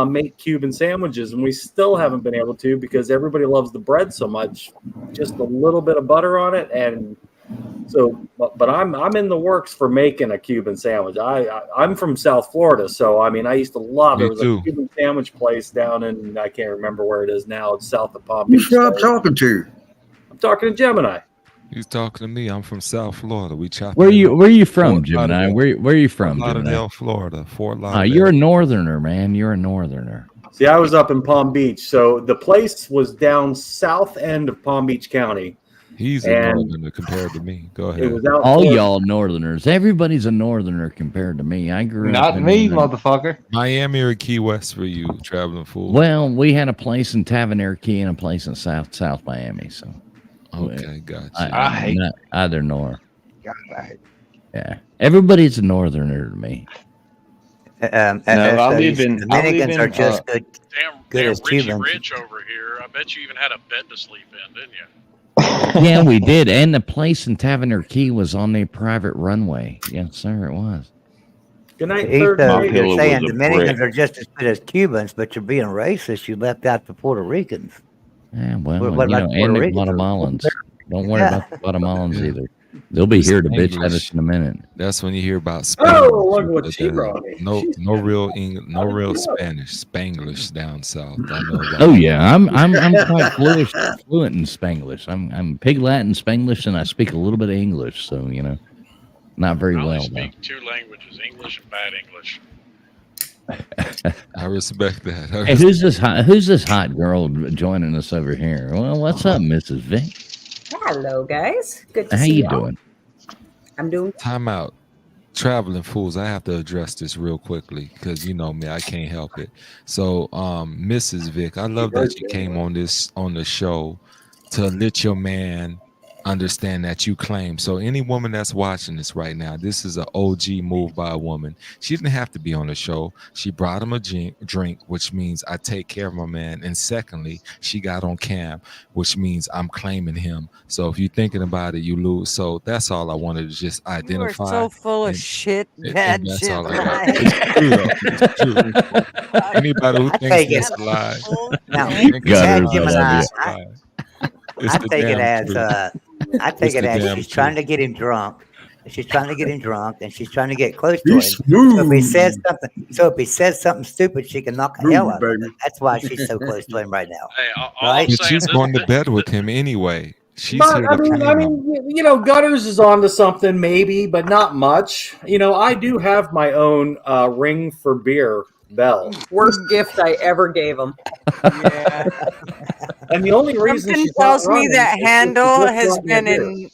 make Cuban sandwiches, and we still haven't been able to because everybody loves the bread so much. Just a little bit of butter on it, and so. But I'm in the works for making a Cuban sandwich. I'm from South Florida, so I mean I used to love Me it. There was too. a Cuban sandwich place down in I can't remember where it is now. It's south of Palm Who's Beach. Rob talking to? I'm talking to Gemini. He's talking to me. I'm from South Florida. We chopped. Where you from, Fort Gemini? Lauderdale. Where are you from, Fort Gemini? Lauderdale, Florida. Fort Lauderdale. You're a northerner, man. You're a northerner. See, I was up in Palm Beach, so the place was down south end of Palm Beach County. He's a And northerner compared to me. Go It ahead. was out All there. y'all northerners. Everybody's a northerner compared to me. I grew up Not in, me, motherfucker. Miami or Key West for you, traveling fool. Well, we had a place in Tavernier Key and a place in South Miami. So Okay, gotcha. I I'm hate- not either nor. God, I hate- Yeah, everybody's a northerner to me. No, I live in- Dominicans are just good. Damn, Good damn as Richie Cubans. Rich over here. I bet you even had a bed to sleep in, didn't you? Yeah, we did, and the place in Tavernier Key was on a private runway. Yes, sir, it was. Good night, He's, third My grade. pillow you're was saying a Dominicans brick. are just as good as Cubans, but you're being racist. You left out the Puerto Ricans. Yeah, well, What you about know, Puerto and the Ricans? Guatemalans. Don't worry Yeah. about the Guatemalans either. They'll be here to bitch at English. us in a minute. That's when you hear about Oh, Spanglish. look what but, she brought me. No, She's- no real English, no real Spanish. Spanglish down south. I know that. Oh yeah, I'm quite fluent in Spanglish. I'm Pig Latin, Spanglish, and I speak a little bit of English. So you know, not very I only well though. speak two languages, English and bad English. I respect that. I Hey, who's this hot girl joining us over here? Well, what's up, Mrs. Vic? Hello, guys. Good to How see you y'all. doing? I'm doing. Time out. Traveling fools, I have to address this real quickly because you know me, I can't help it. So, Mrs. Vic, I love that you came on the show to let your man understand that you claim. So any woman that's watching this right now, this is an OG move by a woman. She didn't have to be on the show. She brought him a drink, which means I take care of my man. And secondly, she got on cam, which means I'm claiming him. So if you're thinking about it, you lose. So that's all I wanted to just You are identify. so full of and- shit, and bad that's shit. all I got. Ryan. It's true, though. It's true. Anybody who I thinks take it. that's a lie, Now, think it's Gutters, a I love lie, you. it's a lie. It's I the take it damn as truth. I take It's it the as damn she's trying truth. to get him drunk. She's trying to get him drunk, and she's trying to get close to Be him. So if he says something stupid, she can knock the hell out of baby. him. That's why she's so close to him right now. Hey, all Right? I'm And saying she's this, going to bed with him anyway. She's But here I to mean, claim him. you know, Gutters is onto something, maybe, but not much. You know, I do have my own ring for beer bell, Worst gift I ever gave him. Yeah. and the only reason Something she's not tells me running that is if handle she just has brought me a been beer. in.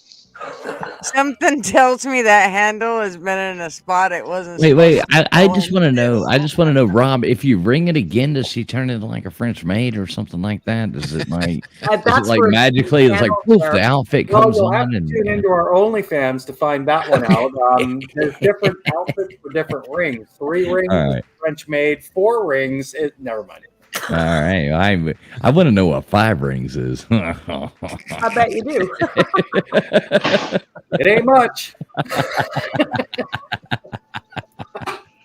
Something tells me that handle has been in a spot it wasn't. Wait. supposed to I go just want to know. I just want to know, Rob. If you ring it again, does she turn into like a French maid or something like that? Does it like? Is it That's like for magically? It's like channels poof, there. the outfit Well, comes you'll have on to and. tune into our OnlyFans to find that one out. There's different outfits for different rings. 3 rings, All right. French maid. 4 rings. Never mind. All right, I want to know what 5 rings is. I bet you do. It ain't much.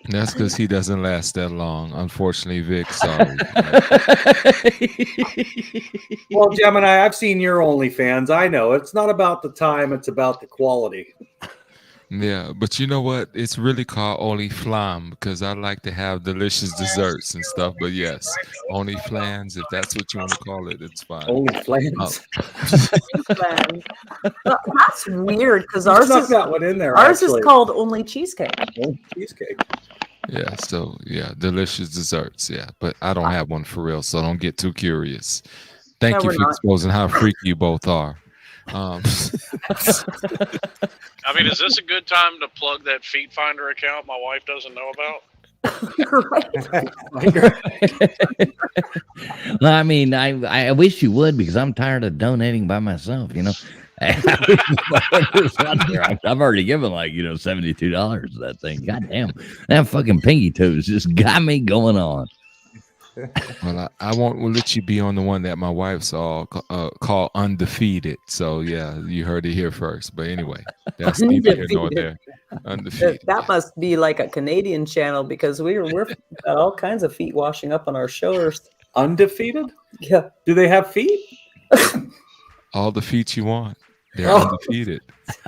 That's because he doesn't last that long. Unfortunately, Vic, sorry. Well, Gemini, I've seen your OnlyFans. I know it's not about the time; it's about the quality. Yeah, but you know what? It's really called Only Flam because I like to have delicious desserts and stuff. But yes, Only Flans, if that's what you want to call it, it's fine. OnlyFans. That's weird because You ours snuck is that one in there. ours actually. is called Only Cheesecake. Only cheesecake. Yeah, so yeah, delicious desserts. Yeah, but I don't have one for real, so don't get too curious. Thank No, you we're for not. exposing how freaky you both are. I mean, is this a good time to plug that Feet Finder account my wife doesn't know about? Well, I mean, I wish you would, because I'm tired of donating by myself. I've already given $72 to that thing. God damn, that fucking pinky toes just got me going on. Well, I won't let you be on the one that my wife saw called Undefeated. So yeah, you heard it here first. But anyway, that's neither here nor there. Undefeated. That must be like a Canadian channel, because we're got all kinds of feet washing up on our shoulders. Undefeated? Yeah. Do they have feet? All the feet you want. They're Oh. undefeated.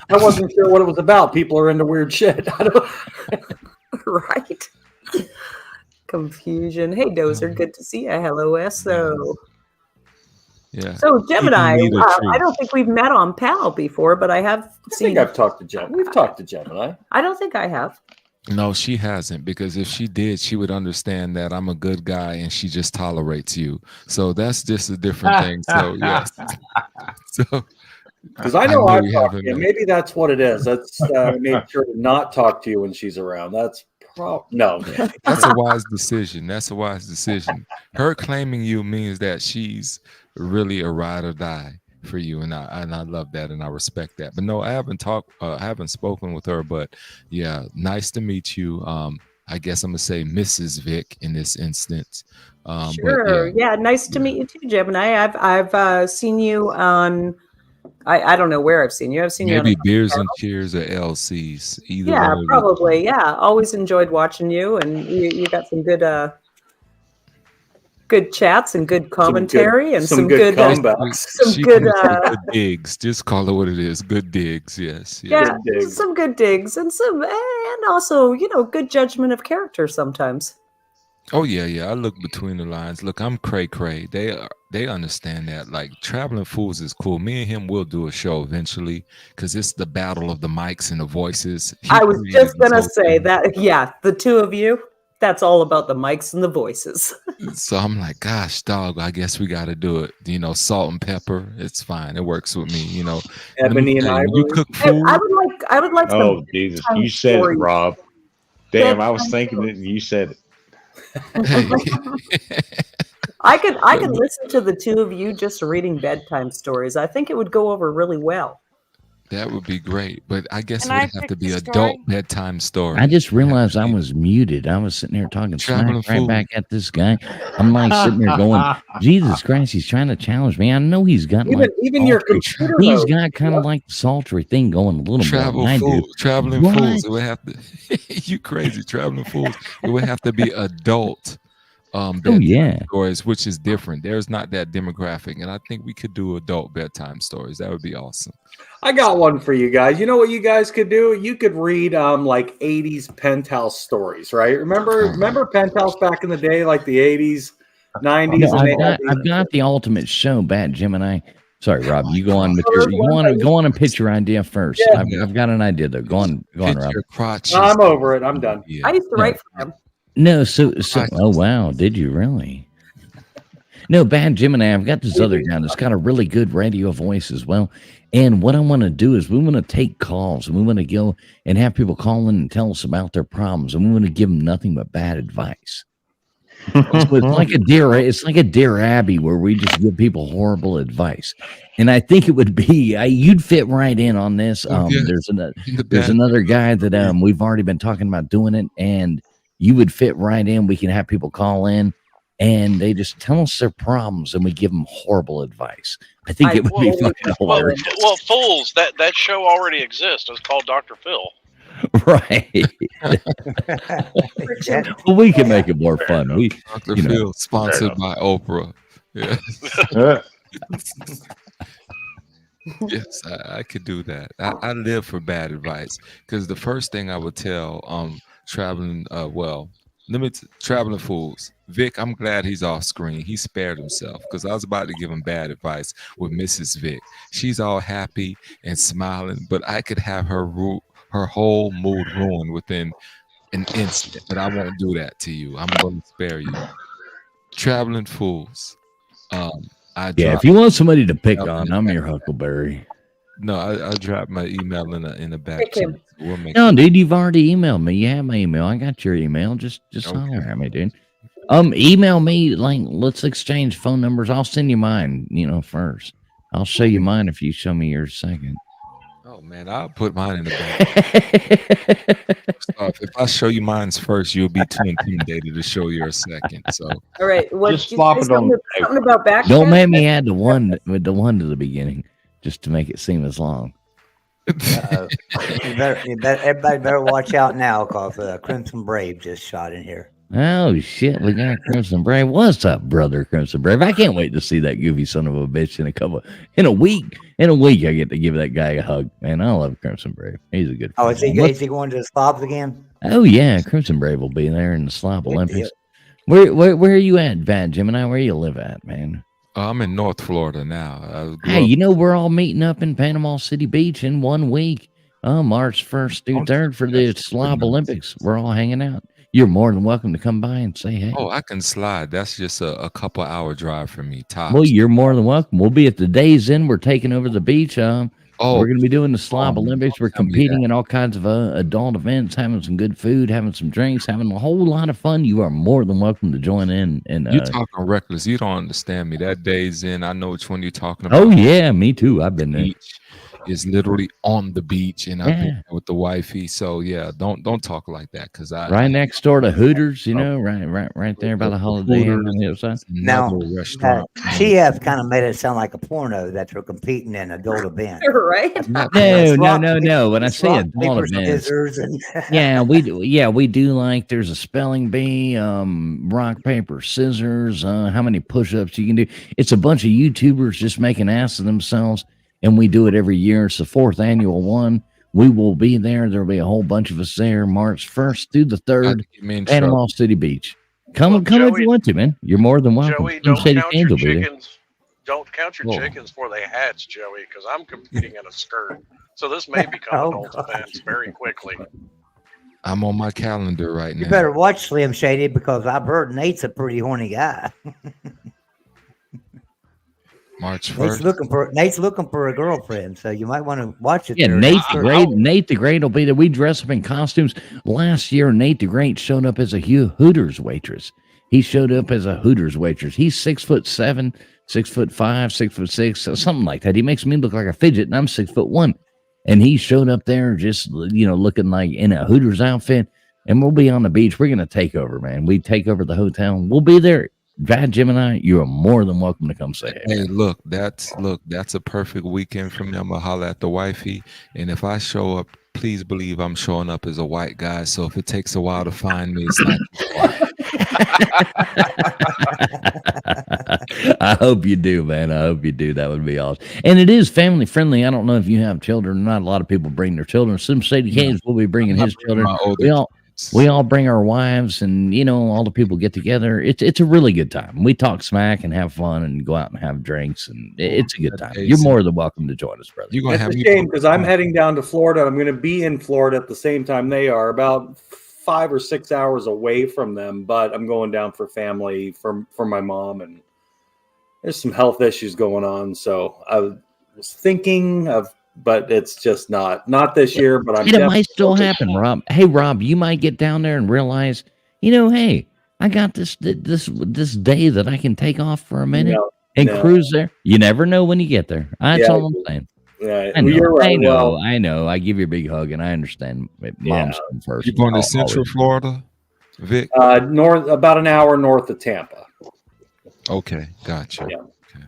I wasn't sure what it was about. People are into weird shit. I don't... Right. Confusion. Hey, Dozer, good to see you. Hello, Esso. Yeah. So, Gemini, Keeping me the truth. I don't think we've met on PAL before, but I have I seen. think I've talked to Gemini. We've talked to Gemini. I don't think I have. No, she hasn't, because if she did, she would understand that I'm a good guy and she just tolerates you. So that's just a different thing. So yes. So Because I know I've we talked to haven't you. met. Maybe that's what it is. That's made sure to not talk to you when she's around. That's no. That's a wise decision. That's a wise decision. Her claiming you means that she's really a ride or die for you, and I love that and I respect that. But no, I haven't spoken with her. But yeah, nice to meet you. I guess I'm gonna say Mrs. Vic in this instance. Sure. But Yeah. Nice to meet you too, Gemini. I've seen you on. I don't know where I've seen you. I've seen you on. maybe Beers and Cheers or LCs. Either Yeah, one of the probably. Yeah, always enjoyed watching you, and you got some good chats and good commentary and some good comebacks. some She good can say good digs. Just call it what it is. Good digs. Yes. yeah, some good digs and also good judgment of character sometimes. Oh yeah. I look between the lines. Look, I'm cray. They understand that. Like, Traveling Fools is cool. Me and him will do a show eventually, because it's the battle of the mics and the voices. He I was created just gonna this say that. Yeah, the two of you. That's all about the mics and the voices. whole- So I'm like, gosh, dog. I guess we got to do it. Salt and pepper. It's fine. It works with me. Let Ebony me and tell you, when you Ivory. cook I food. would like some Oh Jesus, bedtime you said it, stories. Rob. Damn, I was Bedtime thinking it, and you said it. I could listen to the two of you just reading bedtime stories. I think it would go over really well. That would be great, but I guess Can it I would have pick to be the adult story? bedtime story. I just realized I was muted. I was sitting there talking Traveling smack right fool. back at this guy. I'm like sitting there going, Jesus Christ, he's trying to challenge me. I know he's got Even your sultry- computer he's knows. got kind of like the sultry thing going a little Travel more than I fool, do. traveling What? fools. It would have to. You crazy, traveling fools. It would have to be adult. Bedtime yeah. stories, which is different. There's not that demographic, and I think we could do adult bedtime stories. That would be awesome. I got one for you guys. You know what you guys could do? You could read like 80s penthouse stories, right? Remember penthouse back in the day, like the 80s, 90s, No, and they had I've got the ultimate show, Bad Gemini. Sorry, Rob. You go on with your. You want to go on and pitch your idea first. Yeah. I've got an idea though. Go on, Rob. I'm over it. I'm done. I used to write for them. No, so oh wow, did you really? No, Bad Gemini, I've got this other guy that's got a really good radio voice as well. And what I want to do is we want to take calls and we want to go and have people call in and tell us about their problems, and we want to give them nothing but bad advice. So it's like a Dear Abby where we just give people horrible advice. And I think it would be you'd fit right in on this. There's another guy that we've already been talking about doing it, and you would fit right in. We can have people call in and they just tell us their problems and we give them horrible advice. I think it would be fucking hilarious. Well, fools, that show already exists. It's called Dr. Phil. Right. Well, we can make it more fun. We, Dr. Phil, sponsored by Oprah. Yes. Yes, I could do that. I live for bad advice, because the first thing I would tell traveling fools, Vic, I'm glad he's off screen. He spared himself, because I was about to give him bad advice with Mrs. Vic. She's all happy and smiling, but I could have her whole mood ruined within an instant. But I won't do that to you. I'm going to spare you. Traveling fools. If you want somebody to pick on, I'm your Huckleberry. No, I dropped my email in the back Okay. chat. We'll make No, dude, you've already emailed me. You have my email. I got your email. Just holler at me, dude. Email me. Like, let's exchange phone numbers. I'll send you mine. First. I'll show you mine if you show me yours second. Oh man, I'll put mine in the back. If I show you mine's first, you'll be too intimidated to show yours second. So All right. What Just did you flop say it on something, the something about back Don't chat? make me add the one to the beginning, just to make it seem as long. Everybody better watch out now, cause Crimson Brave just shot in here. Oh shit, we got Crimson Brave. What's up, brother Crimson Brave? I can't wait to see that goofy son of a bitch in a week. In a week, I get to give that guy a hug. Man, I love Crimson Brave. He's a good Oh, friend. is he going to the slobs again? Oh yeah, Crimson Brave will be there in the Slop Good Olympics. deal. Where are you at, Bad Gemini? Where you live at, man? I'm in North Florida now. I grew Hey, up- we're all meeting up in Panama City Beach in 1 week. March 1st through 3rd for the Slop Olympics. We're all hanging out. You're more than welcome to come by and say hey. Oh, I can slide. That's just a couple hour drive for me. Tops. Well, you're more than welcome. We'll be at the Days Inn. We're taking over the beach. Oh, We're going to be doing the Slop Olympics. We're tell me competing in all kinds of adult events, having some good food, having some drinks, having a whole lot of fun. You are more than welcome to join in. And you talking reckless. You don't understand me. That Days in, I know which one you're talking about. oh yeah, me too. I've been there. Beach is literally on the beach, and I've Yeah. been there with the wifey. So yeah, don't talk like that, because I Right next door to Hooters, right there by the Holiday Inn on the other side. Now, another restaurant. TF kind of made it sound like a porno that you're competing in adult event. Right? No. When I It's say rock, adult paper, events, scissors, and yeah, we do. Yeah, we do. Like, there's a spelling bee, rock paper scissors. How many push-ups you can do? It's a bunch of YouTubers just making asses of themselves, and we do it every year. It's the 4th annual one. We will be there. There'll be a whole bunch of us there, March 1st through the 3rd, Get me in Panama trouble. City Beach. Come if Joey- you want to, man. You're more than welcome. Joey, Some don't Shady count Canes your will be there. chickens. Don't count your Whoa. chickens before they hatch, Joey, because I'm competing in a skirt. So this may become Oh, adult gosh. events very quickly. I'm on my calendar right you now. better watch Slim Shady because I've heard Nate's a pretty horny guy. March Nate's 1st. looking for a girlfriend, so you might want to watch it. Yeah, there. Nate the Great. Nate the Great will be there. We dress up in costumes. Last year, Nate the Great showed up as a Hooters waitress. He showed up as a Hooters waitress. He's 6'7", 6'5", 6'6", something like that. He makes me look like a fidget, and I'm 6'1". And he showed up there just looking like in a Hooters outfit. And we'll be on the beach. We're gonna take over, man. We take over the hotel. We'll be there. Bad Gemini, you are more than welcome to come say hey. Hey, look, that's a perfect weekend for me. I'm gonna holler at the wifey, and if I show up, please believe I'm showing up as a white guy. So if it takes a while to find me, it's not. I hope you do, man. I hope you do. That would be awesome. And it is family friendly. I don't know if you have children. Not a lot of people bring their children. Some Shady Canes will be bringing his children. My older We all bring our wives, and all the people get together. It's a really good time. We talk smack and have fun and go out and have drinks, and it's a good time. You're more than welcome to join us, brother. You're gonna It's have a me. shame because I'm heading down to Florida. I'm going to be in Florida at the same time they are, about 5 or 6 hours away from them. But I'm going down for family for my mom, and there's some health issues going on. So I was thinking of, but it's just not this year. But I'm It definitely might still happen, Rob. Hey, Rob, you might get down there and realize, hey, I got this day that I can take off for a minute and no. cruise there. You never know when you get there. That's Yeah. all I'm saying. Yeah, I know, you're right. I know. I give you a big hug, and I understand. Mom's come first. You going to I'll Central always- Florida, Vic? North, about an hour north of Tampa. Okay, gotcha. Yeah.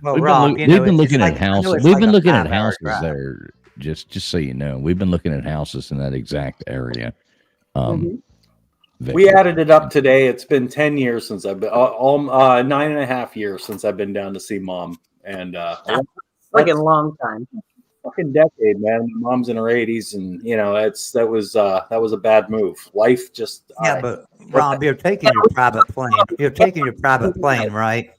Well, We've Rob, been, we've been it's looking like- at I know houses. it's We've like been a looking at 5-hour houses drive. there. Just so you know, we've been looking at houses in that exact area. Vic. We added it up today. It's been 10 years since I've been, 9.5 years since I've been down to see mom. And Like a long time. fucking decade, man. Mom's in her 80s, and that was a bad move. Life just Yeah, but Rob, you're taking your private plane. You're taking your private plane, right?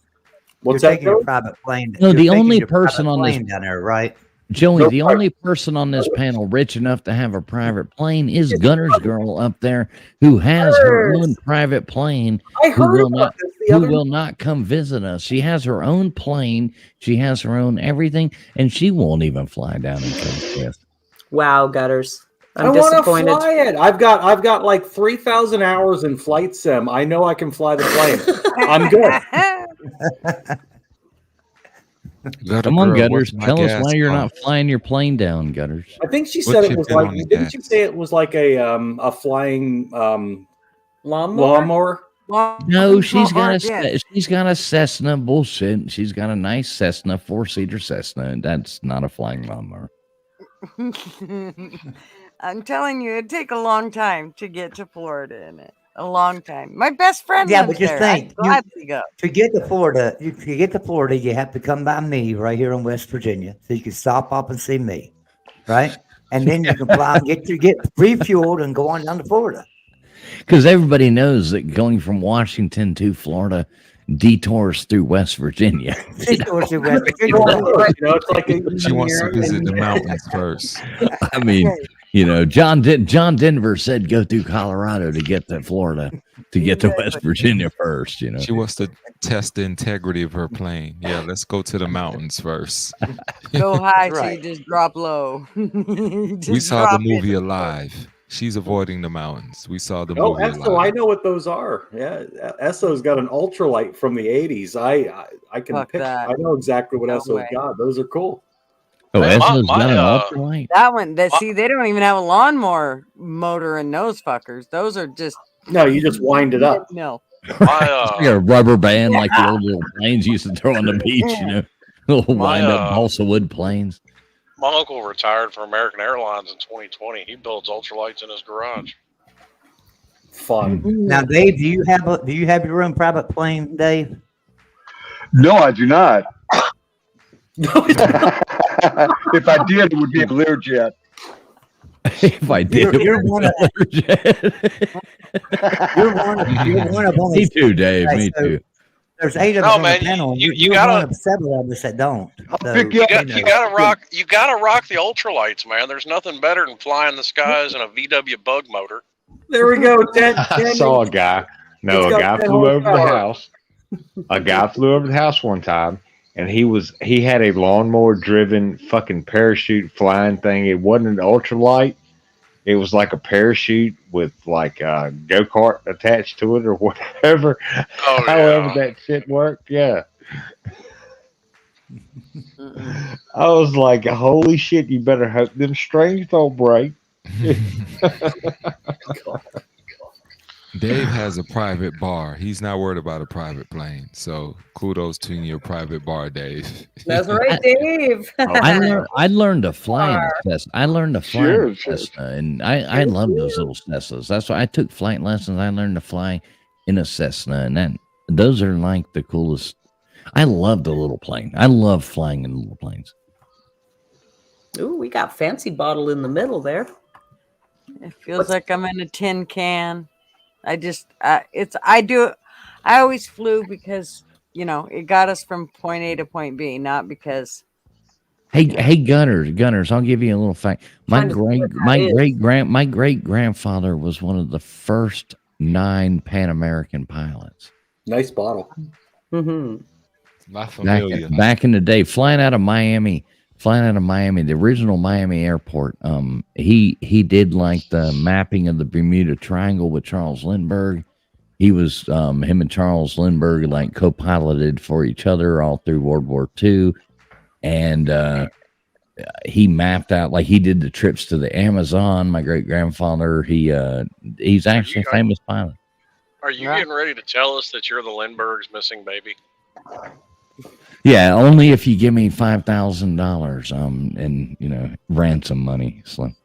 What's you're that, taking your Joe? private plane. No, you're the taking only your private person on this- plane down there, right? Joey, No the private- only person on this panel rich enough to have a private plane is Gunner's girl up there, who has her own private plane. I Who heard will about not? this the Who other will not come visit us? She has her own plane. She has her own everything, and she won't even fly down and come see us. Wow, Gutters. I I'm want to disappointed. fly it. I've got like 3,000 hours in flight sim. I know I can fly the plane. I'm good. Come on, Gutters. what's my Tell us gas why you're not cost? flying your plane down, Gutters. I think she What's said it your was bid like. on the Didn't you gas? say it was like a flying Lawnmower? lawnmower? No, she's got a Yeah. she's got a Cessna. Bullshit. She's got a nice Cessna, 4-seater Cessna, and that's not a flying lawnmower. I'm telling you, it'd take a long time to get to Florida in it. A long time. My best friend Yeah, lives but just there. think, I'd gladly go. to get to Florida, you have to come by me right here in West Virginia, so you can stop up and see me, right? And then you can fly and get refueled and go on down to Florida. Because everybody knows that going from Washington to Florida detours through West Virginia. Detours through West You know, it's like She wants to visit the mountains first. I mean, John Denver said go through Colorado to get to Florida, to get to West Virginia first. She wants to test the integrity of her plane. Yeah, let's go to the mountains first. Go high, so Right. you just drop low. We Just saw the drop movie in. Alive. She's avoiding the mountains. We saw the Oh, movie Esso, Alive. I know what those are. Yeah, Esso's got an ultralight from the 80s. I can Fuck picture. that. I know exactly what No Esso's way. got. Those are cool. Oh, Hey, Esso's my- got an my, ultralight. That one, see, they don't even have a lawnmower motor in those fuckers. Those are just No, you just wind it up. no. My It's like a rubber band, like the old little planes you used to throw on the beach. Little My, wind-up balsa wood planes. my uncle retired from American Airlines in 2020. He builds ultralights in his garage. Fun. Now, Dave, do you have your own private plane, Dave? No, I do not. If I did, it would be a Learjet. If I did, You're one of you're one of only Me too, Dave. Right, Me so too. There's 8 of No, us on man, the panel. you You're gotta- one of several of us that don't. So, pick You you got know. you gotta rock the ultralights, man. There's nothing better than flying the skies in a VW bug motor. There we go. I saw a guy. No, It's a got guy 10 flew over the horsepower. house. A guy flew over the house one time, and he had a lawnmower driven fucking parachute flying thing. It wasn't an ultralight. It was like a parachute with like a go-kart attached to it or whatever. Oh, However yeah. that shit worked, yeah. I was like, holy shit, you better hope them strings don't break. Dave has a private bar. He's not worried about a private plane. So kudos to your private bar, Dave. That's right, Dave. I learned to fly in a Cessna. I learned to fly in a Sure. Cessna, and I love those little Cessnas. That's why I took flight lessons. I learned to fly in a Cessna, and those are like the coolest. I love the little plane. I love flying in little planes. Ooh, we got fancy bottle in the middle there. It feels like I'm in a tin can. I always flew because, it got us from point A to point B, not because Hey, Gunners! I'll give you a little fact. My great grandfather was one of the first 9 Pan American pilots. Nice bottle. Mm-hmm. Not familiar. Back in the day, flying out of Miami, the original Miami airport. He did like the mapping of the Bermuda Triangle with Charles Lindbergh. He was him and Charles Lindbergh like co-piloted for each other all through World War II, and he mapped out, like he did the trips to the Amazon. My great grandfather, he's actually a famous pilot. Are you getting ready to tell us that you're the Lindbergh's missing baby? Yeah, only if you give me $5,000, and ransom money, Slim.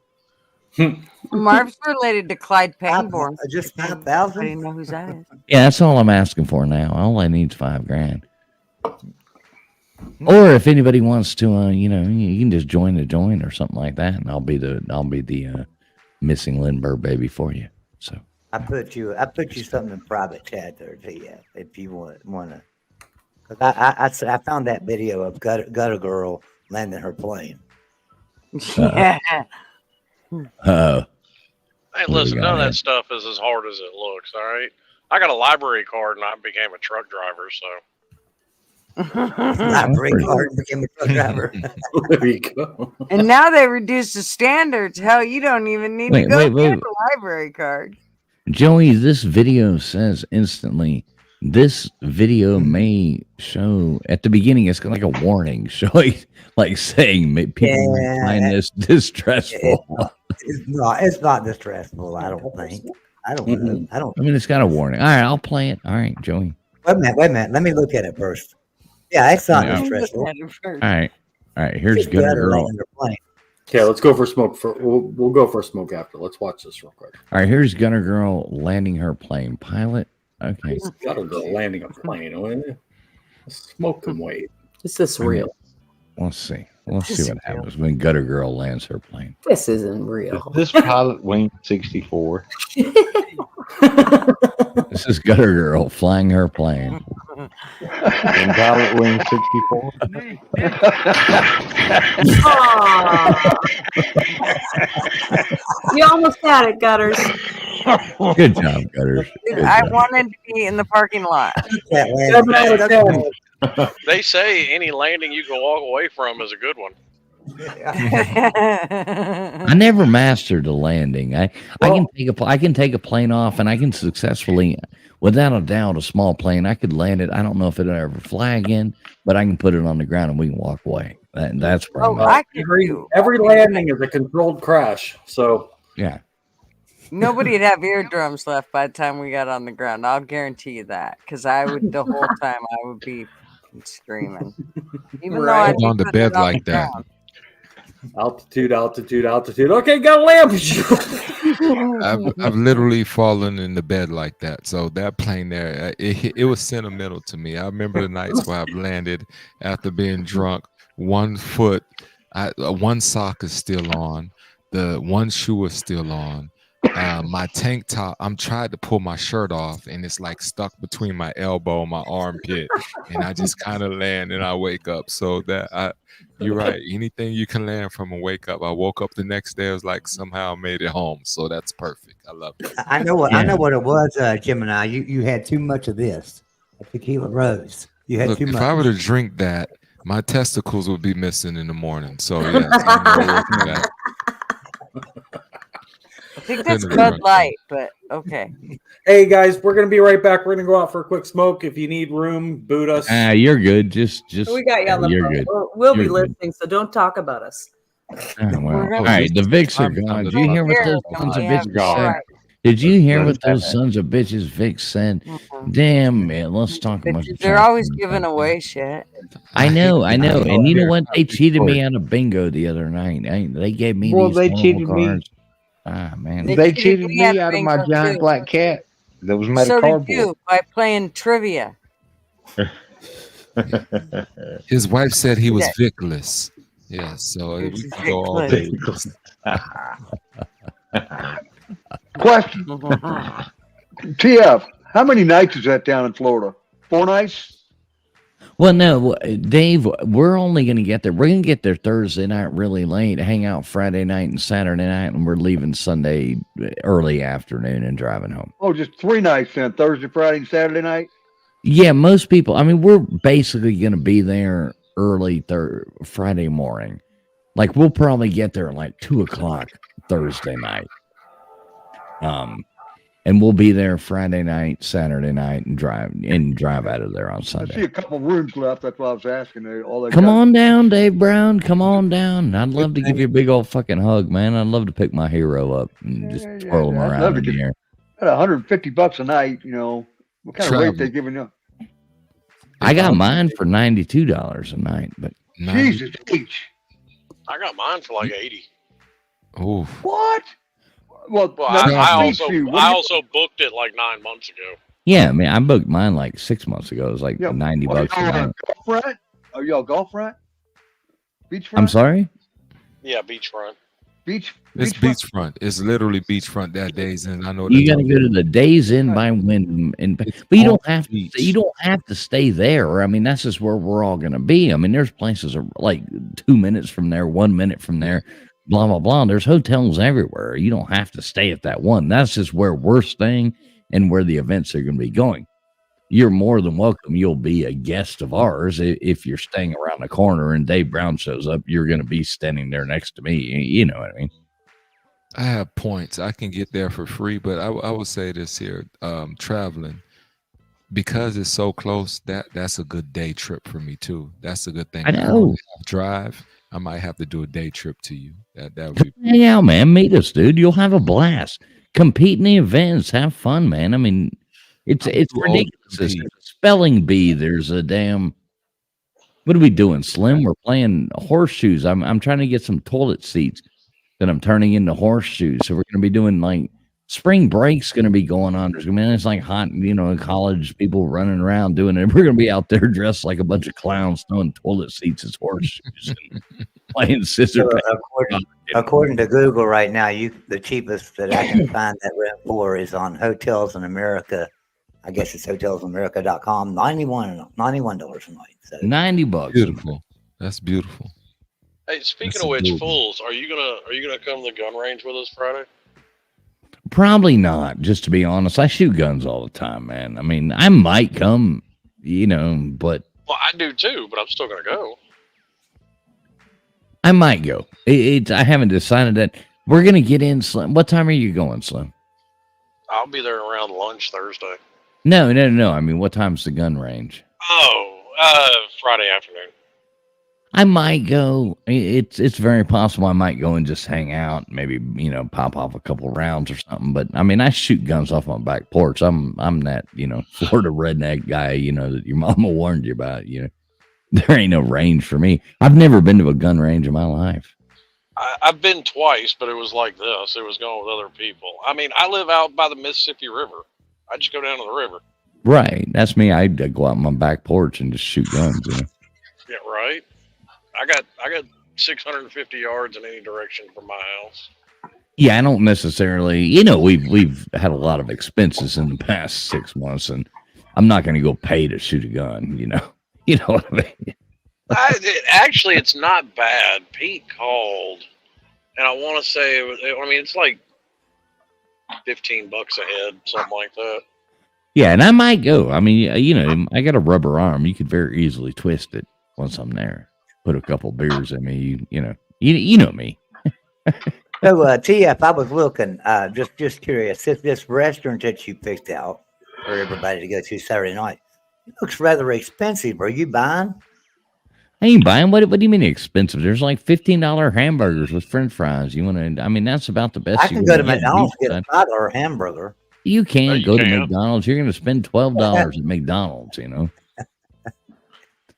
Marv's related to Clyde Pangborn. Just I 5,000. didn't know who's that is. Yeah, that's all I'm asking for now. All I need is $5,000. Or if anybody wants to, you can just join the join or something like that, and I'll be the missing Lindbergh baby for you. So I put you something in private chat there to you if you want to. Because I found that video of Gutter Girl landing her plane. Yeah. Hey, What do we listen, got none of here? that stuff is as hard as it looks. All right, I got a library card and I became a truck driver. So Library card and became a truck driver. There you go. And now they reduced the standards. Hell, you don't even need to Wait, go wait, get wait. a library card. Joey, this video says instantly. This video may show at the beginning. It's like a warning, showing, like saying people might find this distressful. It's not distressful. I don't think. I don't know. I don't. I mean, it's got a warning. All right, I'll play it. All right, Joey. Wait a minute. Let me look at it first. Yeah, it's not Yeah. distressful. All right. Here's Just Gutter better Girl. than they're playing. Okay, let's go for smoke. We'll go for smoke after. Let's watch this real quick. All right, here's Gunner Girl landing her plane. Pilot. Okay. Got a girl landing a plane. Smoke and wait. Is this real? Let's see. Let's This see what is real. happens when Gutter Girl lands her plane. This isn't real. This pilot wing 64. This is Gutter Girl flying her plane. And pilot wing 64. You almost had it, Gutters. Good job, Gutters. Dude, Good I job. wanted to be in the parking lot. 7 out of 10. they say any landing you can walk away from is a good one. I never mastered a landing. I can take a plane off and I can successfully, without a doubt, a small plane. I could land it. I don't know if it'll ever fly again, but I can put it on the ground and we can walk away. That's where I'm at. Every landing is a controlled crash. So Yeah. Nobody'd have eardrums left by the time we got on the ground. I'll guarantee you that. Because I would, the whole time, I would be screaming. Even though I'd be on the putting bed it on like the that. ground. altitude. Okay, got a lamp. I've literally fallen in the bed like that. So that plane there, it was sentimental to me. I remember the nights where I've landed after being drunk. One foot, one sock is still on. The one shoe is still on. My tank top, I'm trying to pull my shirt off and it's like stuck between my elbow and my armpit. And I just kind of land and I wake up. So you're right. Anything you can land from and wake up. I woke up the next day. I was like, somehow I made it home. So that's perfect. I love it. I know what it was, Gemini. You had too much of this. A tequila rose. You had Look, too if much. I were to drink that, my testicles would be missing in the morning. So yes, I know what that. I think that's Couldn't Bud have Light, but okay. Hey guys, we're gonna be right back. We're gonna go out for a quick smoke. If you need room, boot us. You're good. Just We got you on the you're phone. good. We'll be You're good. listening, so don't talk about us. Oh, well. All right, the Vicks are gone. Did you hear what those sons of bitches said? Did you hear what those sons of bitches Vic said? Damn, man, let's talk about the They're chat. always giving away shit. I know. And you know what? They cheated me out of bingo the other night. They gave me Well, these they horrible cheated me. cards. Ah, man. They cheated me out of my giant black cat that was made So of did cardboard. you by playing trivia. His wife said he was Yeah. Vickless. Yeah, so we can go all day. Question. TF, how many nights is that down in Florida? 4 nights? Well, no, Dave, we're only going to get there. We're going to get there Thursday night really late, hang out Friday night and Saturday night, and we're leaving Sunday early afternoon and driving home. Oh, just 3 nights then. Thursday, Friday, and Saturday night? Yeah, most people, I mean, we're basically going to be there early Friday morning. Like, we'll probably get there at like 2 o'clock Thursday night. And we'll be there Friday night, Saturday night, and drive out of there on I see Sunday. a couple rooms left. That's why I was asking. All they Come got- on down, Dave Brown. Come on down. I'd love to give you a big old fucking hug, man. I'd love to pick my hero up and just twirl him I'd around love in to the get- air. At $150 a night, what kind of rate they giving you? I got mine for $92 a night, but Jesus H. I got mine for like 80. Oh, What? Well, Well, now, I speak to you. What I do you- also booked it like 9 months ago. yeah, I mean, I booked mine like 6 months ago. It was like Yeah, $90 are a y'all night. golf front? Are y'all golf front? Beachfront? I'm sorry. Yeah, beachfront. It's beachfront. It's literally beachfront that days, and I know You got to go to the Days Inn by Wyndham, but you don't have to. You don't have to stay there. I mean, that's just where we're all going to be. I mean, there's places like 2 minutes from there, 1 minute from there, blah blah blah. There's hotels everywhere. You don't have to stay at that one. That's just where we're staying and where the events are going to be going. You're more than welcome. You'll be a guest of ours if you're staying around the corner and Dave Brown shows up. You're going to be standing there next to me. You know what I mean? I have points. I can get there for free, but I would say this here: traveling because it's so close. That's a good day trip for me too. That's a good thing. I know. Drive. I might have to do a day trip to you. That would be. Hang out, man. Meet us, dude. You'll have a blast. Compete in the events. Have fun, man. I mean, it's ridiculous. There's a spelling bee. There's a damn. What are we doing, Slim? We're playing horseshoes. I'm trying to get some toilet seats that I'm turning into horseshoes. So we're going to be doing like spring break's going to be going on. There's going to be it's like hot, college people running around doing it. We're going to be out there dressed like a bunch of clowns throwing toilet seats as horseshoes and playing scissor. According to Google right now, the cheapest that I can find that rent for is on Hotels in America. I guess it's hotelsamerica.com. $91 a night. So $90. Beautiful. That's beautiful. Hey, speaking That's of which, beautiful. fools, are you gonna come to the gun range with us Friday? Probably not, just to be honest. I shoot guns all the time, man. I mean, I might come, but Well, I do too, but I'm still gonna go. I might go. I haven't decided that. We're going to get in, Slim. What time are you going, Slim? I'll be there around lunch Thursday. No. I mean, what time's the gun range? Friday afternoon. I might go. It's very possible I might go and just hang out, maybe pop off a couple rounds or something. But I mean, I shoot guns off my back porch. I'm that Florida redneck guy that your mama warned you about. There ain't no range for me. I've never been to a gun range in my life. I've been twice, but it was like this. It was going with other people. I mean, I live out by the Mississippi River. I just go down to the river. Right, that's me. I go out on my back porch and just shoot guns. Yeah, right. I got 650 yards in any direction from my house. Yeah, I don't necessarily. We've had a lot of expenses in the past 6 months, and I'm not going to go pay to shoot a gun. You know what I mean? Actually, it's not bad. Pete called, and I want to say it's like $15 a head, something like that. Yeah, and I might go. I mean, I got a rubber arm. You could very easily twist it once I'm there. Put a couple beers in me. You know me. So, TF, I was looking, just curious, this restaurant that you picked out for everybody to go to Saturday night, it looks rather expensive. Are you buying? I ain't buying. What do you mean expensive? There's like $15 hamburgers with French fries. You want to? I mean, that's about the best. I can go to McDonald's and get a $5 hamburger. You can't go to McDonald's. You're going to spend $12 at McDonald's.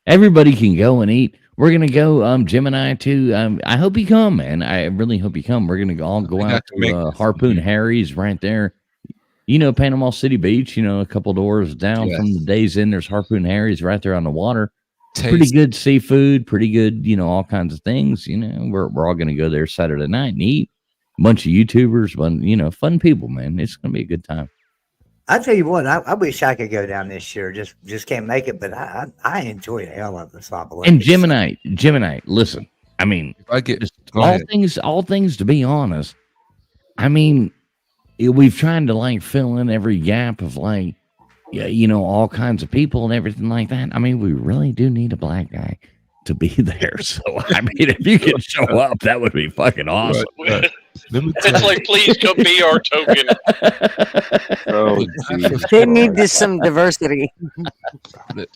Everybody can go and eat. We're gonna go, Jim and I too. I hope you come, man. I really hope you come. We're gonna all go out to Harpoon Harry's right there. Panama City Beach. A couple doors down from the Days Inn. There's Harpoon Harry's right there on the water. Pretty good seafood. Pretty good, all kinds of things. We're all gonna go there Saturday night and eat. A bunch of YouTubers, fun people, man. It's gonna be a good time. I tell you what, I wish I could go down this year. Just can't make it, but I enjoy the hell out of the Slop And Gemini, listen. I mean, I get all things to be honest. I mean, we've tried to fill in every gap of all kinds of people and everything like that. I mean, we really do need a black guy to be there. So I mean, if you could show up, that would be fucking awesome. Right. It's like, please come be our token. They need some diversity.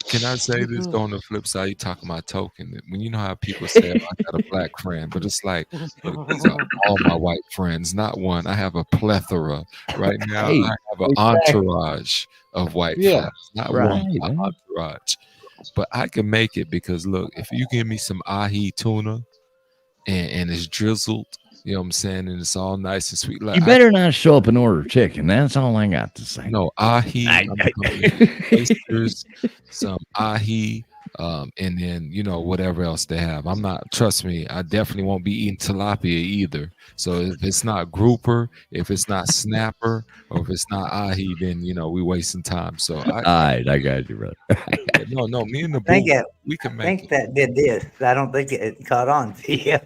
Can I say this on the flip side? You talking about token? When you know how people say, I got a black friend, but it's like these are all my white friends, not one. I have a plethora right now. I have an entourage of white friends, not one entourage. But I can make it because look, if you give me some ahi tuna and it's drizzled, you know what I'm saying, and it's all nice and sweet. You better not show up and order chicken. That's all I got to say. No, ahi, oysters, some ahi, And then whatever else they have. I'm not. Trust me, I definitely won't be eating tilapia either. So if it's not grouper, if it's not snapper, or if it's not ahi, then we wasting time. So All right, I got you, brother. no, me and the I think boo, that, we can I make think that did this. I don't think it caught on. Yeah.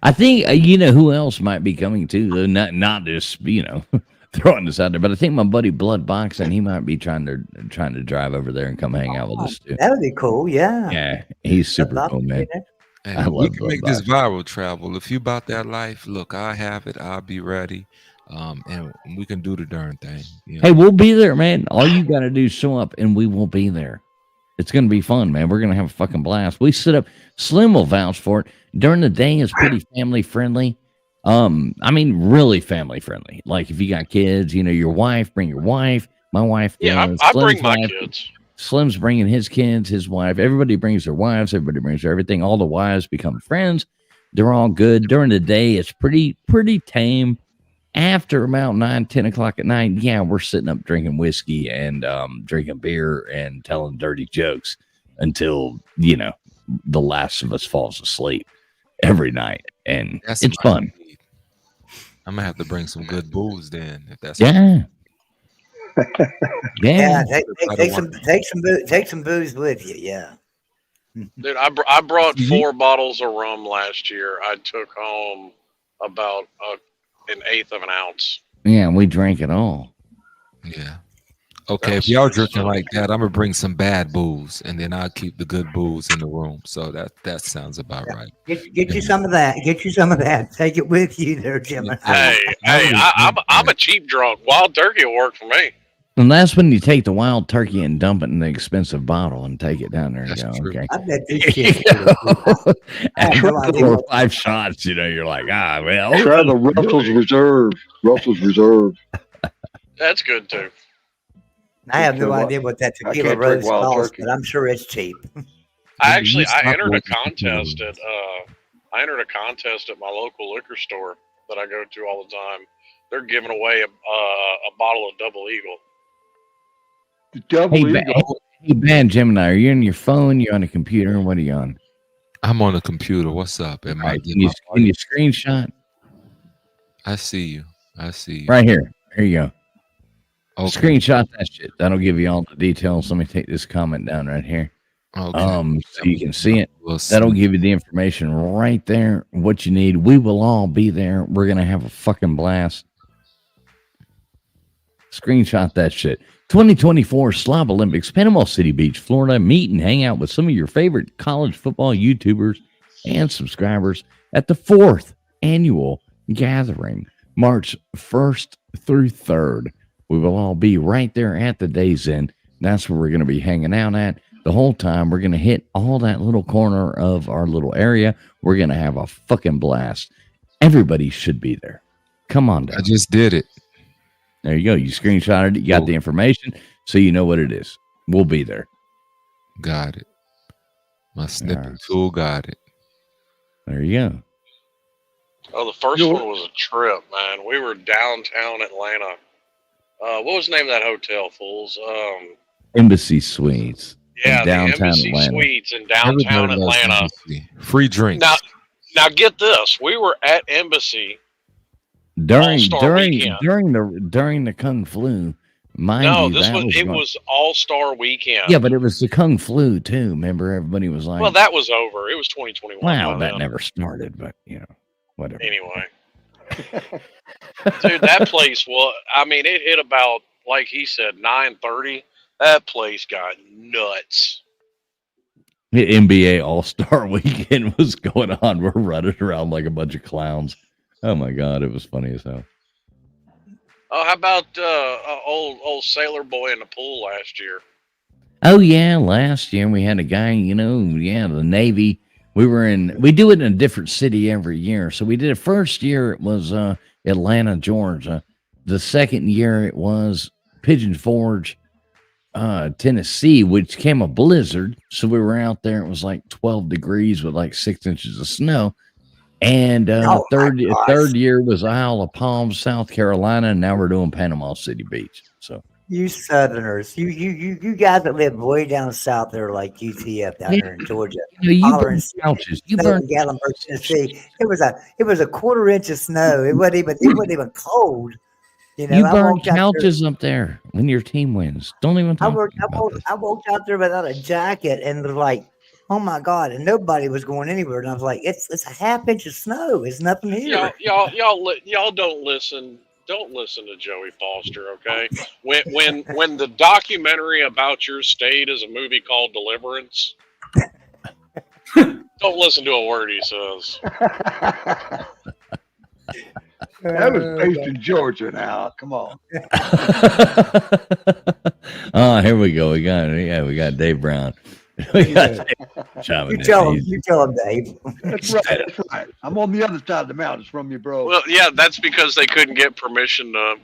I think who else might be coming too, though. Not just throwing this out there, but I think my buddy Blood Boxing, he might be trying to drive over there and come hang out with us too. That would be cool. Yeah. Yeah, he's super cool, man. Hey, I we love can Blood make this Boxing. viral travel. If you about that life, look, I have it. I'll be ready. And we can do the darn thing. Hey, we'll be there, man. All you got to do is show up, and we will be there. It's going to be fun, man. We're going to have a fucking blast. We sit up. Slim will vouch for it. During the day, it's pretty family friendly. I mean, really family friendly. Like if you got kids, your wife, bring your wife. My wife, Yeah, I Slim's bring my wife, kids. Slim's bringing his kids, his wife. Everybody brings their wives. Everybody brings everything. All the wives become friends. They're all good. During the day, it's pretty tame. After about 9, 10 o'clock at night, yeah, we're sitting up drinking whiskey and drinking beer and telling dirty jokes until the last of us falls asleep every night, and That's it's what I fun. need. I'm gonna have to bring some good booze then. If that's Yeah. Yeah. Yeah. Take some booze with you. Yeah. Dude, I brought 4 bottles of rum last year. I took home about an eighth of an ounce. Yeah, we drank it all. Yeah. Okay, if y'all drinking like that, I'm gonna bring some bad booze, and then I'll keep the good booze in the room. So that sounds about right. Get you some of that. Get you some of that. Take it with you there, Jim. Hey, I'm a cheap drunk. Wild turkey will work for me. And that's when you take the wild turkey and dump it in the expensive bottle and take it down there and go, okay. I bet these There you kids go. After no idea 4 or what- 5 shots, you're like, well. Try the Russell's Reserve. Russell's Reserve. That's good too. I have no Wild- idea what that I tequila can't drink rose wild costs, turkey. but I'm sure it's cheap. I entered a working contest at my local liquor store that I go to all the time. They're giving away a bottle of Double Eagle. Double Hey, Bad Gemini, are you on your phone? You on a computer? What are you on? I'm on the computer. What's up? It All might right, get can you, my can you audio. screenshot? I see you. I see you. Right here. Here you go. Okay. Screenshot that shit. That'll give you all the details. Let me take this comment down right here. Okay. So you can see it. We'll see. That'll give you the information right there, what you need. We will all be there. We're gonna have a fucking blast. Screenshot that shit. 2024 Slob Olympics, Panama City Beach, Florida. Meet and hang out with some of your favorite college football YouTubers and subscribers at the 4th annual gathering, March 1st through 3rd. We will all be right there at the Days Inn. That's where we're going to be hanging out at the whole time. We're going to hit all that little corner of our little area. We're going to have a fucking blast. Everybody should be there. Come on down. I just did it. There you go. You screenshotted it. You got the information, so you know what it is. We'll be there. Got it. My snipping Alright. tool got it. There you go. Oh, the first one was a trip, man. We were downtown Atlanta. What was the name of that hotel, fools? Embassy Suites. Yeah, in the downtown Embassy Atlanta. Suites in downtown Everybody loves Atlanta. Embassy. Free drinks. Now get this. We were at Embassy. During All-Star Weekend. during the Kung Flu, mind No, you, this that was was it going- was All-Star Weekend. yeah, but it was the Kung Flu too. Remember, everybody was like, Well, that was over. It was 2021. "Wow, by that then. never started." But whatever. Anyway, dude, that place was. I mean, it hit about like he said 9:30. That place got nuts. The NBA All Star Weekend was going on. We're running around like a bunch of clowns. Oh my god, it was funny as hell. Oh, how about old Sailor Boy in the pool last year? Oh yeah, last year we had a guy, the Navy. We do it in a different city every year. So we did it first year, it was Atlanta, Georgia. The second year it was Pigeon Forge, Tennessee, which came a blizzard. So we were out there, it was like 12 degrees with like 6 inches of snow. And third year was Isle of Palms, South Carolina, and now we're doing Panama City Beach. So You Southerners, you guys that live way down south there, like UTF down there in Georgia, You hollering burn couches. You snow burn in Gatlinburg, Tennessee. It was a quarter inch of snow. It wasn't even cold. You know, You I burn walked out there. couches up there when your team wins. Don't even talk about this. I walked out there without a jacket and was like, "Oh my God!" And nobody was going anywhere. And I was like, "It's a half inch of snow. It's nothing here." Y'all don't listen. Don't listen to Joey Foster, okay? When the documentary about your state is a movie called Deliverance, don't listen to a word he says. That was based in Georgia now. Come on. Oh, here we go. We got Dave Brown. We got You tell him, Dave. That's right. That's right. I'm on the other side of the mountains from you, bro. Well, yeah, that's because they couldn't get permission to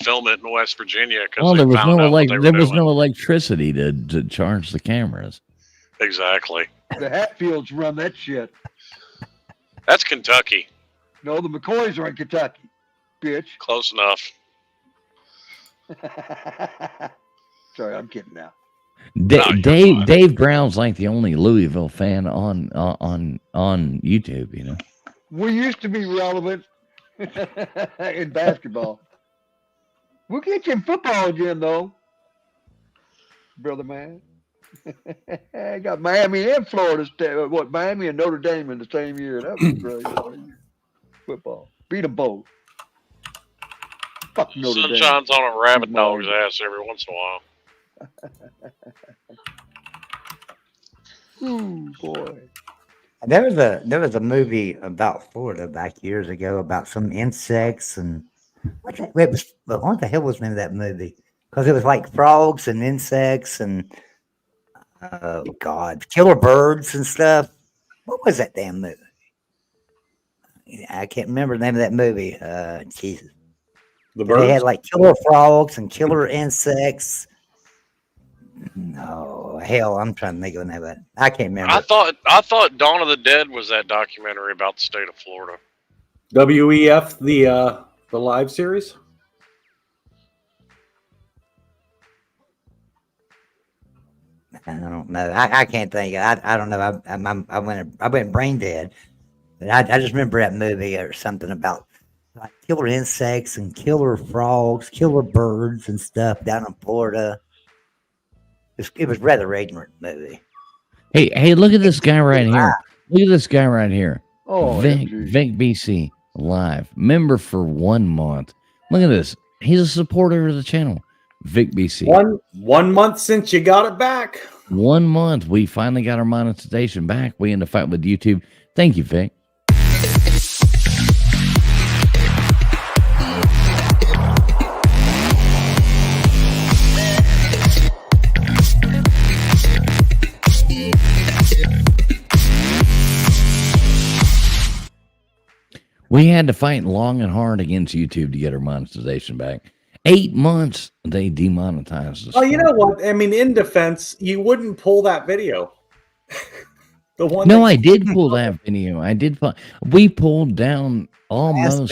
film it in West Virginia because Oh, they there was found no out what they were there was doing. no electricity to charge the cameras. Exactly. The Hatfields run that shit. That's Kentucky. No, the McCoys are in Kentucky, bitch. Close enough. Sorry, I'm kidding now. Dave Brown's like the only Louisville fan on YouTube. You know. We used to be relevant in basketball. We'll get you in football again, though, brother man. I got Miami and Florida State. Miami and Notre Dame in the same year. That was great. Football. Beat them both. Fuck Notre Dame. Sunshine's on a rabbit dog's ass every once in a while. Ooh, boy. There was a movie about Florida back years ago about some insects and what the hell was the name of that movie? Because it was like frogs and insects and killer birds and stuff. What was that damn movie? I can't remember the name of that movie. Jesus. They had like killer frogs and killer insects. No, hell, I'm trying to think of the name of it. I can't remember. I thought Dawn of the Dead was that documentary about the state of Florida. WEF, the live series. I don't know. I can't think. I don't know. I went brain dead. But I just remember that movie or something about like killer insects and killer frogs, killer birds and stuff down in Florida. It was rather ignorant movie. Hey, look at this guy right here. Look at this guy right here. Oh, Vic BC live member for 1 month. Look at this. He's a supporter of the channel. Vic BC. One month since you got it back. 1 month. We finally got our monetization back. We in the fight with YouTube. Thank you, Vic. We had to fight long and hard against YouTube to get our monetization back. 8 months, they demonetized us. Oh, you know what? I mean, in defense, you wouldn't pull that video. The one. No, I did pull that video. I did. We pulled down almost.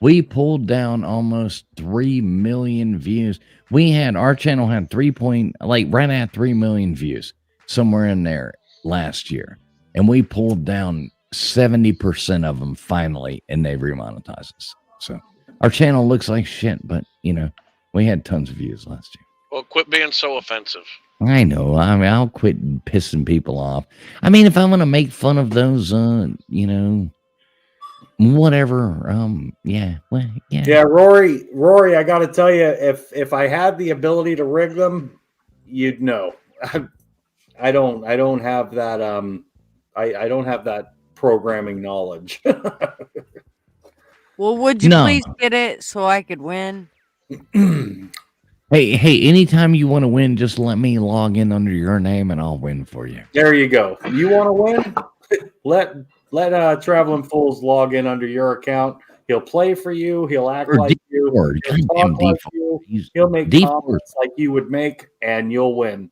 We pulled down almost 3 million views. Our channel had right at 3 million views, somewhere in there last year, and we pulled down 70% of them finally, and they remonetized us. So our channel looks like shit, but we had tons of views last year. Well, quit being so offensive. I know. I mean, I'll quit pissing people off. I mean, if I'm gonna make fun of those, whatever. Yeah. Well, yeah. Yeah, Rory, I got to tell you, if I had the ability to rig them, you'd know. I don't have that. I don't have that programming knowledge. Well, would you please get it so I could win? Hey, anytime you want to win, just let me log in under your name and I'll win for you. There you go. You want to win? Let Traveling Fools log in under your account. He'll play for you. He'll act like you. He'll talk like you. He'll make comments like you would make, and you'll win.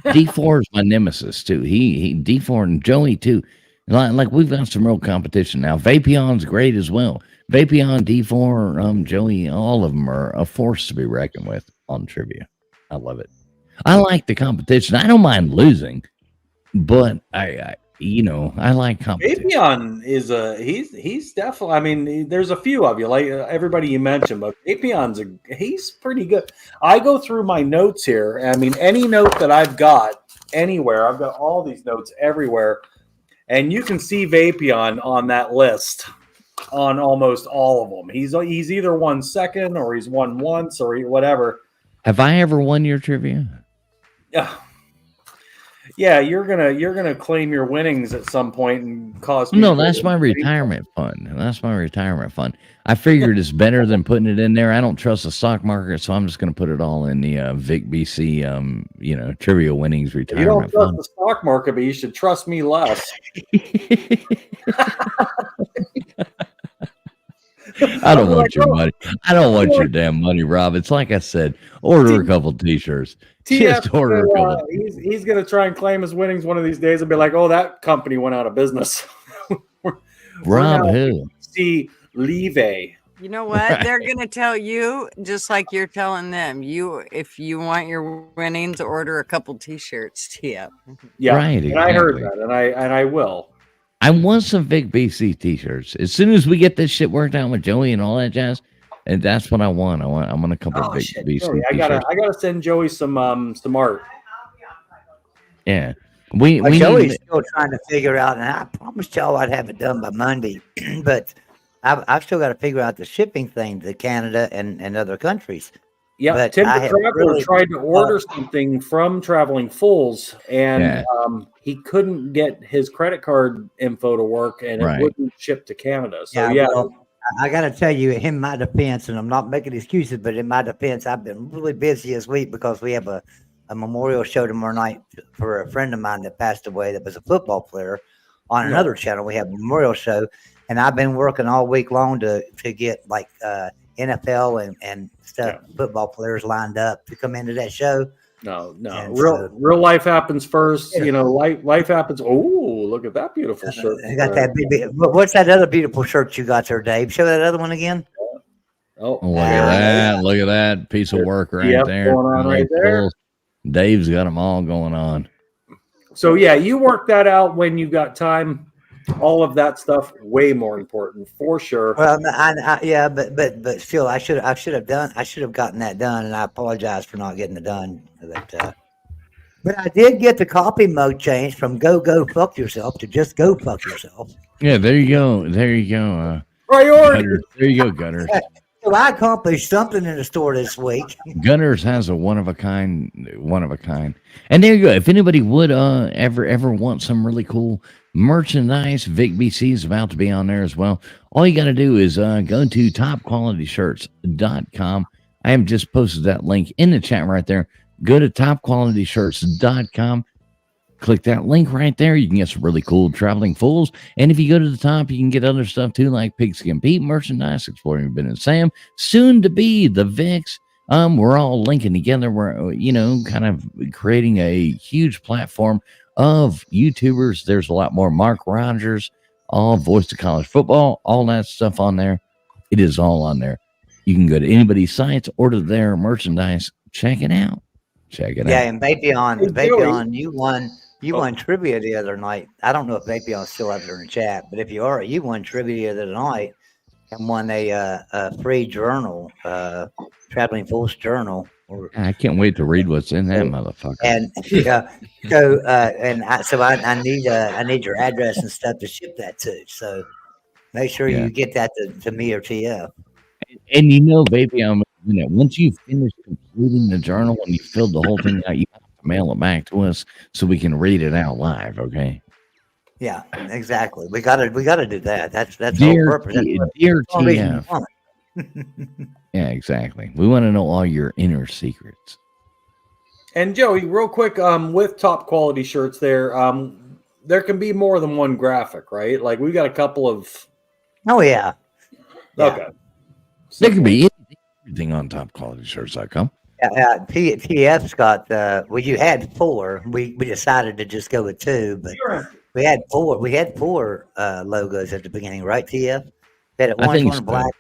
D4 is my nemesis too. He D4 and Joey too. Like we've got some real competition now. Vapion's great as well. Vapion, D4, Joey, all of them are a force to be reckoned with on trivia. I love it. I like the competition. I don't mind losing, but I like competition. Apion is he's definitely. I mean, there's a few of you, like everybody you mentioned, but Apion's he's pretty good. I go through my notes here. I mean, any note that I've got anywhere, I've got all these notes everywhere, and you can see Vapion on that list on almost all of them. He's either won second or he's won once or whatever. Have I ever won your trivia? Yeah, you're gonna claim your winnings at some point and cause. No, that's my retirement fund. That's my retirement fund. I figured it's better than putting it in there. I don't trust the stock market, so I'm just going to put it all in the Vic BC, trivia winnings You retirement don't trust fund. the stock market, but you should trust me less. I don't want your money. I don't want your damn money, Rob. It's like I said, order a couple T-shirts. Just order a couple. He's going to try and claim his winnings one of these days and be like, "Oh, that company went out of business." Rob who? See, Leve. You know what? They're gonna tell you just like you're telling them. If you want your winnings, order a couple T-shirts. Yeah. Yeah, Right, and I heard exactly. that, and I will. I want some Vic BC T-shirts. As soon as we get this shit worked out with Joey and all that jazz, and that's what I want. I want a couple of Vic BC Joey, T-shirts. I gotta send Joey some art. Yeah, we Joey's need. still trying to figure out, and I promised y'all I'd have it done by Monday, but I've still got to figure out the shipping thing to Canada and other countries. Yeah, But Tim I the have Traveler really tried to order something from Traveling Fools, and Yeah. he couldn't get his credit card info to work, and Right. it wouldn't ship to Canada. So Yeah, yeah, well, I got to tell you, in my defense, and I'm not making excuses, but in my defense, I've been really busy this week because we have a memorial show tomorrow night for a friend of mine that passed away that was a football player on Yeah. another channel. We have a memorial show, and I've been working all week long to get like NFL and stuff, football players lined up to come into that show. no, And real life happens first. You know, life happens. Oh, look at that beautiful shirt. I got that big. What's that other beautiful shirt you got there, Dave? Show that other one again. Oh, Look at that! Look at that piece of work right Yep, there. going on right there. Dave's got them all going on. So yeah, you work that out when you got time. All of that stuff way more important for sure. Well, yeah, but still, I should have gotten that done, and I apologize for not getting it done. But I did get the coffee mug changed from "Go fuck yourself" to just "Go fuck yourself." Yeah, there you go. There you go. Priority. Gunners. There you go, Gunners. So I accomplished something in the store this week. Gunners has a one of a kind. And there you go. If anybody would ever want some really cool merchandise, Vic BC is about to be on there as well. All you got to do is go to topqualityshirts.com. I have just posted that link in the chat right there. Go to topqualityshirts.com. Click that link right there. You can get some really cool Traveling Fools. And if you go to the top, you can get other stuff too, like Pigskin Pete merchandise, Exploring Ben and Sam, soon to be the Vicks. We're all linking together. We're, kind of creating a huge platform of YouTubers. There's a lot more Mark Rogers, all Voice of College Football, all that stuff on there. It is all on there. You can go to anybody's sites, order their merchandise, check it out. Check it Yeah, out. and Vapion, Hey, Joey. you won trivia the other night. I don't know if Vapion's still out there in the chat, but if you are, you won trivia the other night and won a free journal, Traveling Fools journal. I can't wait to read what's in that motherfucker. And so I need your address and stuff to ship that to. So make sure Yeah. you get that to me or TF. And baby, once you finish completing the journal and you filled the whole thing out, you have to mail it back to us so we can read it out live. Okay. Yeah, exactly. We gotta do that. That's the whole purpose. Dear That's the reason TF. we want it. Yeah, exactly. We want to know all your inner secrets. And Joey, real quick, with top quality shirts there can be more than one graphic, right? Like we got a couple of. Oh yeah. Okay. There could be anything on topqualityshirts.com. TF's got. Well, you had 4. We decided to just go with 2, but We had four logos at the beginning, right, TF? We had I think one so. black.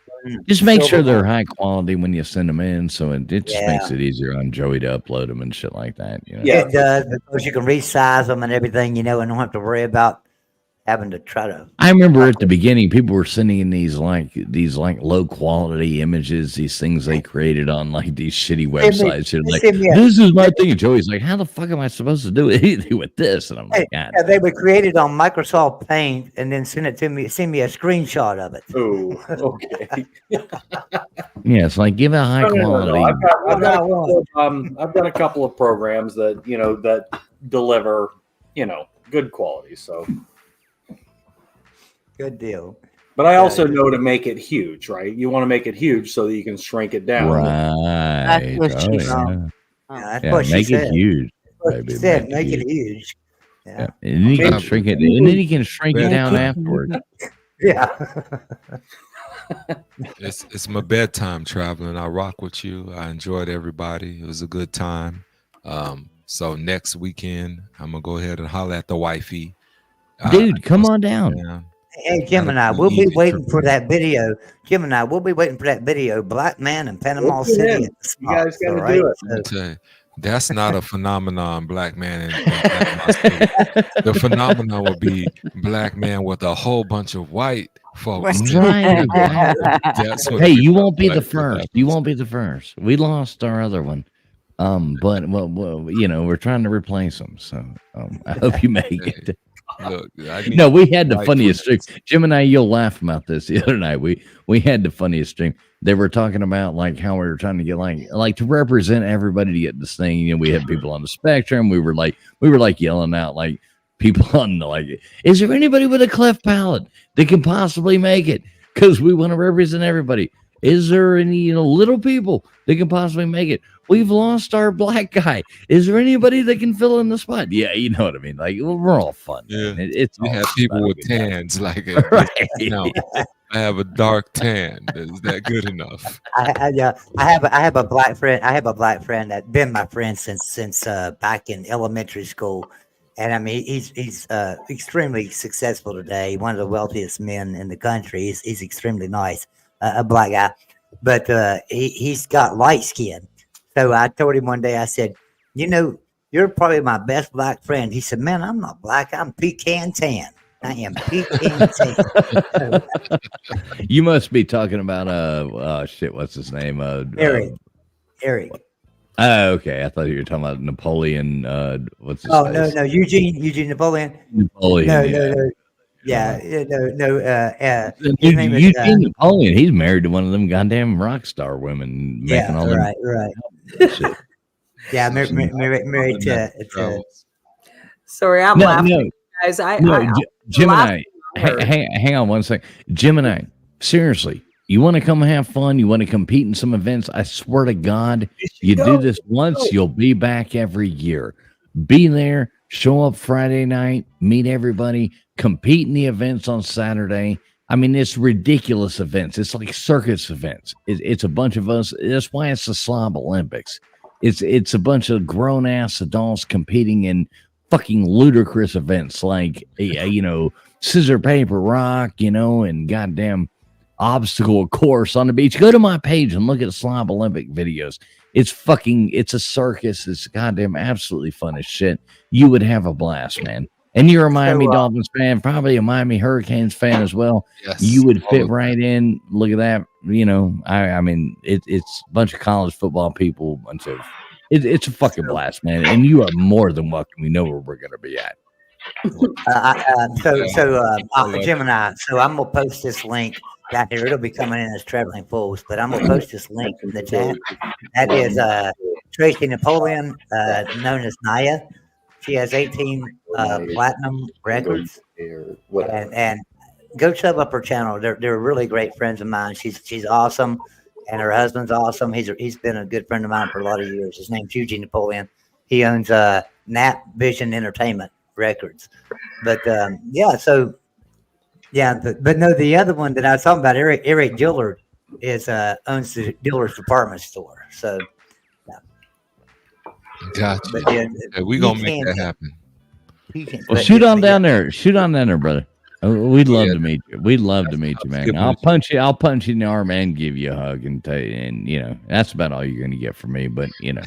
Just make sure silver they're one. high quality when you send them in, so it just makes Yeah. it easier on Joey to upload them and shit like that. You know? It does, because you can resize them and everything, and don't have to worry about having to try to. I remember at the beginning, people were sending in these low quality images, these things they created on like these shitty websites. They're like, this is my thing. And Joey's like, how the fuck am I supposed to do anything with this? And I'm like, God. Yeah, they would create it on Microsoft Paint and then send it to me. Send me a screenshot of it. Oh, okay. Yeah, it's like give it a high quality. I've got a couple of programs that that deliver good quality. So good deal. But I also know to make it huge, right? You want to make it huge so that you can shrink it down. Right. That's what she yeah. said. That's Yeah, what she make it said. huge. That's what baby, she said, make it huge. Yeah. And then you can shrink it, and then you can shrink it down afterward. Yeah. It's my bedtime traveling. I rock with you. I enjoyed everybody. It was a good time. So next weekend, I'm gonna go ahead and holler at the wifey. Dude, come on down. Hey, Gemini, we'll be waiting for that video. Gemini, we'll be waiting for that video. Black man in Panama City. At the You guys spot, gotta all do right? it. Let me tell you, that's not a phenomenon, black man. In Panama City. The phenomenon would be black man with a whole bunch of white folks. Right. That's what Hey, it you would won't be like the to first. happen. You won't be the first. We lost our other one. But well, we're trying to replace them. So I hope you make it. Look, I need No, we had the white funniest stream. friends. Gemini, you'll laugh about this. The other night, we had the funniest stream. They were talking about like how we were trying to get like to represent everybody to get this thing. We had people on the spectrum. We were like yelling out like people on the like, is there anybody with a cleft palate that can possibly make it? Because we want to represent everybody. Is there any little people that can possibly make it? We've lost our black guy. Is there anybody that can fill in the spot? Yeah, you know what I mean. Like we're all fun. Yeah, Man. It's we all have people fun. with tans like Right. no, I have a dark tan. Is that good enough? I have a black friend. I have a black friend that's been my friend since back in elementary school, and I mean he's extremely successful today. One of the wealthiest men in the country. He's extremely nice, a black guy, but he's got light skin. So I told him one day, I said, you're probably my best black friend. He said, man, I'm not black. I'm pecan tan. I am pecan tan. You must be talking about shit. What's his name? Eric. Oh, okay. I thought you were talking about Napoleon. What's his Oh, face? no, Eugene Napoleon. Napoleon. No, yeah. no. Yeah, his Eugene name is, Napoleon. He's married to one of them goddamn rock star women. Making all them right. shit. Yeah, married to Sorry, I'm No, laughing, no. guys. Gemini. last Hang on one second. Gemini, seriously, you want to come have fun? You want to compete in some events? I swear to God, you do this once, you'll be back every year. Be there, show up Friday night, meet everybody, compete in the events on Saturday. I mean, it's ridiculous events. It's like circus events. It's a bunch of us. That's why it's the Slob Olympics. It's a bunch of grown ass adults competing in fucking ludicrous events like scissor paper rock, and goddamn obstacle course on the beach. Go to my page and look at Slob Olympic videos. It's a circus. It's goddamn absolutely fun as shit. You would have a blast, man. And you're a Miami Dolphins fan, probably a Miami Hurricanes fan as well. Yes, You would all fit of right in. Look at that. I mean, it's a bunch of college football people. It's a fucking blast, man. And you are more than welcome. You know where we're going to be at. Gemini. So I'm gonna post this link down here. It'll be coming in as Traveling Fools, but I'm gonna post this link in the chat. That is Tracy Napoleon, known as Naya. She has 18 platinum records, and go sub up her channel. They're really great friends of mine. She's awesome, and her husband's awesome. He's been a good friend of mine for a lot of years. His name's Eugene Napoleon. He owns Nap Vision Entertainment Records. But but no, the other one that I was talking about, Eric Dillard, owns the Dillard's department store. So Gotcha. but Yeah, we gonna make that happen. Well, shoot on down there. Shoot on down there, brother. We'd love to meet you. We'd love to meet you, man. I'll punch you. I'll punch you in the arm and give you a hug and tell you. And you know, that's about all you're going to get from me. But you know,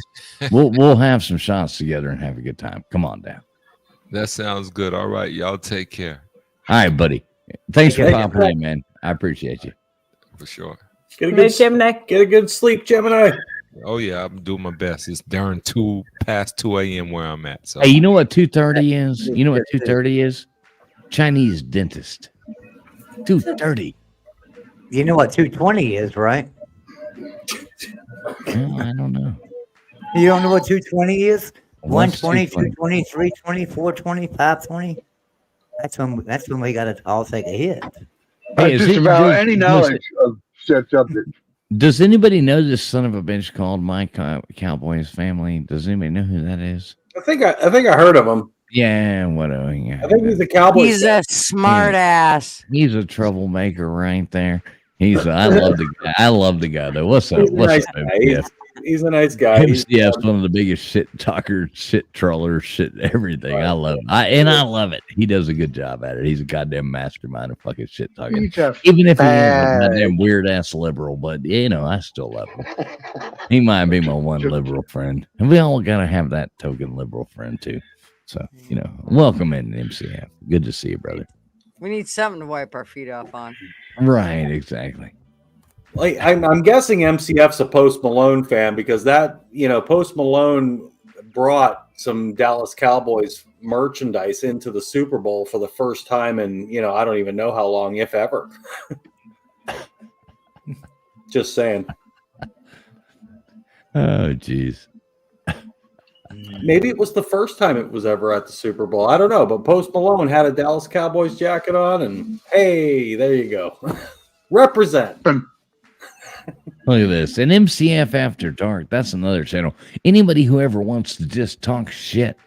we'll have some shots together and have a good time. Come on down. That sounds good. All right, y'all take care. All right, buddy. Thanks for popping in, man. I appreciate you. For sure. Get a good Gemini. Get a good sleep, Gemini. Oh yeah, I'm doing my best. It's darn past 2 a.m. where I'm at. So Hey, you know what 2:30 is? You know what 2:30 is? Chinese dentist. 2:30. You know what 220 is, right? Well, I don't know. You don't know what 220 is? What's 120, 220? 220, 320, 420, 520. That's when we got to all take a hit. Hey, is just it- about does- any knowledge of said subject. Does anybody know this son of a bitch called My Cowboys Family? Does anybody know who that is? I think I heard of him. Yeah, whatever. Yeah. I think he's a cowboy. He's a smart ass. He's a troublemaker right there. I love the guy. I love the guy though. What's up? He's a What's nice up, guy. MCF? He's a nice guy. MCF's one of the biggest shit talkers, shit trollers, shit everything. I love him. I love it. He does a good job at it. He's a goddamn mastermind of fucking shit talking. He's a Even if he is a fag. goddamn weird ass liberal, but you know, I still love him. He might be my one liberal friend. And we all gotta have that token liberal friend too. So, you know, welcome in MCF. Good to see you, brother. We need something to wipe our feet off on. Right, exactly. Like I'm guessing MCF's a Post Malone fan because Post Malone brought some Dallas Cowboys merchandise into the Super Bowl for the first time in I don't even know how long, if ever. Just saying. Oh, jeez. Maybe it was the first time it was ever at the Super Bowl. I don't know, but Post Malone had a Dallas Cowboys jacket on, and hey, there you go. Represent. Look at this. And MCF After Dark, that's another channel. Anybody who ever wants to just talk shit,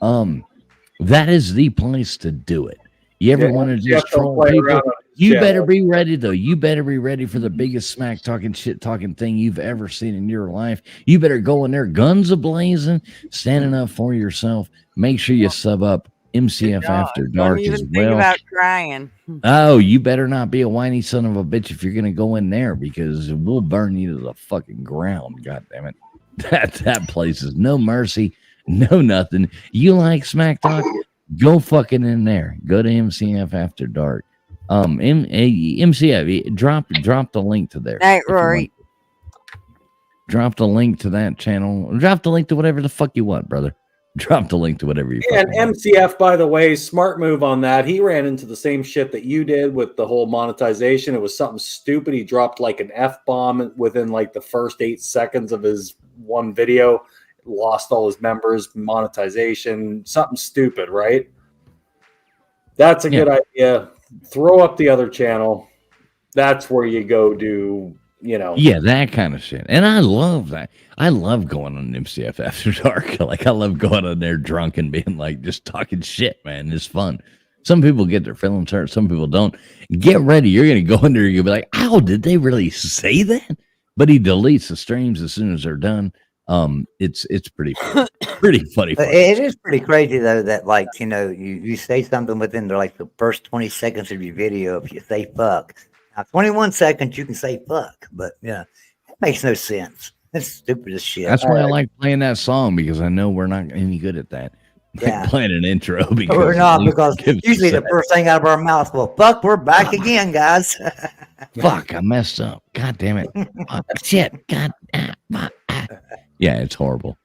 that is the place to do it. You ever want to just troll people? You better be ready, though. You better be ready for the biggest smack talking, shit talking thing you've ever seen in your life. You better go in there, guns a-blazing, standing up for yourself. Make sure you sub up MCF After Dark Don't even as think well. about crying. Oh, you better not be a whiny son of a bitch if you're gonna go in there because we'll burn you to the fucking ground. God damn it. That place is no mercy, no nothing. You like smack talk? Go fucking in there. Go to MCF After Dark. MCF, drop the link to there. Night, Rory. Drop the link to that channel. Drop the link to whatever the fuck you want, brother. Drop the link to whatever you And fucking want. MCF, by the way, smart move on that. He ran into the same shit that you did with the whole monetization. It was something stupid. He dropped like an F-bomb within like the first 8 seconds of his one video. Lost all his members, monetization, something stupid, right? That's a good idea. Throw up the other channel. That's where you go do, Yeah, that kind of shit. And I love that. I love going on MCF After Dark. Like, I love going on there drunk and being like, just talking shit, man. It's fun. Some people get their feelings hurt. Some people don't. Get ready. You're going to go in there and you'll be like, ow, did they really say that? But he deletes the streams as soon as they're done. It's pretty funny. But it is pretty crazy though that you say something within the first 20 seconds of your video. If you say fuck, now 21 seconds you can say fuck, but it makes no sense. It's stupid as shit. That's why I like playing that song because I know we're not any good at that. Yeah. Playing an intro because We're not, at least because it gives usually us the first thing out of our mouth, well, fuck, we're back again, guys. fuck, I messed up. God damn it. Shit. God. Yeah, it's horrible.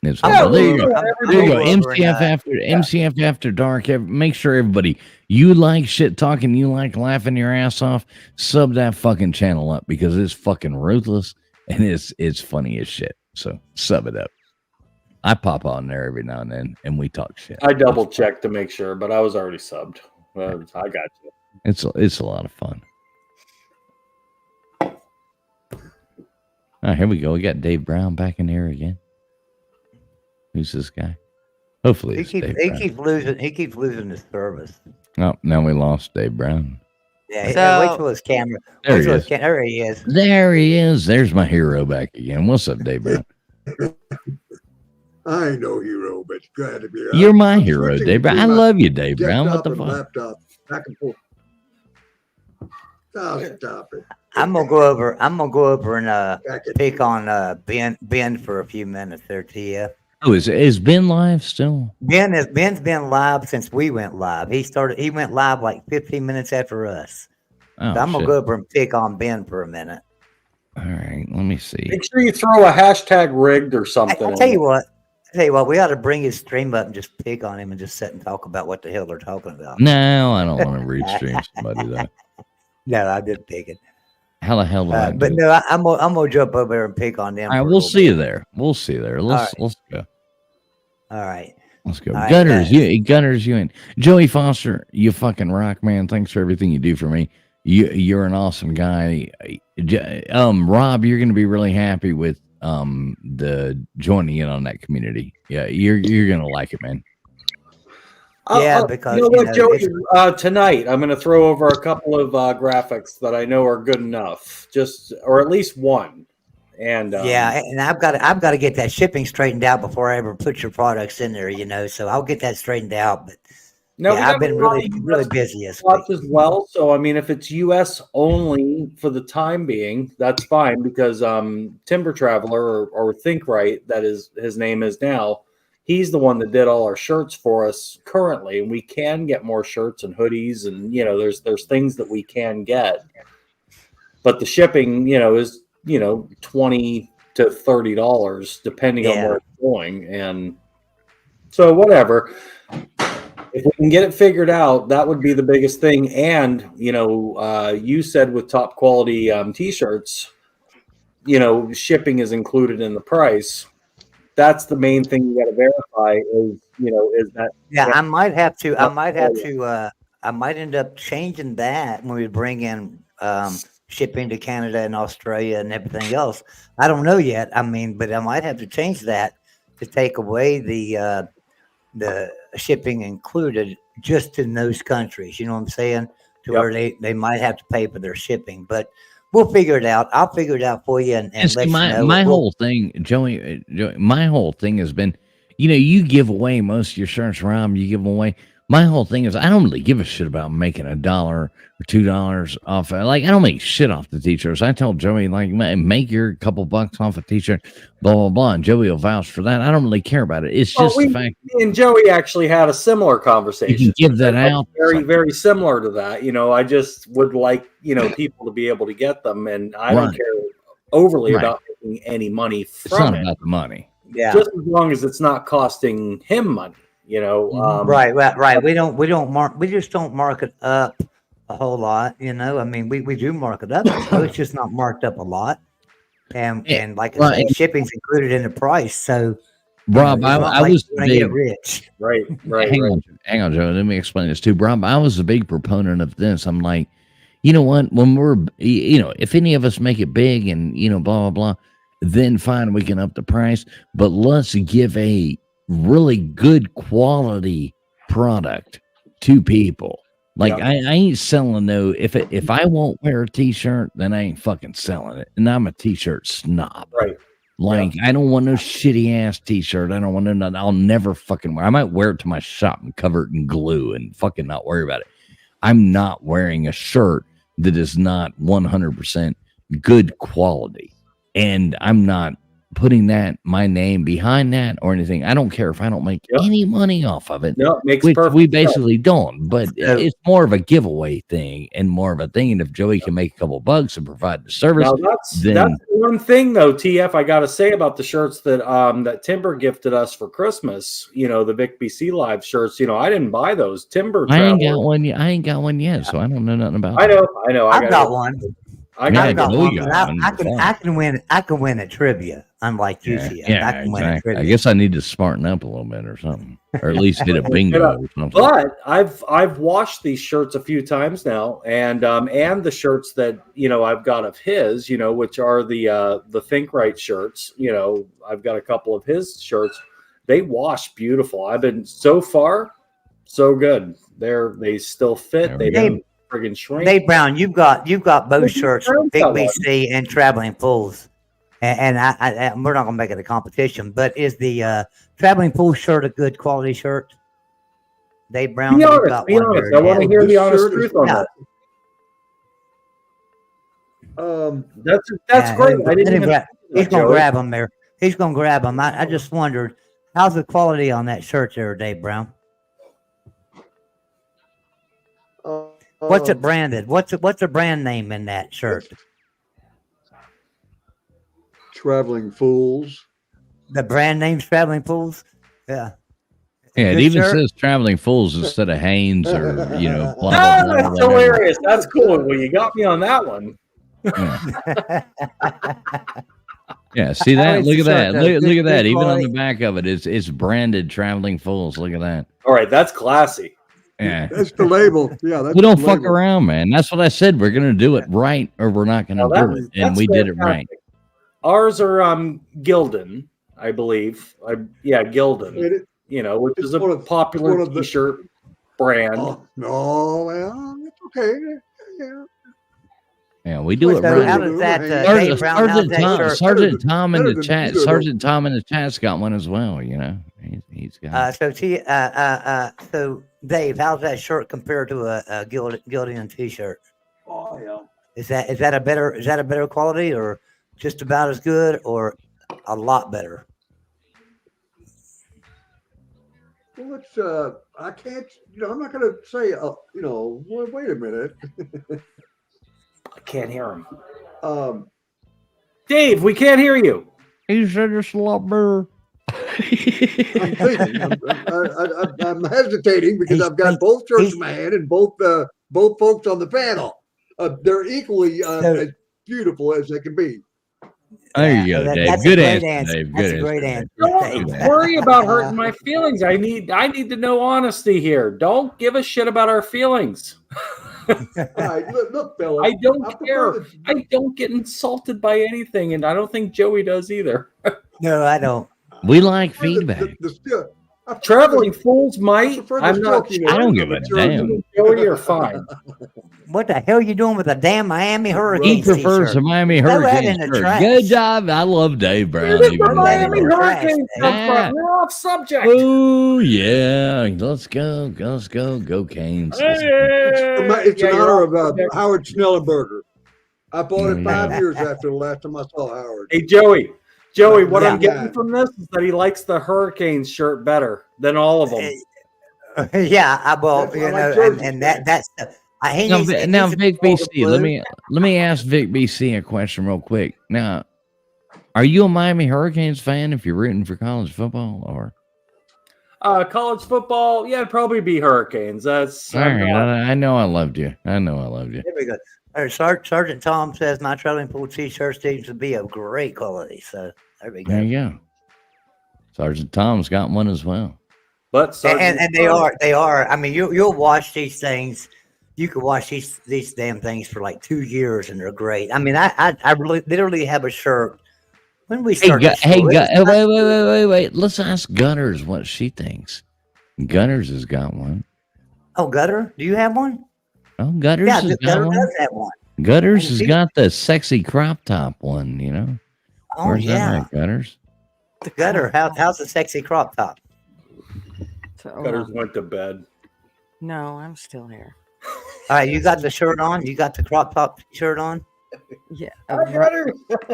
It's horrible. There you go. There you go. MCF After Dark. Make sure everybody, you like shit talking, you like laughing your ass off, sub that fucking channel up because it's fucking ruthless and it's funny as shit. So sub it up. I pop on there every now and then and we talk shit. I double checked to make sure, but I was already subbed. I got you. It's a lot of fun. Oh, here we go. We got Dave Brown back in here again. Who's this guy? Hopefully, he it's Dave keeps Brown. he keeps losing his service. Oh, now we lost Dave Brown. Yeah, wait till his camera. There Wait he till is. there he is. There he is. There's my hero back again. What's up, Dave Brown? I ain't no hero, but glad to be here. You're my I'm hero, switching Dave Brown. I between my love you, Dave Brown. What desktop the and fuck? laptop, back and forth. Oh, stop it. I'm gonna go over and pick on Ben for a few minutes there, TF. Oh, is Ben live still? Ben's been live since we went live. He went live like 15 minutes after us. Oh, So I'm gonna shit. go over and pick on Ben for a minute. All right, let me see. Make sure you throw a hashtag rigged or something. I'll tell you what. We ought to bring his stream up and just pick on him and just sit and talk about what the hell they're talking about. No, I don't want to read stream somebody that. No, I did pick it. How the hell do I But do? no, I'm gonna jump over there and pick on them. All right, for a we'll little see you bit. there. We'll see you there. All Let's right. go. All right. Let's go. All right, Gunners, you and Joey Foster, you fucking rock, man. Thanks for everything you do for me. You're an awesome guy. Rob, you're gonna be really happy with the joining in on that community. Yeah, you're gonna like it, man. Because you know what, Joey? it's- Tonight I'm going to throw over a couple of graphics that I know are good enough, or at least one. And and I've got to get that shipping straightened out before I ever put your products in there. So I'll get that straightened out. But No, we I've got been a lot really of really US busy this spots week. as well. So I mean, if it's U.S. only for the time being, that's fine because Timber Traveler or Think Right, that is his name is now. He's the one that did all our shirts for us currently, and we can get more shirts and hoodies, and there's things that we can get, but the shipping, is $20 to $30 depending on where it's going, and so whatever. If we can get it figured out, that would be the biggest thing. And you said with top quality t-shirts, shipping is included in the price. That's the main thing you got to verify is that. Yeah, I might end up changing that when we bring in shipping to Canada and Australia and everything else. I don't know yet. But I might have to change that to take away the shipping included just in those countries. You know what I'm saying? Where they might have to pay for their shipping, but we'll figure it out. I'll figure it out for you and And see, let you know. my whole thing, Joey, my whole thing has been, you give away most of your shirts, Rob. You give them away. My whole thing is I don't really give a shit about making $1 or $2 off. Like, I don't make shit off the t-shirts. I told Joey, like, make your couple bucks off a t-shirt, blah, blah, blah. And Joey will vouch for that. I don't really care about it. It's just the fact. Me and Joey actually had a similar conversation. You can give that out. Very, very similar to that. I just would like, people to be able to get them. And I don't Right. care overly Right. about making any money It's from not it. about the money. Yeah. Just as long as it's not costing him money, Right. We just don't mark it up a whole lot. We do mark it up, so it's just not marked up a lot. And like I said, shipping's included in the price. So Rob, it's not I like was you're gonna get big. rich. Right. Hang on, Joe. Let me explain this too. Rob, I was a big proponent of this. I'm like, you know what? When we're, if any of us make it big and, blah, blah, blah, then fine, we can up the price. But let's give a really good quality product to people. Like, I ain't selling if I won't wear a t-shirt, then I ain't fucking selling it. And I'm a t-shirt snob. Right. Like, I don't want no shitty ass t-shirt. I don't want no, I'll never fucking wear. I might wear it to my shop and cover it in glue and fucking not worry about it. I'm not wearing a shirt that is not 100% good quality. And I'm not putting my name behind that or anything. I don't care if I don't make any money off of it. No, it makes which perfect we sense. basically don't, but it's more of a giveaway thing and more of a thing. And if Joey can make a couple bucks and provide the service, Now then that's one thing though, TF, I gotta say about the shirts that that Timber gifted us for Christmas. The Vic BC Live shirts. I didn't buy those. Timber. I ain't Traveler. got one yet. I ain't got one yet, so I don't know nothing about I it. know. I've got one. I got Joey one. got But one. I can win. I can win at trivia, unlike you. TF. Yeah, I can win at exactly. trivia. I guess I need to smarten up a little bit or something, or at least hit a bingo or something. But I've washed these shirts a few times now, and the shirts that I've got of his, which are the Think Right shirts. I've got a couple of his shirts. They wash beautiful. I've been so far so good. They still fit. They don't friggin' shrink. Dave Brown, you've got both shirts, Brown's Big got one. BC and Traveling Fools. And we're not gonna make it a competition, but is the traveling pool shirt a good quality shirt? Dave Brown, Be you've honest. got Be one honest. there, I want to yeah. hear the This honest shirt is- truth on Yeah. that. That's Yeah, great. I didn't even. he's gonna Joey. grab them there. He's gonna grab them. I just wondered, how's the quality on that shirt there, Dave Brown? What's it branded? What's the brand name in that shirt? Traveling Fools. The brand name's Traveling Pools. Yeah. Yeah, it Good even shirt. says Traveling Fools instead of Haynes or blah blah blah. Ah, blah, that's whatever. hilarious. That's cool. Well, you got me on that one. Yeah, see that? Nice Look at that. shirt, though. Look at that. Good Even on quality. the back of it, it's branded Traveling Fools. Look at that. All right, that's classy. Yeah. That's the label. Yeah, that's We don't the fuck label. around, man. That's what I said. We're gonna do it right, or we're not gonna Now do it, and that's we did it right. fantastic. Ours are Gildan, I believe. Gildan. It- You know, which is a one of popular the- T-shirt brand. Oh, no, well, it's okay. Yeah. Yeah, we do it So right. how does that, Dave Sergeant, Brown, how's Sergeant that Tom, shirt? Sergeant Tom in better the than chat. either of Sergeant Tom in the chat's got one as well. You know, he's got. So Dave, how's that shirt compared to a Gildan T-shirt? Oh, yeah. Is that a better quality, or just about as good, or a lot better? Well, it's, I can't, I'm not going to say, wait a minute. I can't hear him. Dave, we can't hear you. He said it's a lot better. I'm thinking. I'm hesitating because I've got both shirts in my hand and both folks on the panel. They're equally as beautiful as they can be. There you go, Dave. That's a Good great answer, answer. Dave. That's Good a great answer. answer. Don't worry about hurting my feelings. I need to know honesty here. Don't give a shit about our feelings. All right, look, fella. I don't care. I don't get insulted by anything, and I don't think Joey does either. No, I don't. We like feedback. Traveling fools might. I'm not. I don't give a damn. Joey, you're fine. What the hell are you doing with a damn Miami He Hurricanes prefers t-shirt? the Miami Throw that Hurricanes in the shirt. trash. Good job. I love Dave Brown. Where did the even Miami more. Hurricanes come Yeah. from? We're off subject. Oh yeah, let's go, go Canes. It's in honor of Howard Schnellenberger. I bought There it you 5 go. years after the last time I saw Howard. Hey Joey, what Yeah. I'm getting from this is that he likes the Hurricanes shirt better than all of them. Yeah, well, That's you why I know, like jerseys, and that's he Now, needs, Vi- he now needs to Vic call the BC, let Blues. me ask Vic BC a question real quick. Now, are you a Miami Hurricanes fan if you're rooting for college football, or? College football, yeah, it'd probably be Hurricanes. That's All right, I know I loved you. I know I loved you. There we go. All right, Sergeant Tom says my traveling pool t-shirt seems to be of great quality. So there we go. There you go. Sergeant Tom's got one as well. But And they are. I mean, you'll watch these things. You can watch these damn things for like 2 years, and they're great. I mean, I really literally have a shirt. When we Hey, started, wait. Let's ask Gutters what she thinks. Gutters has got one. Oh, Gutter, do you have one? Oh, Gutters Yeah, has got Gutter one. does have one. Gutters And has she- got the sexy crop top one, you know. Oh, Where's yeah. that at, Gutters? The Gutter, how's the sexy crop top? Gutters went to bed. No, I'm still here. All right, you got the shirt on. You got the crop top shirt on. Yeah.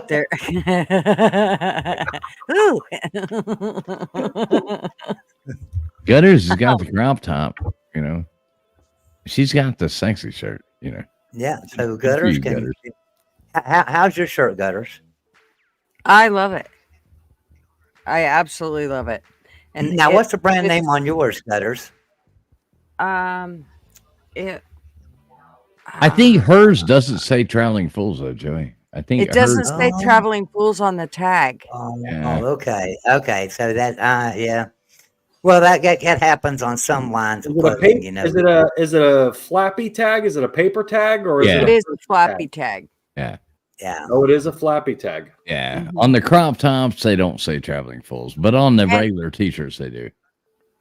There. Ooh. Gutters has got the crop top, you know. She's got the sexy shirt, you know. Yeah. So Good for Gutters you, can. Gutters. How's your shirt, Gutters? I love it. I absolutely love it. And Now, what's the brand it's- name on yours, Gutters? It I think hers doesn't say Traveling Fools though, Joey. I think it doesn't hers, say traveling fools on the tag. Yeah. Oh, okay. So that, yeah. Well, that happens on some lines of Is it a clothing, paper? you know. Is it a flappy tag? Is it a paper tag or is Yeah. it? It is a flappy tag. yeah. Yeah. Oh, it is a flappy tag. Yeah. On the crop tops, they don't say Traveling Fools, but on the And- regular t-shirts, they do.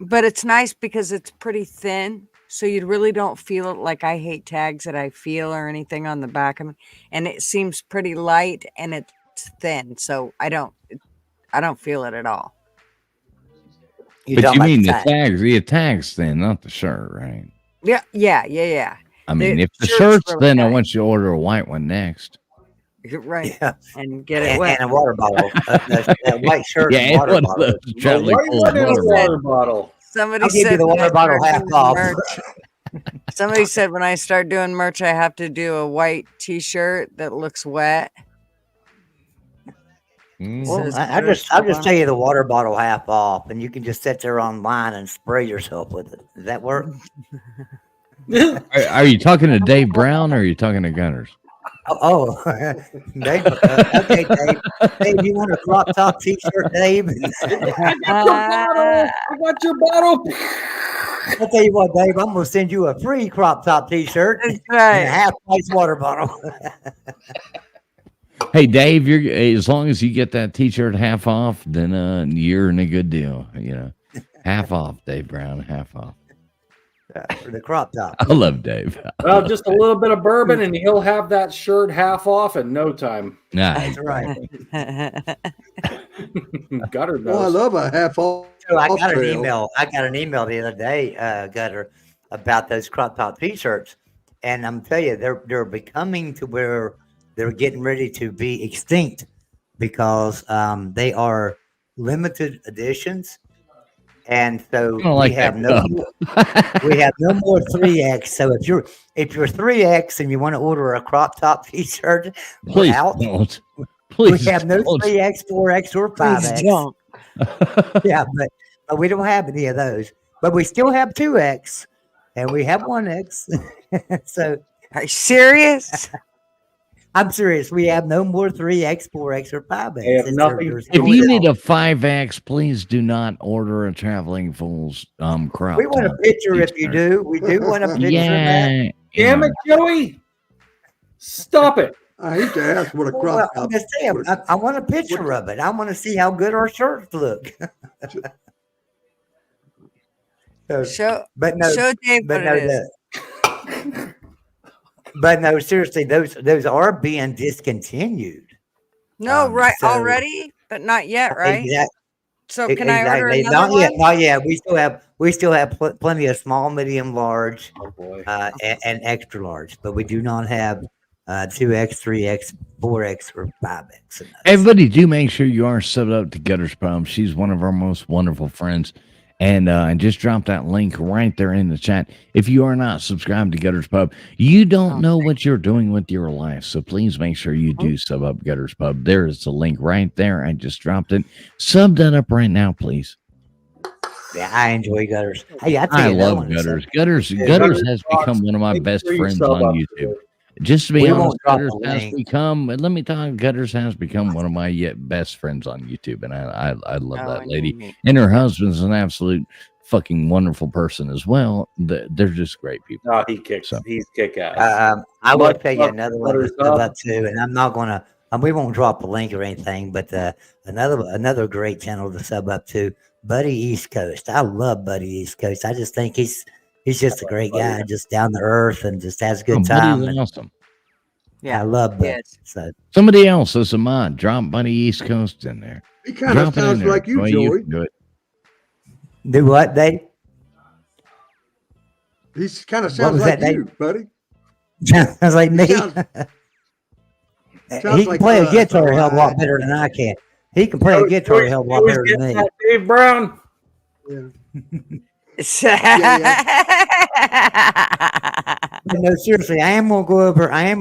But it's nice because it's pretty thin, so you really don't feel it like I hate tags that I feel or anything on the back of me. And it seems pretty light, and it's thin, so I don't feel it at all. But you mean the tags? The tags thin, not the shirt, right? Yeah. I mean, if the shirt's shirt's really thin, I nice. want you to order a white one next. You're right. Yeah. And get it wet. And a water bottle. That white shirt Yeah, and and water one of bottle. those traveling White full one in a water water bottle. bottle. Somebody I'll give you said the when I water bottle start half doing off. merch- Somebody said when I start doing merch, I have to do a white T-shirt that looks wet. Well, Says I'll Curtis just Obama. tell you the water bottle half off, and you can just sit there online and spray yourself with it. Does that work? Are you talking to Dave Brown or are you talking to Gunners? Oh, Dave. Okay, Dave. Dave, you want a crop top T-shirt, Dave? I got your bottle. I'll tell you what, Dave. I'm gonna send you a free crop top T-shirt That's and right. a half price water bottle. Hey, Dave, you're as long as you get that T-shirt half off, then you're in a good deal. You know, half off, Dave Brown, half off. For the crop top. I love Dave. Well, just a little bit of bourbon, and he'll have that shirt half off in no time. Nice. That's right. Gutter Well, I knows. love a half off. So I got an trail. email. I got an email the other day, Gutter, about those crop top T-shirts, and I'm telling you, they're becoming to where they're getting ready to be extinct because they are limited editions, and so Kinda like we have that no cup. we have no more 3X. So if you're 3X and you want to order a crop top T-shirt, we're Please out. don't. Please We have no don't. 3X, 4X, or Please 5X. don't. Yeah, but we don't have any of those. But we still have 2X and we have 1X. So Are you serious? I'm serious. We have no more 3X, 4X, or 5X. They have It's- they're- nothing. they're If sold you out. need a 5X, please do not order a Traveling Fools crop We want a top picture if you T-shirt. do. We do want a picture of that. Yeah. Damn it, Joey! Stop it. I hate to ask what a crop Well, top. I'm just saying, I want a picture of it. I want to see how good our shirts look. So, Show but no, show Dave but what no, it is. but no, seriously, those are being discontinued. No, right So already, but not yet, right? exact, So can I order exactly. another Not yet, one? not yet. We still have plenty of small, medium, large, Oh boy. and extra large, but we do not have 2X, 3X, 4X, or 5X. in those. Everybody, do make sure you are subbed up to Gutters Pub. She's one of our most wonderful friends. And just drop that link right there in the chat. If you are not subscribed to Gutters Pub, you don't know what you're doing with your life. So please make sure you do sub up Gutters Pub. There is the link right there. I just dropped it. Sub that up right now, please. Yeah, I enjoy Gutters. Hey, I I tell you, that love one is so- Gutters. Gutters Yeah, Gutters Gutters has rocks. become one of my Make best sure you friends sub on up to YouTube. it. Just to be We honest, won't drop Gutters the has link. become, let me tell you, Gutters has become one of my best friends on YouTube. And I love Oh, that lady. And her husband's an absolute fucking wonderful person as well. They're just great people. No, he kicks. So. He's kick ass. I will Much tell you love another to one to Gutters sub Pub. up to, and I'm not gonna. We won't drop the link or anything, but another great channel to sub up to, Buddy East Coast. I love Buddy East Coast. I just think he's just a great guy, just down to earth, and just has a good time. Buddy's And awesome. I love Buddy. Yes. So Somebody else as a mod, drop Buddy East Coast in there. He kind of Drop it in sounds there. like you, Well, Joey. can do it. do what, Dave? He kind of What sounds was like that, you, buddy. Sounds like me. sounds- He sounds can like play a us, guitar a hell of a lot alright. better than I can. He can play a guitar a hell of a lot Joey's better than getting me. that Dave Brown. But no, seriously, I am gonna go over and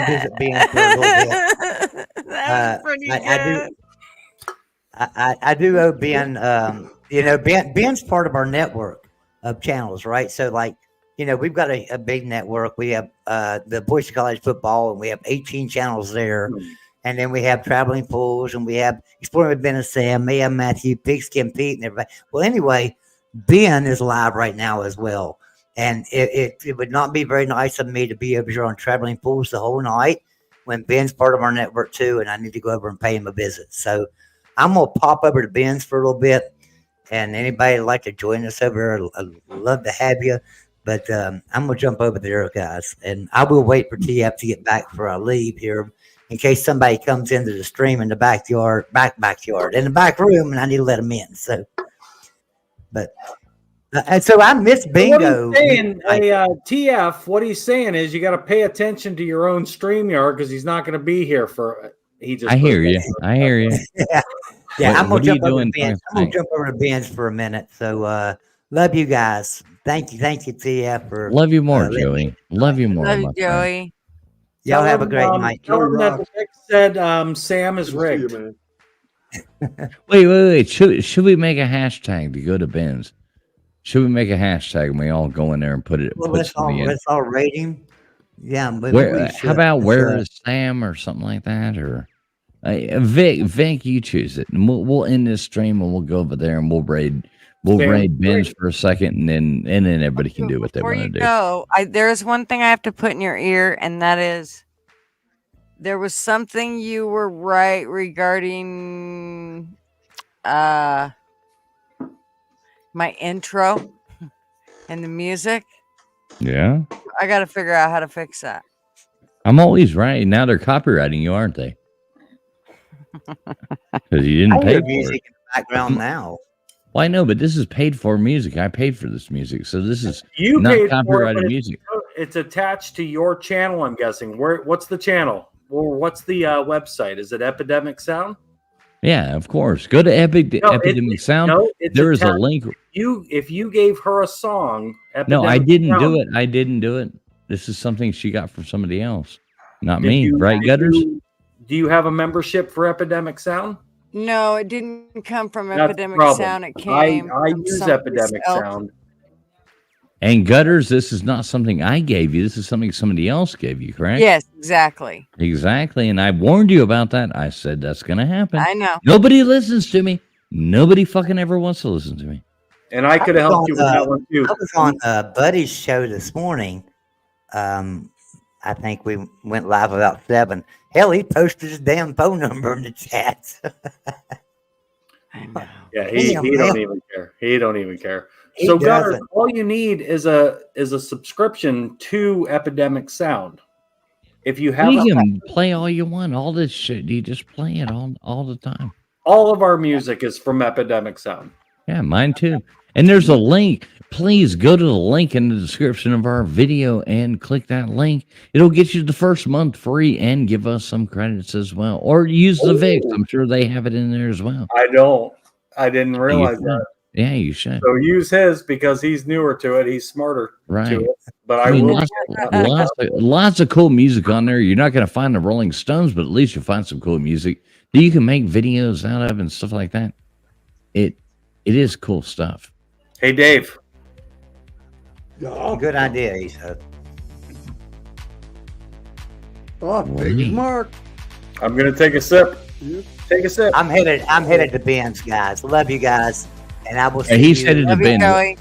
visit Ben for a little bit. That was pretty I do owe Ben. Ben's part of our network of channels, right? So, like, we've got a big network. We have the Boise College football, and we have 18 channels there. And then we have Traveling Fools, and we have Exploring with Ben and Sam, Maya Matthew, Pigskin Pete, and everybody. Well, anyway, Ben is live right now as well. And it would not be very nice of me to be over here on Traveling Fools the whole night when Ben's part of our network too, and I need to go over and pay him a visit. So I'm going to pop over to Ben's for a little bit. And anybody would like to join us over there, I'd love to have you. But I'm going to jump over there, guys. And I will wait for TF to get back before I leave here. in case somebody comes into the stream in the backyard, in the back room, and I need to let them in. So, but and so I miss bingo. What he's saying, TF, what he's saying is you got to pay attention to your own StreamYard because he's not going to be here for. I hear you. I hear you. Yeah, I'm What gonna are you jump over doing? the bench. I'm gonna jump over the bench for a minute. So love you guys. Thank you, TF for Love you more, letting me- Joey. Love you more. Love you, my friend. Joey. Y'all have a Tell great him, night. Tell him that Rock. the Vic said Sam is rigged. Wait. Should we make a hashtag to go to Ben's? Should we make a hashtag and we all go in there and put it? Well, put let's something in? all rate him. Yeah, but Where? How about where is Sam or something like that? Or Vic, you choose it, and we'll end this stream and we'll go over there and we'll raid Ben's for a second, and then everybody can do what they Before want you to do. go, there is one thing I have to put in your ear, and that is there was something you were right regarding my intro and the music. Yeah, I got to figure out how to fix that. I'm always right. Now they're copywriting you, aren't they? Because you didn't I pay hear for music it. in the background now. Well, I know, but this is paid for music. I paid for this music, so this is You not paid for it, copyrighted but music. it's attached to your channel. I'm guessing. What's the channel? Or what's the website? Is it Epidemic Sound? Yeah, of course. Go to Epidemic Sound. it's There is a attached- link. If you gave her a song, No, I Epidemic didn't Sound, do it. I didn't do it. This is something she got from somebody else, not Did me. you- Right, did Gutters? Do you have a membership for Epidemic Sound? No, it didn't come from That's the Epidemic problem. Sound. It came I from use someplace Epidemic else. Sound. And Gutters, this is not something I gave you. This is something somebody else gave you, correct? Yes, exactly. Exactly. And I warned you about that. I said that's going to happen. I know. Nobody listens to me. Nobody fucking ever wants to listen to me. And I could have helped you with that one too. I was on Buddy's show this morning. I think we went live about 7. Hell, he posted his damn phone number in the chat. Yeah, he Damn, don't man. even care. He don't even care. He So Gunner, doesn't. all you need is a subscription to Epidemic Sound. If you have You can play all you want. All this shit. You just play it all the time. all of our music is from Epidemic Sound. Yeah, mine too. And there's a link. Please go to the link in the description of our video and click that link. It'll get you the first month free and give us some credits as well. Or use the VIX. I'm sure they have it in there as well. I don't. I didn't realize that. Yeah, you should. So use his because he's newer to it. He's smarter Right. to it. But I, I mean, will. lots of cool music on there. You're not going to find the Rolling Stones, but at least you'll find some cool music that you can make videos out of and stuff like that. It is cool stuff. Hey, Dave. Good idea, he said. Oh, big as Mark. I'm gonna take a sip. Take a sip. I'm headed to Ben's, guys. Love you guys, and I will see Yeah, he you. said it to Love you, Ben. Joey.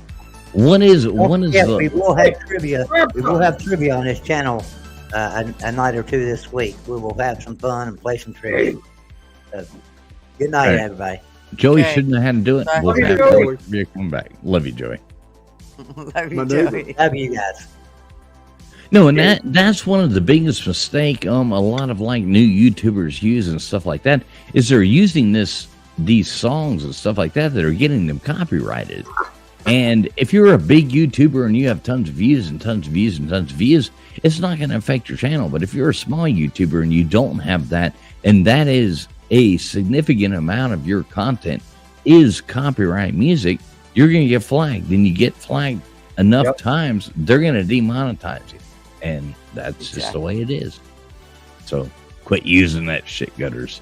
One is Yes, we will have trivia. We will have trivia on this channel a night or two this week. We will have some fun and play some trivia. So, good night, Okay. everybody. Joey Okay. shouldn't have had to do it. Bye. We'll Love you, have Joey. Joey come back. Love you, Joey. Love My you, neighbor. Joey. Love you guys. No, and that's one of the biggest mistake a lot of like new YouTubers use and stuff like that is they're using these songs and stuff like that are getting them copyrighted. And if you're a big YouTuber and you have tons of views and tons of views and tons of views, it's not going to affect your channel. But if you're a small YouTuber and you don't have that, and that is a significant amount of your content is copyright music, you're going to get flagged. Then you get flagged enough times, they're going to demonetize you. And that's just the way it is. So quit using that shit, Gutters.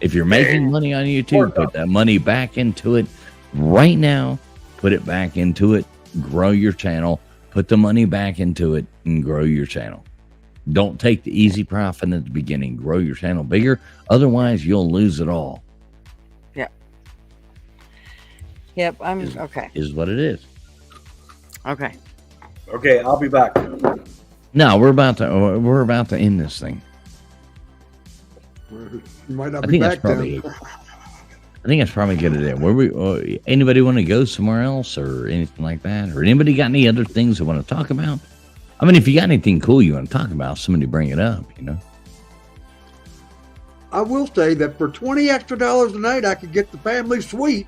If you're making money on YouTube, put that money back into it right now. Put it back into it. Grow your channel. Put the money back into it and grow your channel. Don't take the easy profit at the beginning. Grow your channel bigger. Otherwise, you'll lose it all. Yep, I'm okay. Is what it is. Okay. Okay, I'll be back. No, we're about to end this thing. You might not I be think that's back probably. then. I think that's probably a good idea. Where we? Anybody want to go somewhere else or anything like that? Or anybody got any other things they want to talk about? I mean, if you got anything cool you want to talk about, somebody bring it up. You know. I will say that for $20 extra a night, I could get the family suite.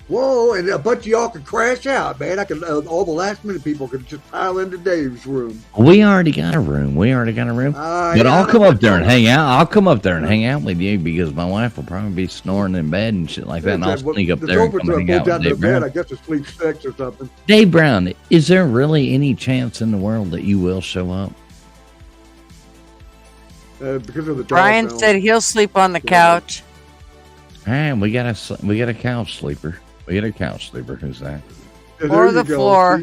Whoa, and a bunch of y'all could crash out, man. I could all the last minute people could just pile into Dave's room. We already got a room. But yeah, I'll come up there and hang out. I'll come up there and hang out with you because my wife will probably be snoring in bed and shit like that. And I'll sneak up there and come hang out with Dave Brown. I guess to sleep 6 or something. Dave Brown, is there really any chance in the world that you will show up? Because of the Brian said he'll sleep on the couch. Hey, we got a couch sleeper. We got a couch sleeper. Who's that? Or the floor.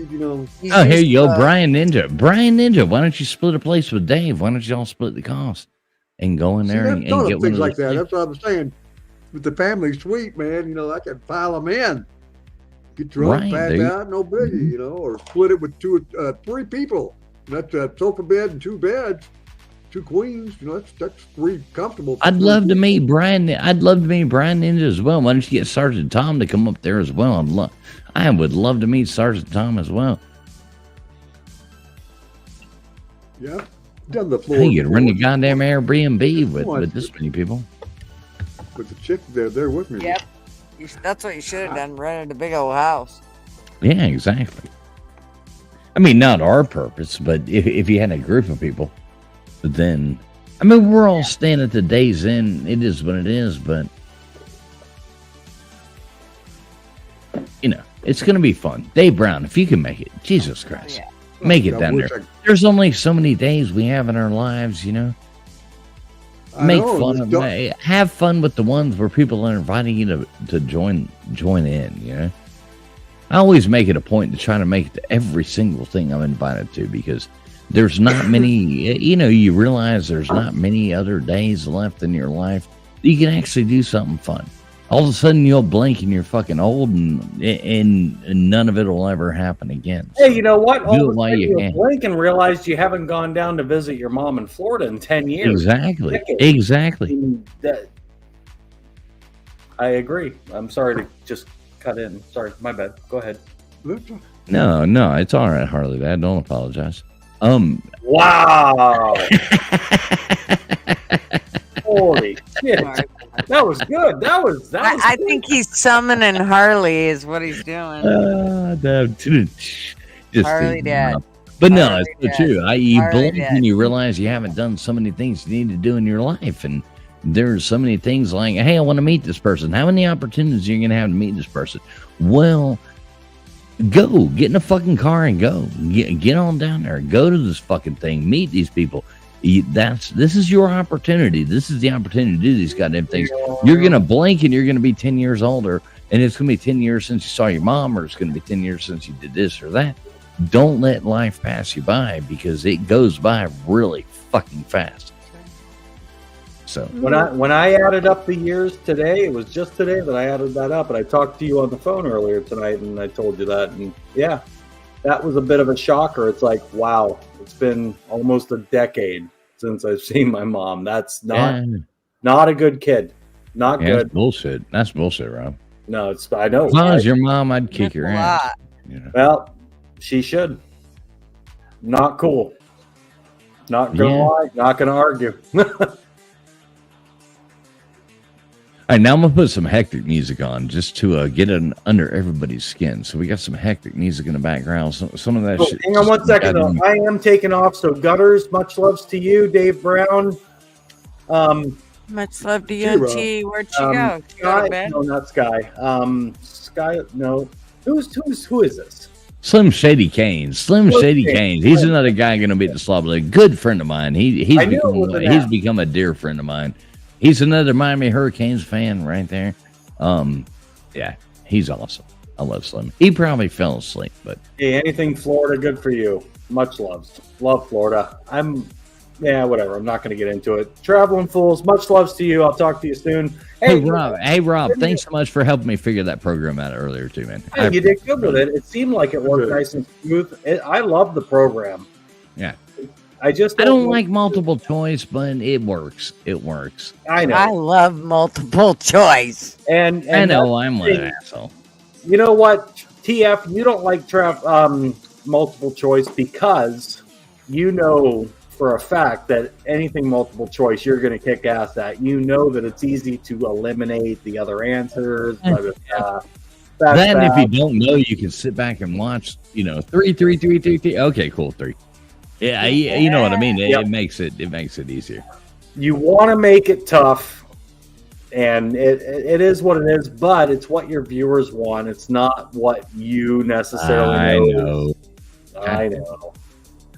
Oh, here you go, Brian Ninja. Brian Ninja, why don't you split a place with Dave? Why don't y'all split the cost and go in there and get things one like that? That's what I'm saying. With the family suite, man, I can pile them in. Get drunk, pass out, no biggie, or split it with 3 people. That's a sofa bed and 2 beds. 2 queens, that's 3 comfortable. I'd love to meet Brian. I'd love to meet Brian Ninja as well. Why don't you get Sergeant Tom to come up there as well? I would love to meet Sergeant Tom as well. Yeah, done the floor. Hey, you run the goddamn Airbnb with this many people. With the chick there with me. Yep, that's what you should have done. Rented a big old house. Yeah, exactly. I mean, not our purpose, but if you had a group of people. But then, I mean, we're all staying at the Days Inn. It is what it is, but, it's going to be fun. Dave Brown, if you can make it, Jesus Christ, make it down there. There's only so many days we have in our lives, Make fun of it. Have fun with the ones where people are inviting you to join in, I always make it a point to try to make it to every single thing I'm invited to because there's not many, you realize there's not many other days left in your life. You can actually do something fun. All of a sudden you'll blink and you're fucking old and none of it will ever happen again. Hey, you know what? Do it while you can. Blink and realize you haven't gone down to visit your mom in Florida in 10 years. Exactly. I agree. I'm sorry to just cut in. Sorry, my bad. Go ahead. No, it's all right, Harley. Dad, don't apologize. Wow. Holy shit. That was good. That was I think he's summoning Harley is what he's doing. Harley Dad. But no, it's so true. You blink and you realize you haven't done so many things you need to do in your life. And there's so many things like, hey, I want to meet this person. How many opportunities are you going to have to meet this person? Well, go. Get in a fucking car and go. Get on down there. Go to this fucking thing. Meet these people. This is your opportunity. This is the opportunity to do these goddamn things. You're going to blink and you're going to be 10 years older. And it's going to be 10 years since you saw your mom, or it's going to be 10 years since you did this or that. Don't let life pass you by because it goes by really fucking fast. So when I added up the years today, it was just today that I added that up, and I talked to you on the phone earlier tonight, and I told you that, and yeah, that was a bit of a shocker. It's like, wow, it's been almost a decade since I've seen my mom. That's not a good kid. Not good. That's bullshit. That's bullshit, Rob. No, I know. As long as your mom, I'd kick your ass. Well, she should. Not cool. Not gonna lie. Not gonna argue. All right, now I'm going to put some hectic music on just to get it under everybody's skin. So we got some hectic music in the background. Some of that shit. Hang on 1 second, though. I am taking off. So, Gutters, much loves to you. Dave Brown. Much love to you, T. Where'd she go? She go to bed? No, not Sky. Sky, no. Who is this? Slim Shady Canes. Slim Shady Canes. He's another guy going to be at the Slobber League. Good friend of mine. He's become a dear friend of mine. He's another Miami Hurricanes fan right there. Yeah, he's awesome. I love Slim. He probably fell asleep, but hey, anything Florida, good for you. Much loves. Love Florida. Whatever. I'm not going to get into it. Traveling Fools, much loves to you. I'll talk to you soon. Hey Rob, thanks so much for helping me figure that program out earlier too, man. Hey, you did good with it. It seemed like it worked nice and smooth. I love the program. Yeah. I don't like multiple choice, but it works. It works. I know. I love multiple choice. And I know I'm an asshole. You know what, TF, you don't like multiple choice because you know for a fact that anything multiple choice, you're going to kick ass at. You know that it's easy to eliminate the other answers. But, then if you don't know, you can sit back and watch, 3, 3, 3, 3, 3. Okay, cool, 3. Yeah, you know what I mean. It makes it easier. You want to make it tough, and it is what it is, but it's what your viewers want. It's not what you necessarily know. I know.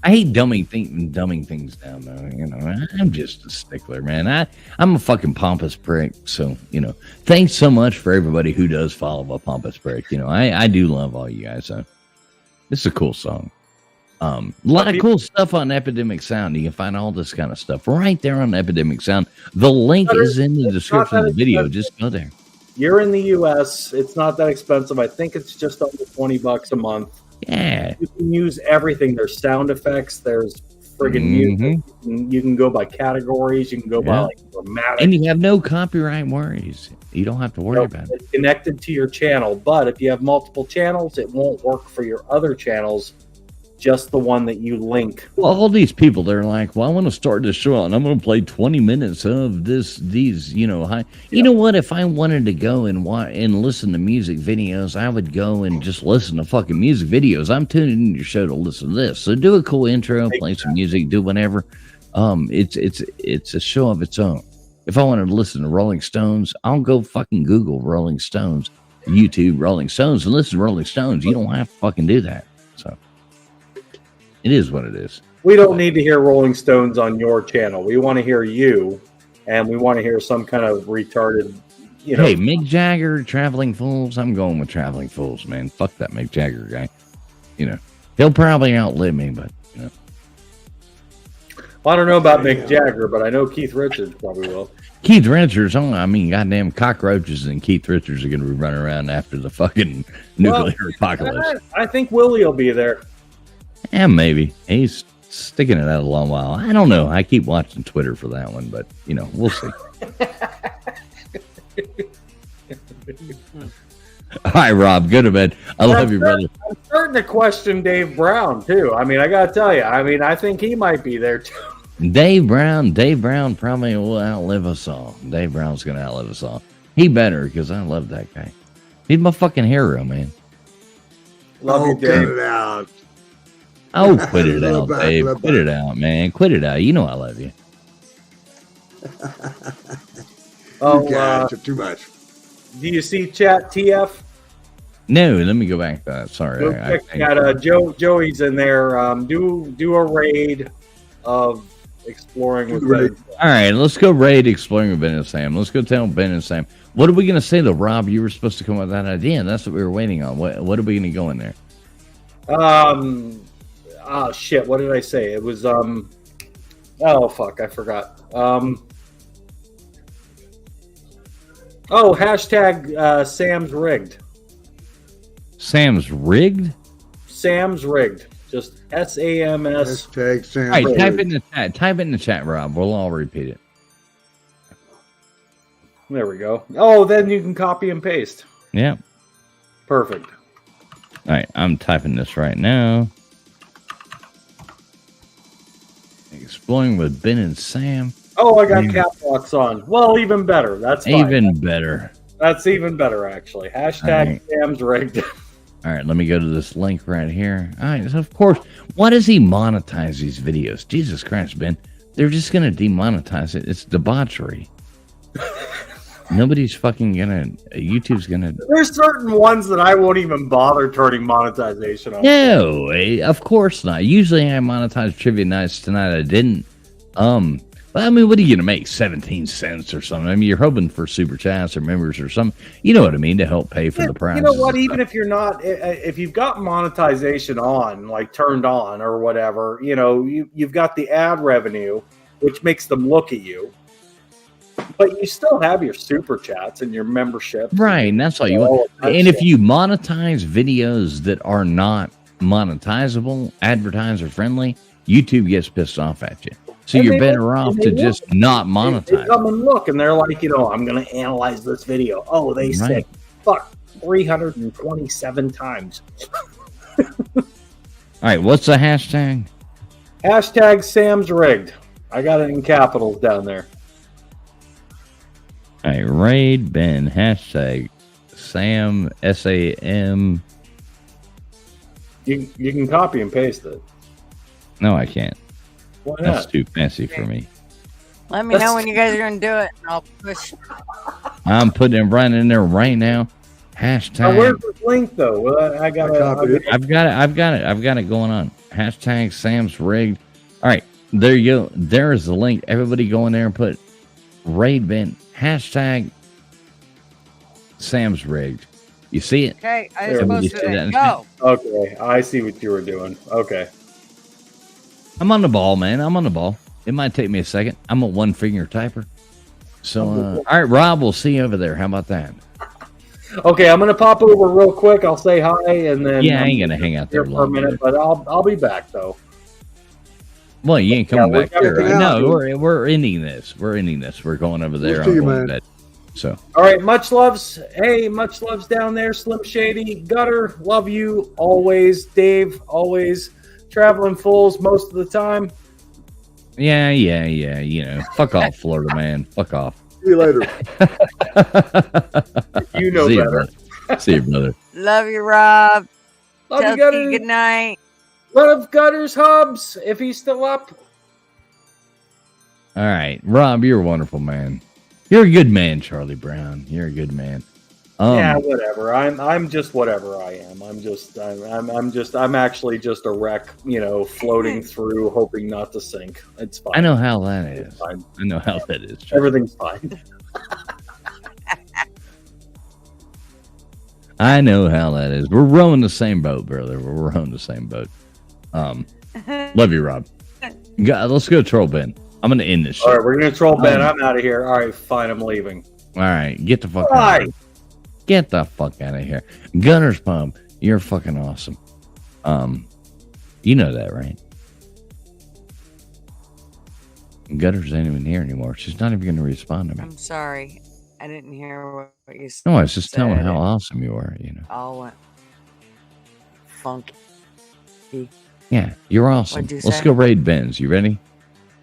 I hate dumbing things down, though. I'm just a stickler, man. I'm a fucking pompous prick. So, thanks so much for everybody who does follow a pompous prick. I do love all you guys. So, this is a cool song. A lot of cool stuff on Epidemic Sound. You can find all this kind of stuff right there on Epidemic Sound. The link is in the description of the video. Just go there. You're in the U.S. It's not that expensive. I think it's just under $20 a month. Yeah. You can use everything. There's sound effects. There's friggin' music. You can go by categories. You can go by dramatic. And you have no copyright worries. You don't have to worry about it. It's connected to your channel. But if you have multiple channels, it won't work for your other channels. Just the one that you link. Well, all these people, they're like, well, I want to start this show and I'm going to play 20 minutes of these, high. You know what? If I wanted to go and listen to music videos, I would go and just listen to fucking music videos. I'm tuning in your show to listen to this. So do a cool intro, play some music, do whatever. It's a show of its own. If I wanted to listen to Rolling Stones, I'll go fucking Google Rolling Stones, YouTube Rolling Stones, and listen to Rolling Stones. You don't have to fucking do that. So. It is what it is. We don't need to hear Rolling Stones on your channel. We want to hear you, and we want to hear some kind of retarded, Hey, Mick Jagger, Traveling Fools. I'm going with Traveling Fools, man. Fuck that Mick Jagger guy. He'll probably outlive me, but Well, I don't know about Mick Jagger, but I know Keith Richards probably will. Keith Richards, goddamn cockroaches and Keith Richards are going to be running around after the fucking nuclear apocalypse. I think Willie will be there. Yeah, maybe. He's sticking it out a long while. I don't know. I keep watching Twitter for that one, but, we'll see. All right, Rob, go to bed. I love you, brother. I'm starting to question Dave Brown, too. I got to tell you. I think he might be there, too. Dave Brown probably will outlive us all. Dave Brown's going to outlive us all. He better, because I love that guy. He's my fucking hero, man. Love you, Dave. Cut it out. Oh, quit it out, Dave. Quit it out, man. Quit it out. You know I love you. You guys are too much. Do you see chat TF? No, let me go back to that. Sorry. Go check out Joey's in there. Do a raid of exploring with Ben. All right, let's go raid exploring with Ben and Sam. Let's go tell Ben and Sam. What are we going to say, though, Rob? You were supposed to come up with that idea, and that's what we were waiting on. What are we going to go in there? Oh shit, what did I say? It was oh fuck, I forgot. Hashtag Sam's rigged. Sam's rigged? Sam's rigged. Just SAMS. Hashtag Sam's all right, rigged. type it in the chat. Type it in the chat, Rob. We'll all repeat it. There we go. Oh, then you can copy and paste. Yeah. Perfect. All right, I'm typing this right now. Exploring with Ben and Sam. Oh, I got cap locks on. Well, even better. That's fine. Even better. That's even better, actually. Hashtag right. Sam's rigged. All right, let me go to this link right here. All right, so of course, why does he monetize these videos? Jesus Christ, Ben. They're just going to demonetize it. It's debauchery. Nobody's fucking YouTube's gonna. There's certain ones that I won't even bother turning monetization on. No, of course not. Usually I monetize trivia nights. Tonight I didn't. But what are you gonna make? 17 cents or something? You're hoping for super chats or members or something. You know what I mean, to help pay for the prize. You know what? Even if you're not, if you've got monetization on, like turned on or whatever, you've got the ad revenue, which makes them look at you. But you still have your super chats and your membership. Right, and that's all you want. And if you monetize videos that are not monetizable, advertiser friendly, YouTube gets pissed off at you. So you're better off to just not monetize. They come and look, and they're like, I'm going to analyze this video. Oh, they said, fuck, 327 times. All right, what's the hashtag? Hashtag Sam's rigged. I got it in capitals down there. Hey, Raid Ben, hashtag Sam, SAM. You can copy and paste it. No, I can't. Why That's not? too fancy for me. Let me know when you guys are going to do it, and I'll push. I'm putting it right in there right now. Now, Hashtag. where's the link though? Well, I got I've got it going on. Hashtag Sam's rigged. All right, there you go. There is the link. Everybody go in there and put Raid Ben. Hashtag Sam's rigged. You see it? Okay, I There, just will you posted see that it. in Go. Okay, I see what you were doing. Okay. I'm on the ball, man. I'm on the ball. It might take me a second. I'm a one finger typer. So, all right, Rob, we'll see you over there. How about that? Okay, I'm gonna pop over real quick. I'll say hi, and then Yeah, I ain't gonna hang out there for a long, minute, but I'll be back though. Well, you ain't coming Yeah, back here. we're Right? No, checking we're ending this. We're ending this. We're going over there. see I'm you, going man. to bed. So, All right, much loves. Hey, much loves down there. Slim Shady, Gutter, love you always. Dave, always. Traveling fools most of the time. yeah. You know, fuck off, Florida man. Fuck off. See you later. You know See you, better. brother. See you, brother. Love you, Rob. Love you, Chelsea, Gutter. good night. Love Gutters Hubs, if he's still up. All right, Rob, you're a wonderful man. You're a good man, Charlie Brown. You're a good man. Yeah, whatever. I'm just whatever I am. I'm actually just a wreck, you know, floating through, hoping not to sink. It's fine. I know how that It's is. fine. I know how that is. Charlie. Everything's fine. I know how that is. We're rowing the same boat, brother. We're rowing the same boat. Love you, Rob. Let's go troll Ben. I'm gonna end this shit. All right, we're gonna troll Ben. I'm out of here. All right, fine. I'm leaving. All right, get the fuck out Bye. of here. Get the fuck out of here. Gunner's Pub, you're fucking awesome. You know that, right? Gutters ain't even here anymore. She's not even gonna respond to me. I'm sorry. I didn't hear what you said. No, I was just telling how awesome you are, you know. All went funky. Yeah, you're awesome. What'd you Let's say? go raid Ben's. You ready?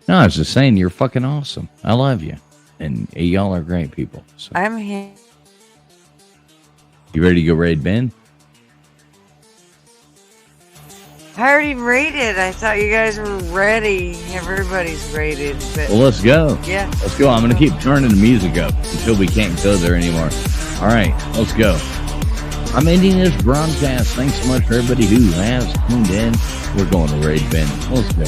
No, I was just saying you're fucking awesome. I love you. And y'all are great people. So I'm here. you ready to go raid Ben? I already rated. I thought you guys were ready. Everybody's rated. But Well, let's go. Yeah. Let's go. I'm going to keep turning the music up until we can't go there anymore. All right, let's go. I'm ending this broadcast. Thanks so much for everybody who has tuned in. We're going to raid Ben. Let's go.